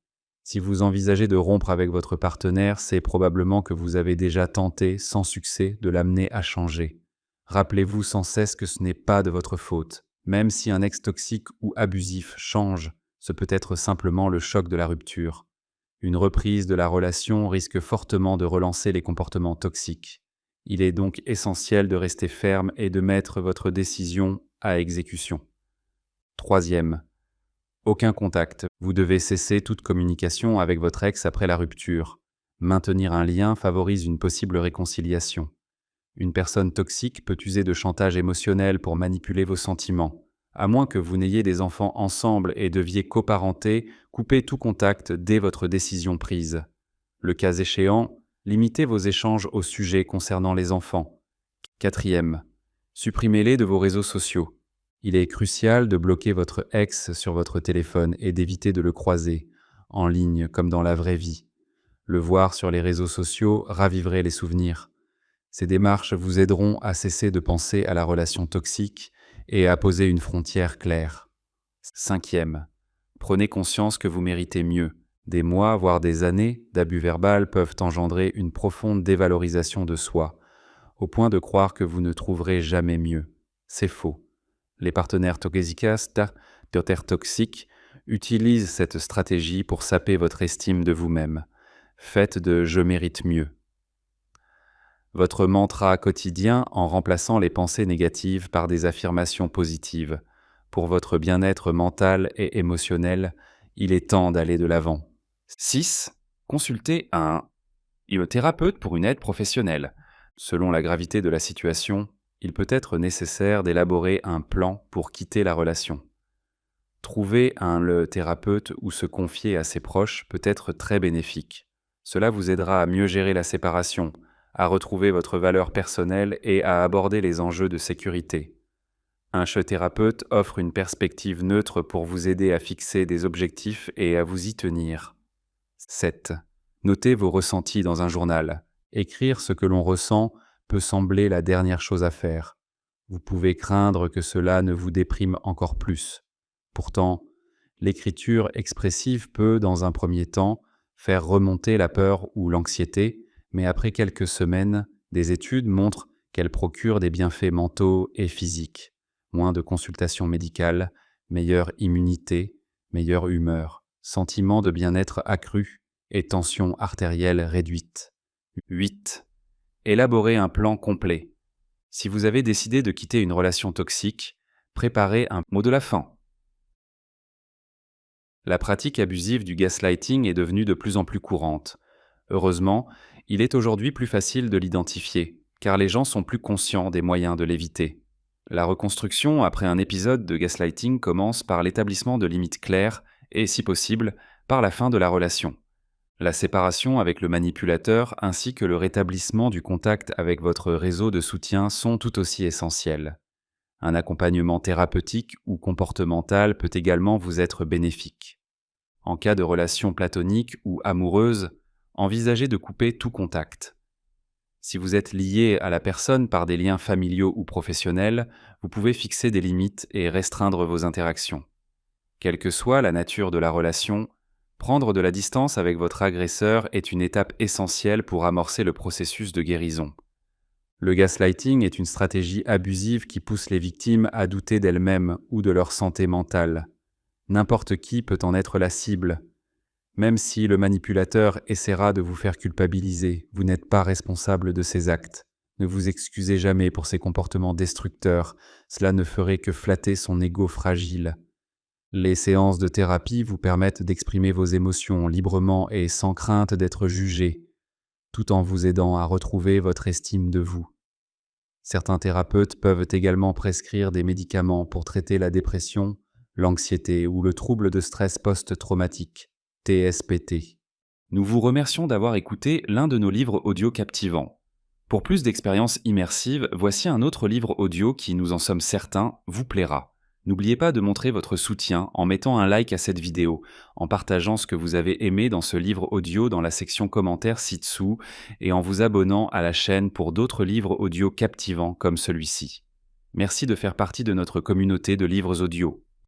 Si vous envisagez de rompre avec votre partenaire, c'est probablement que vous avez déjà tenté, sans succès, de l'amener à changer. Rappelez-vous sans cesse que ce n'est pas de votre faute. Même si un ex toxique ou abusif change, ce peut être simplement le choc de la rupture. Une reprise de la relation risque fortement de relancer les comportements toxiques. Il est donc essentiel de rester ferme et de mettre votre décision à exécution. Troisième, aucun contact. Vous devez cesser toute communication avec votre ex après la rupture. Maintenir un lien favorise une possible réconciliation. Une personne toxique peut user de chantage émotionnel pour manipuler vos sentiments. À moins que vous n'ayez des enfants ensemble et deviez coparenter, coupez tout contact dès votre décision prise. Le cas échéant, limitez vos échanges au sujet concernant les enfants. Quatrième, supprimez-les de vos réseaux sociaux. Il est crucial de bloquer votre ex sur votre téléphone et d'éviter de le croiser, en ligne comme dans la vraie vie. Le voir sur les réseaux sociaux raviverait les souvenirs. Ces démarches vous aideront à cesser de penser à la relation toxique et à poser une frontière claire. Cinquième, prenez conscience que vous méritez mieux. Des mois, voire des années d'abus verbal peuvent engendrer une profonde dévalorisation de soi, au point de croire que vous ne trouverez jamais mieux. C'est faux. Les partenaires toxiques utilisent cette stratégie pour saper votre estime de vous-même. Faites de «je mérite mieux» votre mantra quotidien en remplaçant les pensées négatives par des affirmations positives. Pour votre bien-être mental et émotionnel, il est temps d'aller de l'avant. 6. Consultez un thérapeute pour une aide professionnelle. Selon la gravité de la situation, il peut être nécessaire d'élaborer un plan pour quitter la relation. Trouver le thérapeute ou se confier à ses proches peut être très bénéfique. Cela vous aidera à mieux gérer la séparation, à retrouver votre valeur personnelle et à aborder les enjeux de sécurité. Un thérapeute offre une perspective neutre pour vous aider à fixer des objectifs et à vous y tenir. 7. Notez vos ressentis dans un journal. Écrire ce que l'on ressent peut sembler la dernière chose à faire. Vous pouvez craindre que cela ne vous déprime encore plus. Pourtant, l'écriture expressive peut, dans un premier temps, faire remonter la peur ou l'anxiété, mais après quelques semaines, des études montrent qu'elle procure des bienfaits mentaux et physiques. Moins de consultations médicales, meilleure immunité, meilleure humeur, sentiment de bien-être accru et tension artérielle réduite. 8. Élaborez un plan complet. Si vous avez décidé de quitter une relation toxique, préparez un mot de la fin. La pratique abusive du gaslighting est devenue de plus en plus courante. Heureusement, il est aujourd'hui plus facile de l'identifier, car les gens sont plus conscients des moyens de l'éviter. La reconstruction après un épisode de gaslighting commence par l'établissement de limites claires et, si possible, par la fin de la relation. La séparation avec le manipulateur ainsi que le rétablissement du contact avec votre réseau de soutien sont tout aussi essentiels. Un accompagnement thérapeutique ou comportemental peut également vous être bénéfique. En cas de relation platonique ou amoureuse, envisagez de couper tout contact. Si vous êtes lié à la personne par des liens familiaux ou professionnels, vous pouvez fixer des limites et restreindre vos interactions. Quelle que soit la nature de la relation, prendre de la distance avec votre agresseur est une étape essentielle pour amorcer le processus de guérison. Le gaslighting est une stratégie abusive qui pousse les victimes à douter d'elles-mêmes ou de leur santé mentale. N'importe qui peut en être la cible. Même si le manipulateur essaiera de vous faire culpabiliser, vous n'êtes pas responsable de ses actes. Ne vous excusez jamais pour ses comportements destructeurs, cela ne ferait que flatter son ego fragile. Les séances de thérapie vous permettent d'exprimer vos émotions librement et sans crainte d'être jugé, tout en vous aidant à retrouver votre estime de vous. Certains thérapeutes peuvent également prescrire des médicaments pour traiter la dépression, l'anxiété ou le trouble de stress post-traumatique, TSPT. Nous vous remercions d'avoir écouté l'un de nos livres audio captivants. Pour plus d'expériences immersives, voici un autre livre audio qui, nous en sommes certains, vous plaira. N'oubliez pas de montrer votre soutien en mettant un like à cette vidéo, en partageant ce que vous avez aimé dans ce livre audio dans la section commentaires ci-dessous et en vous abonnant à la chaîne pour d'autres livres audio captivants comme celui-ci. Merci de faire partie de notre communauté de livres audio.